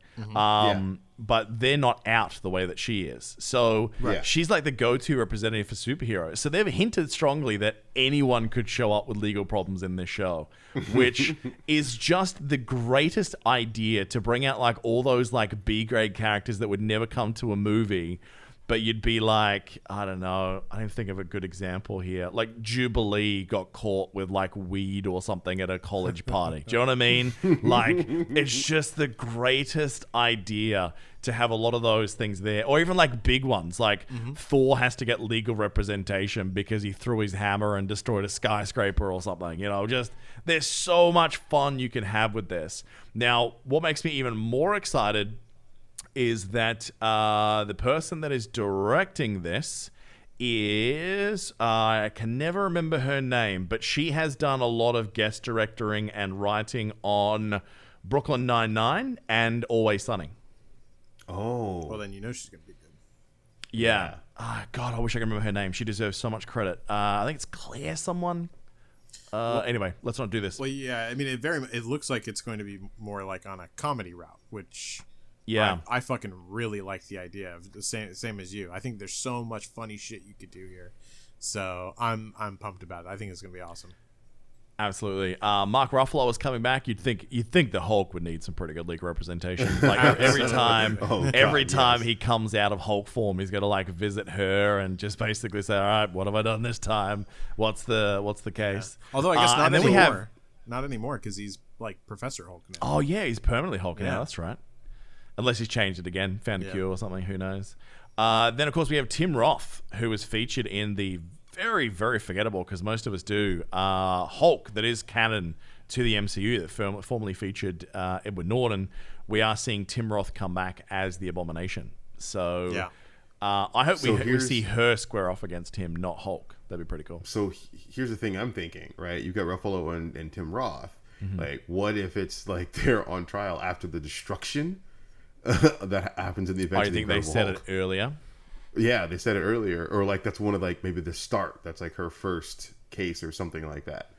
Speaker 2: But they're not out the way that she is. So she's like the go-to representative for superheroes. So they've hinted strongly that anyone could show up with legal problems in this show, which is just the greatest idea to bring out like all those like B-grade characters that would never come to a movie. But you'd be like, I don't know, I don't think of a good example here. Like Jubilee got caught with like weed or something at a college party. Do you know what I mean? Like, it's just the greatest idea to have a lot of those things there. Or even like big ones, like Thor has to get legal representation because he threw his hammer and destroyed a skyscraper or something. You know, just there's so much fun you can have with this. Now, what makes me even more excited is that the person that is directing this is, I can never remember her name, but she has done a lot of guest directing and writing on Brooklyn Nine-Nine and Always Sunny.
Speaker 4: Oh.
Speaker 3: Well, then you know she's going to be good.
Speaker 2: Yeah. God, I wish I could remember her name. She deserves so much credit. I think it's Claire someone. Anyway, let's not do this.
Speaker 3: Well, yeah, I mean, it looks like it's going to be more like on a comedy route, which...
Speaker 2: Yeah,
Speaker 3: I fucking really like the idea of the same as you. I think there's so much funny shit you could do here, so I'm pumped about it. I think it's gonna be awesome.
Speaker 2: Absolutely. Mark Ruffalo is coming back. You'd think the Hulk would need some pretty good league representation. Like every time he comes out of Hulk form, he's gonna like visit her and just basically say, "All right, what have I done this time? What's the case?"
Speaker 3: Yeah. Although I guess not
Speaker 2: and then
Speaker 3: anymore. Not anymore because he's like Professor Hulk now.
Speaker 2: Oh yeah, he's permanently Hulk now.
Speaker 3: Yeah.
Speaker 2: That's right. Unless he's changed it again, found a cure or something, who knows. Then, of course, we have Tim Roth, who was featured in the very, very forgettable, because most of us do, Hulk, that is canon to the MCU, that formerly featured Edward Norton. We are seeing Tim Roth come back as the Abomination. So I hope we see her square off against him, not Hulk. That'd be pretty cool.
Speaker 4: So here's the thing I'm thinking, right? You've got Ruffalo and Tim Roth. Like, what if it's like they're on trial after the destruction that happens in the event.
Speaker 2: I think they said it earlier.
Speaker 4: Yeah, they said it earlier, or like that's one of like maybe the start. That's like her first case or something like that.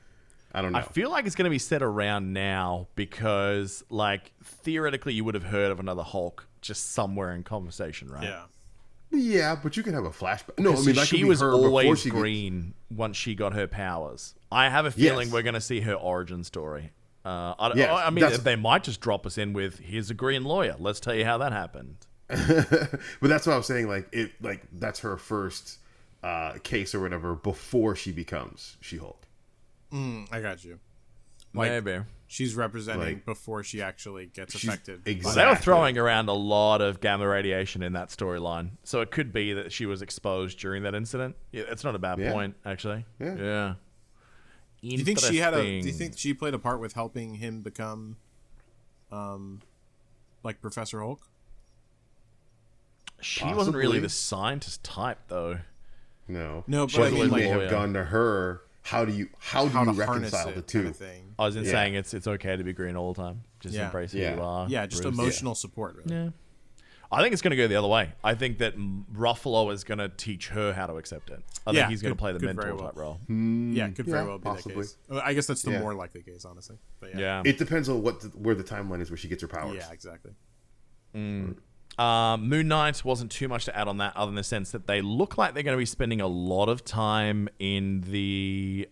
Speaker 4: I don't know.
Speaker 2: I feel like it's going to be set around now because, like, theoretically, you would have heard of another Hulk just somewhere in conversation, right?
Speaker 3: Yeah.
Speaker 4: Yeah, but you can have a flashback. No, I mean that
Speaker 2: she
Speaker 4: could be
Speaker 2: was
Speaker 4: her
Speaker 2: always
Speaker 4: before
Speaker 2: green once she got her powers. I have a feeling we're going to see her origin story. I mean, they might just drop us in with, here's a green lawyer. Let's tell you how that happened.
Speaker 4: But that's what I was saying. Like that's her first case or whatever before she becomes She-Hulk.
Speaker 3: I got you.
Speaker 2: Maybe.
Speaker 3: She's representing before she actually gets affected.
Speaker 4: Exactly.
Speaker 2: They were throwing around a lot of gamma radiation in that storyline, so it could be that she was exposed during that incident. Yeah, it's not a bad point, actually. Yeah.
Speaker 3: Do you think she Do you think she played a part with helping him become, like Professor Hulk?
Speaker 2: She wasn't really the scientist type, though.
Speaker 4: No,
Speaker 3: but
Speaker 4: she may have gone to her. How do you reconcile the two?
Speaker 3: Kind of thing.
Speaker 2: I was saying it's okay to be green all the time. Just embrace who you are.
Speaker 3: Yeah, just emotional support, really.
Speaker 2: Yeah. I think it's going to go the other way. I think that Ruffalo is going to teach her how to accept it. I think he's going to play the mentor type role.
Speaker 3: Yeah, could very well be possibly. That case. I guess that's the more likely case, honestly. But yeah.
Speaker 4: It depends on where the timeline is where she gets her powers.
Speaker 3: Yeah, exactly.
Speaker 2: Moon Knight wasn't too much to add on that, other than the sense that they look like they're going to be spending a lot of time in the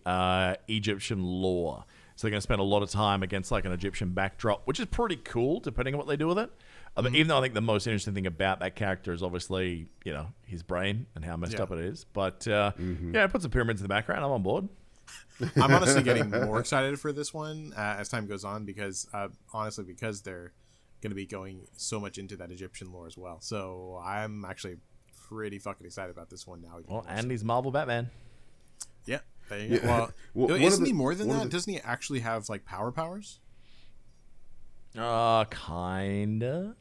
Speaker 2: Egyptian lore. So they're going to spend a lot of time against like an Egyptian backdrop, which is pretty cool, depending on what they do with it. But even though I think the most interesting thing about that character is obviously, his brain and how messed up it is. But put some pyramids in the background. I'm on board.
Speaker 3: I'm honestly getting more excited for this one as time goes on because they're going to be going so much into that Egyptian lore as well. So I'm actually pretty fucking excited about this one now.
Speaker 2: Well, and he's Marvel Batman.
Speaker 3: Yeah. There you go. Well, isn't he more than that? Doesn't he actually have like powers?
Speaker 2: Kinda.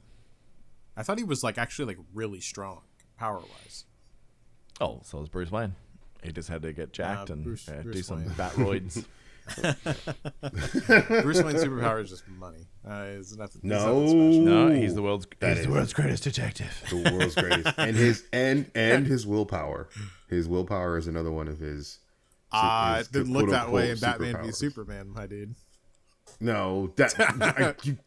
Speaker 3: I thought he was like actually like really strong power wise.
Speaker 2: Oh, so is Bruce Wayne. He just had to get jacked and
Speaker 3: Bruce
Speaker 2: do some
Speaker 3: Wayne.
Speaker 2: batroids.
Speaker 3: Bruce Wayne's superpower is just money. It's nothing.
Speaker 4: No.
Speaker 3: Nothing special.
Speaker 2: No, he's the world's greatest detective.
Speaker 4: The world's greatest, and his willpower. His willpower is another one of his.
Speaker 3: It didn't look that way in Batman v
Speaker 4: superpowers.
Speaker 3: Superman, my dude.
Speaker 4: No,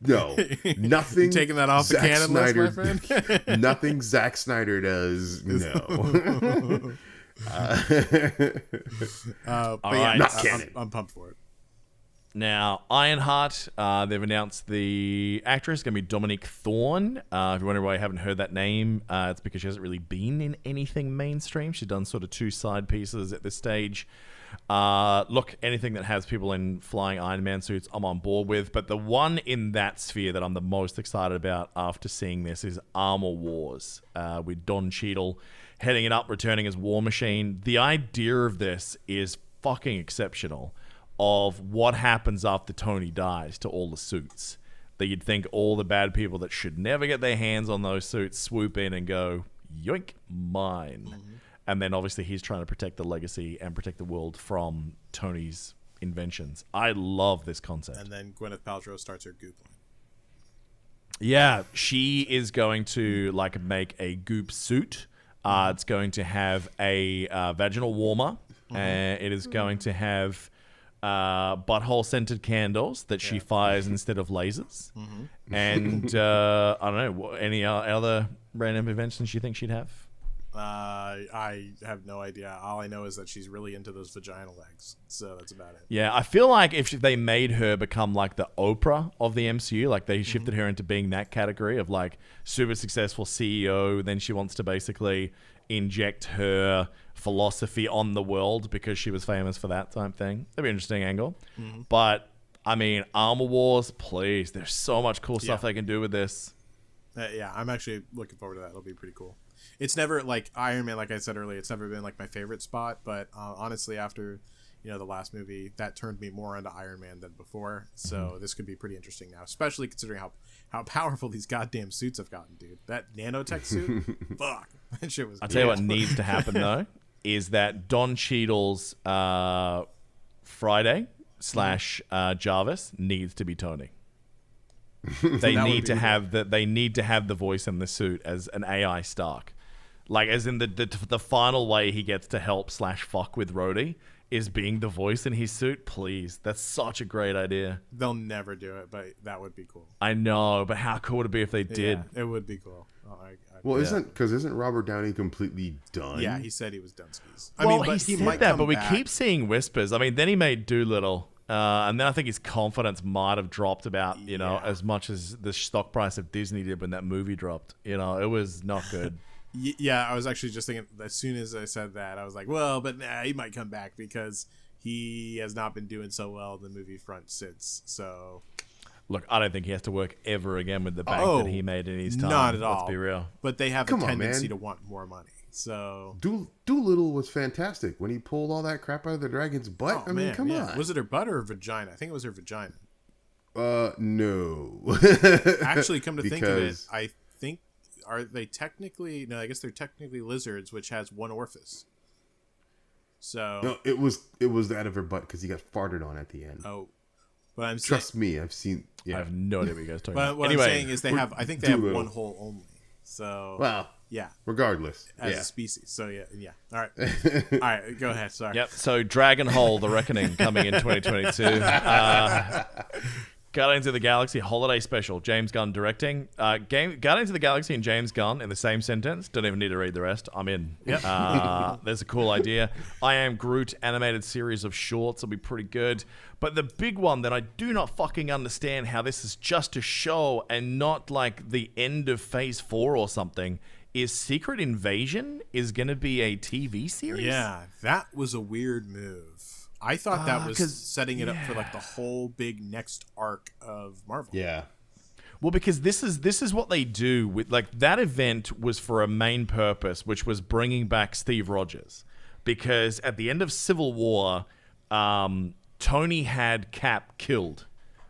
Speaker 4: no, nothing.
Speaker 3: Taking that off the canon list, my friend.
Speaker 4: Nothing Zack Snyder does. No. Not canon.
Speaker 3: I'm pumped for it.
Speaker 2: Now, Ironheart, they've announced the actress is going to be Dominique Thorne. If you're wondering why I haven't heard that name, it's because she hasn't really been in anything mainstream. She's done sort of 2 side pieces at this stage. Look, anything that has people in flying Iron Man suits, I'm on board with. But the one in that sphere that I'm the most excited about after seeing this is Armor Wars, with Don Cheadle heading it up, returning as War Machine. The idea of this is fucking exceptional, of what happens after Tony dies to all the suits. That you'd think all the bad people that should never get their hands on those suits swoop in and go, yoink, mine. Mm-hmm. And then obviously he's trying to protect the legacy and protect the world from Tony's inventions. I love this concept.
Speaker 3: And then Gwyneth Paltrow starts her goop line.
Speaker 2: Yeah, she is going to make a goop suit. It's going to have a vaginal warmer. It is going to have butthole scented candles that she fires instead of lasers. And I don't know, any other random inventions you think she'd have?
Speaker 3: I have no idea. All I know is that she's really into those vaginal eggs. So that's about it.
Speaker 2: Yeah, I feel like if they made her become like the Oprah of the MCU, like they shifted her into being that category of like super successful CEO, then she wants to basically inject her philosophy on the world because she was famous for that type thing. That'd be an interesting angle. But I mean, Armor Wars, please. There's so much cool stuff they can do with this.
Speaker 3: Yeah, I'm actually looking forward to that. It'll be pretty cool. It's never like Iron Man, like I said earlier, it's never been like my favorite spot, but honestly, after the last movie, that turned me more into Iron Man than before. So this could be pretty interesting now, especially considering how powerful these goddamn suits have gotten, dude. That nanotech suit, fuck, that shit was.
Speaker 2: I'll tell you what needs to happen though is that Don Cheadle's Friday / Jarvis needs to be Tony. They need to have the voice in the suit as an AI Stark. Like, as in the final way he gets to help / fuck with Rhodey is being the voice in his suit. Please, that's such a great idea.
Speaker 3: They'll never do it, but that would be cool.
Speaker 2: I know, but how cool would it be if they did?
Speaker 3: Yeah, it would be cool.
Speaker 4: Isn't Robert Downey completely done?
Speaker 3: Yeah, he said he was done skis.
Speaker 2: He said that, but we keep seeing whispers. I mean, then he made Doolittle. And then I think his confidence might have dropped about, as much as the stock price of Disney did when that movie dropped. It was not good.
Speaker 3: Yeah, I was actually just thinking, as soon as I said that, I was like, well, but he might come back because he has not been doing so well in the movie front since. So,
Speaker 2: look, I don't think he has to work ever again with the bank that he made in his time.
Speaker 3: Not at all.
Speaker 2: Let's be real.
Speaker 3: But they have a tendency to want more money. So
Speaker 4: Doolittle was fantastic when he pulled all that crap out of the dragon's butt. I mean, come on.
Speaker 3: Was it her butt or her vagina? I think it was her vagina.
Speaker 4: No.
Speaker 3: Actually, come to think of it, I think are they technically? No, I guess they're technically lizards, which has one orifice. So
Speaker 4: no, it was out of her butt because he got farted on at the end.
Speaker 3: Oh, but I'm
Speaker 4: trust me, I've seen. Yeah.
Speaker 2: I have no idea what you guys are talking
Speaker 3: but
Speaker 2: about.
Speaker 3: what
Speaker 2: Anyway,
Speaker 3: I'm saying is they have. I think they have one hole only. So
Speaker 4: well,
Speaker 3: yeah.
Speaker 4: Regardless,
Speaker 3: as a species. So yeah. All right, all right. Go ahead. Sorry.
Speaker 2: Yep. So Dragon Hole: The Reckoning coming in 2022. Guardians of the Galaxy Holiday Special. James Gunn directing. Guardians of the Galaxy and James Gunn in the same sentence. Don't even need to read the rest. I'm in. Yep. There's a cool idea. I Am Groot animated series of shorts will be pretty good. But the big one that I do not fucking understand how this is just a show and not like the end of Phase 4 or something is Secret Invasion is going to be a TV series.
Speaker 3: Yeah, that was a weird move. I thought that was setting it up for like the whole big next arc of Marvel.
Speaker 4: Yeah.
Speaker 2: Well, because this is what they do with like that event was for a main purpose, which was bringing back Steve Rogers. Because at the end of Civil War, Tony had Cap killed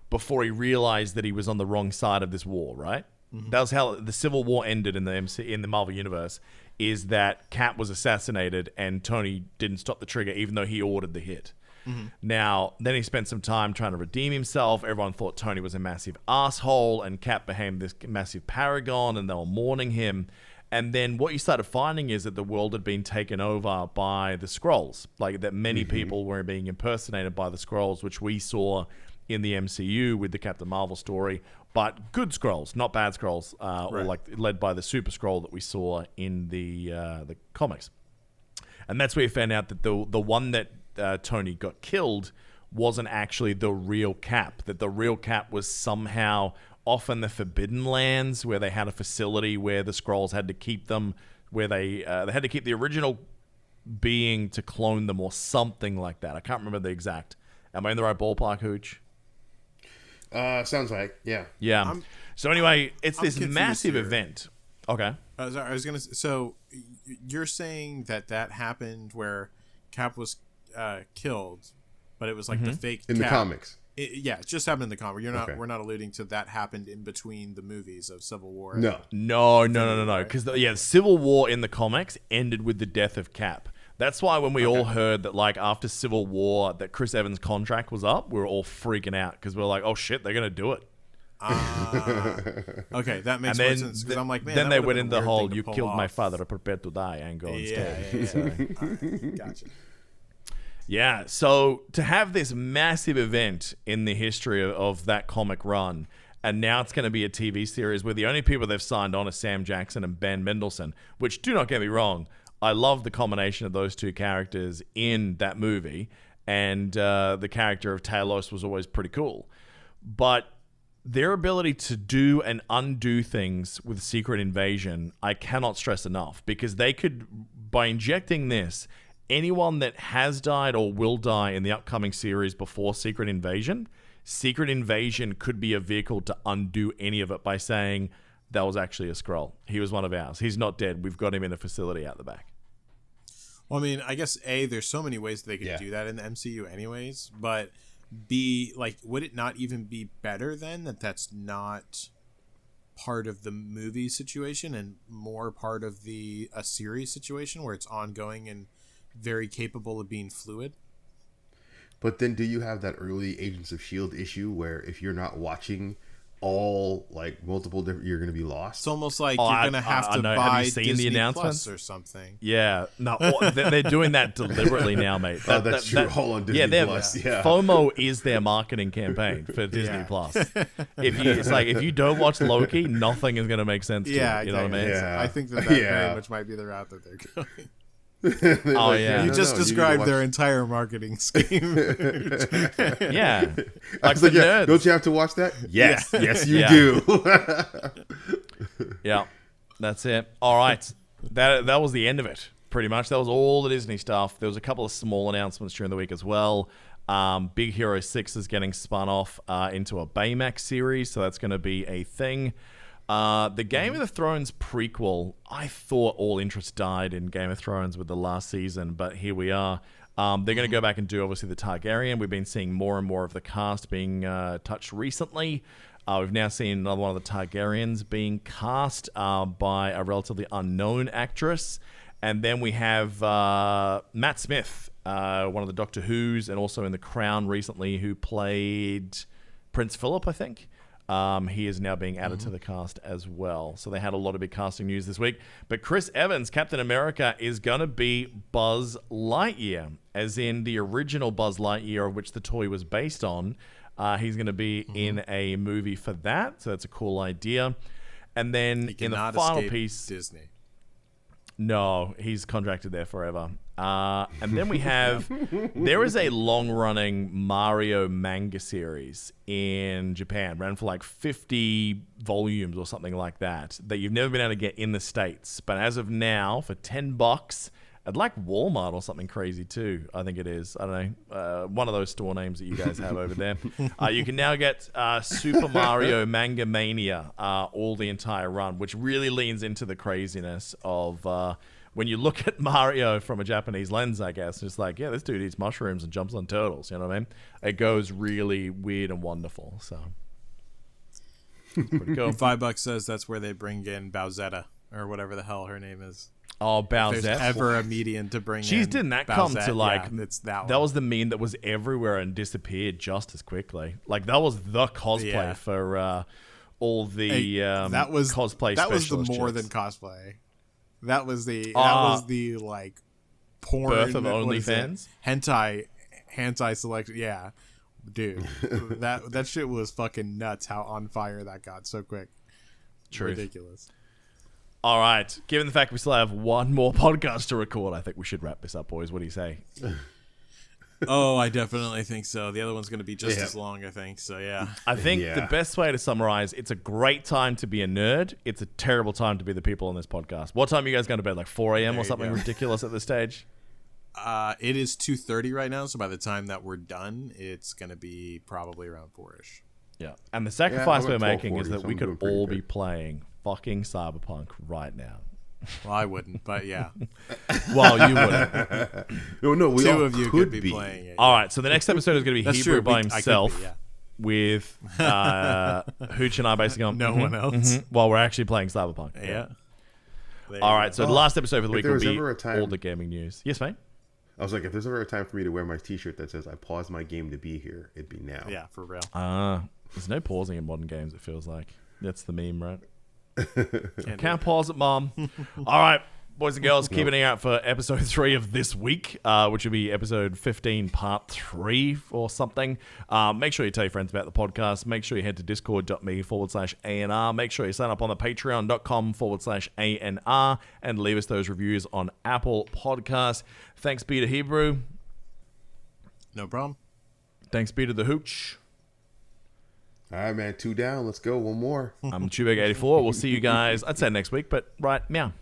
Speaker 2: before he realized that he was on the wrong side of this war, right? Mm-hmm. That was how the Civil War ended in the Marvel Universe, is that Cap was assassinated and Tony didn't stop the trigger even though he ordered the hit. Mm-hmm. Now, then he spent some time trying to redeem himself. Everyone thought Tony was a massive asshole and Cap became this massive paragon and they were mourning him. And then what you started finding is that the world had been taken over by the Skrulls, like that many people were being impersonated by the Skrulls, which we saw in the MCU with the Captain Marvel story, but good Skrulls, not bad Skrulls, or like led by the Super Skrull that we saw in the comics. And that's where you found out that the one that Tony got killed wasn't actually the real Cap, that the real Cap was somehow off in the Forbidden Lands where they had a facility where the Skrulls had to keep them, where they had to keep the original being to clone them or something like that. I can't remember the exact. Am I in the right ballpark, Hooch?
Speaker 4: Sounds like, yeah.
Speaker 2: Yeah. So anyway, it's this massive event. Okay.
Speaker 3: I was going to... So you're saying that happened where Cap was killed, but it was like the fake
Speaker 4: in
Speaker 3: Cap.
Speaker 4: The comics.
Speaker 3: It just happened in the comic. We're not alluding to that happened in between the movies of Civil War.
Speaker 2: No. Because Civil War in the comics ended with the death of Cap. That's why when we all heard that, like, after Civil War, that Chris Evans' contract was up, we were all freaking out because we were like, oh shit, they're gonna do it.
Speaker 3: Okay, that makes more sense. Because I'm like, man.
Speaker 2: Then they went in the whole "you killed my father, prepare to die" angle instead.
Speaker 3: Yeah. Gotcha.
Speaker 2: Yeah, so to have this massive event in the history of that comic run, and now it's going to be a TV series where the only people they've signed on are Sam Jackson and Ben Mendelsohn, which, do not get me wrong, I love the combination of those two characters in that movie, and the character of Talos was always pretty cool. But their ability to do and undo things with Secret Invasion, I cannot stress enough, because they could, by injecting this, anyone that has died or will die in the upcoming series before Secret Invasion could be a vehicle to undo any of it by saying that was actually a Skrull. He was one of ours. He's not dead. We've got him in a facility out the back.
Speaker 3: Well, I mean, I guess there's so many ways that they could do that in the MCU anyways, but B, like, would it not even be better then that that's not part of the movie situation and more part of a series situation where it's ongoing and very capable of being fluid?
Speaker 4: But then do you have that early Agents of S.H.I.E.L.D. issue where if you're not watching all, like, multiple different, you're going to be lost?
Speaker 3: It's almost like you're going to have to buy Disney Plus or something.
Speaker 2: Yeah. No, they're doing that deliberately now, mate.
Speaker 4: That's true. All on Disney Plus. Yeah.
Speaker 2: FOMO is their marketing campaign for Disney Plus. If you don't watch Loki, nothing is going to make sense to you. You know what I mean?
Speaker 3: Yeah. I think that very much might be the route that they're going.
Speaker 2: You
Speaker 3: described their entire marketing scheme.
Speaker 2: Yeah,
Speaker 4: like the nerds. Don't you have to watch that? Yes, you do.
Speaker 2: Yeah, that's it. All right, that was the end of it. Pretty much. That was all the Disney stuff. There was a couple of small announcements during the week as well. Big Hero 6 is getting spun off into a Baymax series, so that's going to be a thing. The Game of Thrones prequel, I thought all interest died in Game of Thrones with the last season, but here we are. They're going to go back and do, obviously, the Targaryen. We've been seeing more and more of the cast being touched recently. We've now seen another one of the Targaryens being cast by a relatively unknown actress. And then we have Matt Smith, one of the Doctor Who's, and also in The Crown recently, who played Prince Philip, I think. He is now being added to the cast as well. So they had a lot of big casting news this week. But Chris Evans, Captain America, is going to be Buzz Lightyear, as in the original Buzz Lightyear, of which the toy was based on. He's going to be in a movie for that. So that's a cool idea. And then in the final piece...
Speaker 3: Disney.
Speaker 2: No, he's contracted there forever. And then we have... there is a long-running Mario manga series in Japan. Ran for like 50 volumes or something like that you've never been able to get in the States. But as of now, for $10... I'd like Walmart or something crazy too. I think it is. I don't know. One of those store names that you guys have over there. You can now get Super Mario Manga Mania, all the entire run, which really leans into the craziness of when you look at Mario from a Japanese lens, I guess. It's like, yeah, this dude eats mushrooms and jumps on turtles. You know what I mean? It goes really weird and wonderful. So, pretty cool.
Speaker 3: $5 says that's where they bring in Bowsetta or whatever the hell her name is.
Speaker 2: Oh, Bowsette.
Speaker 3: If there's ever a median to bring in.
Speaker 2: Jeez, didn't that come to like...
Speaker 3: Yeah, it's that one.
Speaker 2: That was the meme that was everywhere and disappeared just as quickly. Like, that was the cosplay for all the
Speaker 3: that was,
Speaker 2: cosplay
Speaker 3: that was the more
Speaker 2: chicks.
Speaker 3: than cosplay. That was the like porn...
Speaker 2: Birth of OnlyFans?
Speaker 3: Hentai selection. Yeah. Dude. that shit was fucking nuts how on fire that got so quick.
Speaker 2: Truth.
Speaker 3: Ridiculous.
Speaker 2: All right. Given the fact we still have one more podcast to record, I think we should wrap this up, boys. What do you say?
Speaker 3: Oh, I definitely think so. The other one's going to be just as long, I think. So, yeah.
Speaker 2: I think the best way to summarize, it's a great time to be a nerd. It's a terrible time to be the people on this podcast. What time are you guys going to bed? Like 4 a.m. or something ridiculous at this stage?
Speaker 3: It is 2:30 right now. So by the time that we're done, it's going to be probably around 4-ish.
Speaker 2: Yeah. And the sacrifice we're making is that
Speaker 4: so
Speaker 2: we
Speaker 4: I'm
Speaker 2: could
Speaker 4: doing
Speaker 2: all
Speaker 4: pretty
Speaker 2: be playing fucking Cyberpunk right now.
Speaker 3: Well, I wouldn't, but yeah.
Speaker 2: Well, you wouldn't.
Speaker 4: No, we
Speaker 3: Two
Speaker 4: all
Speaker 3: of you could be playing it.
Speaker 2: All right, so the next episode is going to be
Speaker 3: That's
Speaker 2: Hebrew
Speaker 3: true.
Speaker 2: by
Speaker 3: I could
Speaker 2: himself
Speaker 3: be, yeah.
Speaker 2: with Hooch and I basically on
Speaker 3: No one else.
Speaker 2: while we're actually playing Cyberpunk.
Speaker 3: Yeah.
Speaker 2: All right, so the last episode for the week
Speaker 4: there
Speaker 2: will
Speaker 4: was
Speaker 2: be
Speaker 4: ever a time-
Speaker 2: all the gaming news. Yes, mate?
Speaker 4: I was like, if there's ever a time for me to wear my T-shirt that says "I paused my game to be here," it'd be now.
Speaker 3: Yeah, for real.
Speaker 2: There's no pausing in modern games, it feels like. That's the meme, right?
Speaker 3: Can't
Speaker 2: pause it, Mom. All right, boys and girls, keep an eye out for episode 3 of this week, which will be episode 15, part 3 or something. Make sure you tell your friends about the podcast. Make sure you head to discord.me/ANR. Make sure you sign up on the patreon.com/ANR and leave us those reviews on Apple Podcasts. Thanks be to Hebrew.
Speaker 3: No problem.
Speaker 2: Thanks be to the Hooch.
Speaker 4: All right, man. 2 down. Let's go. One more.
Speaker 2: I'm Chewbacca84. We'll see you guys, I'd say next week, but right, meow.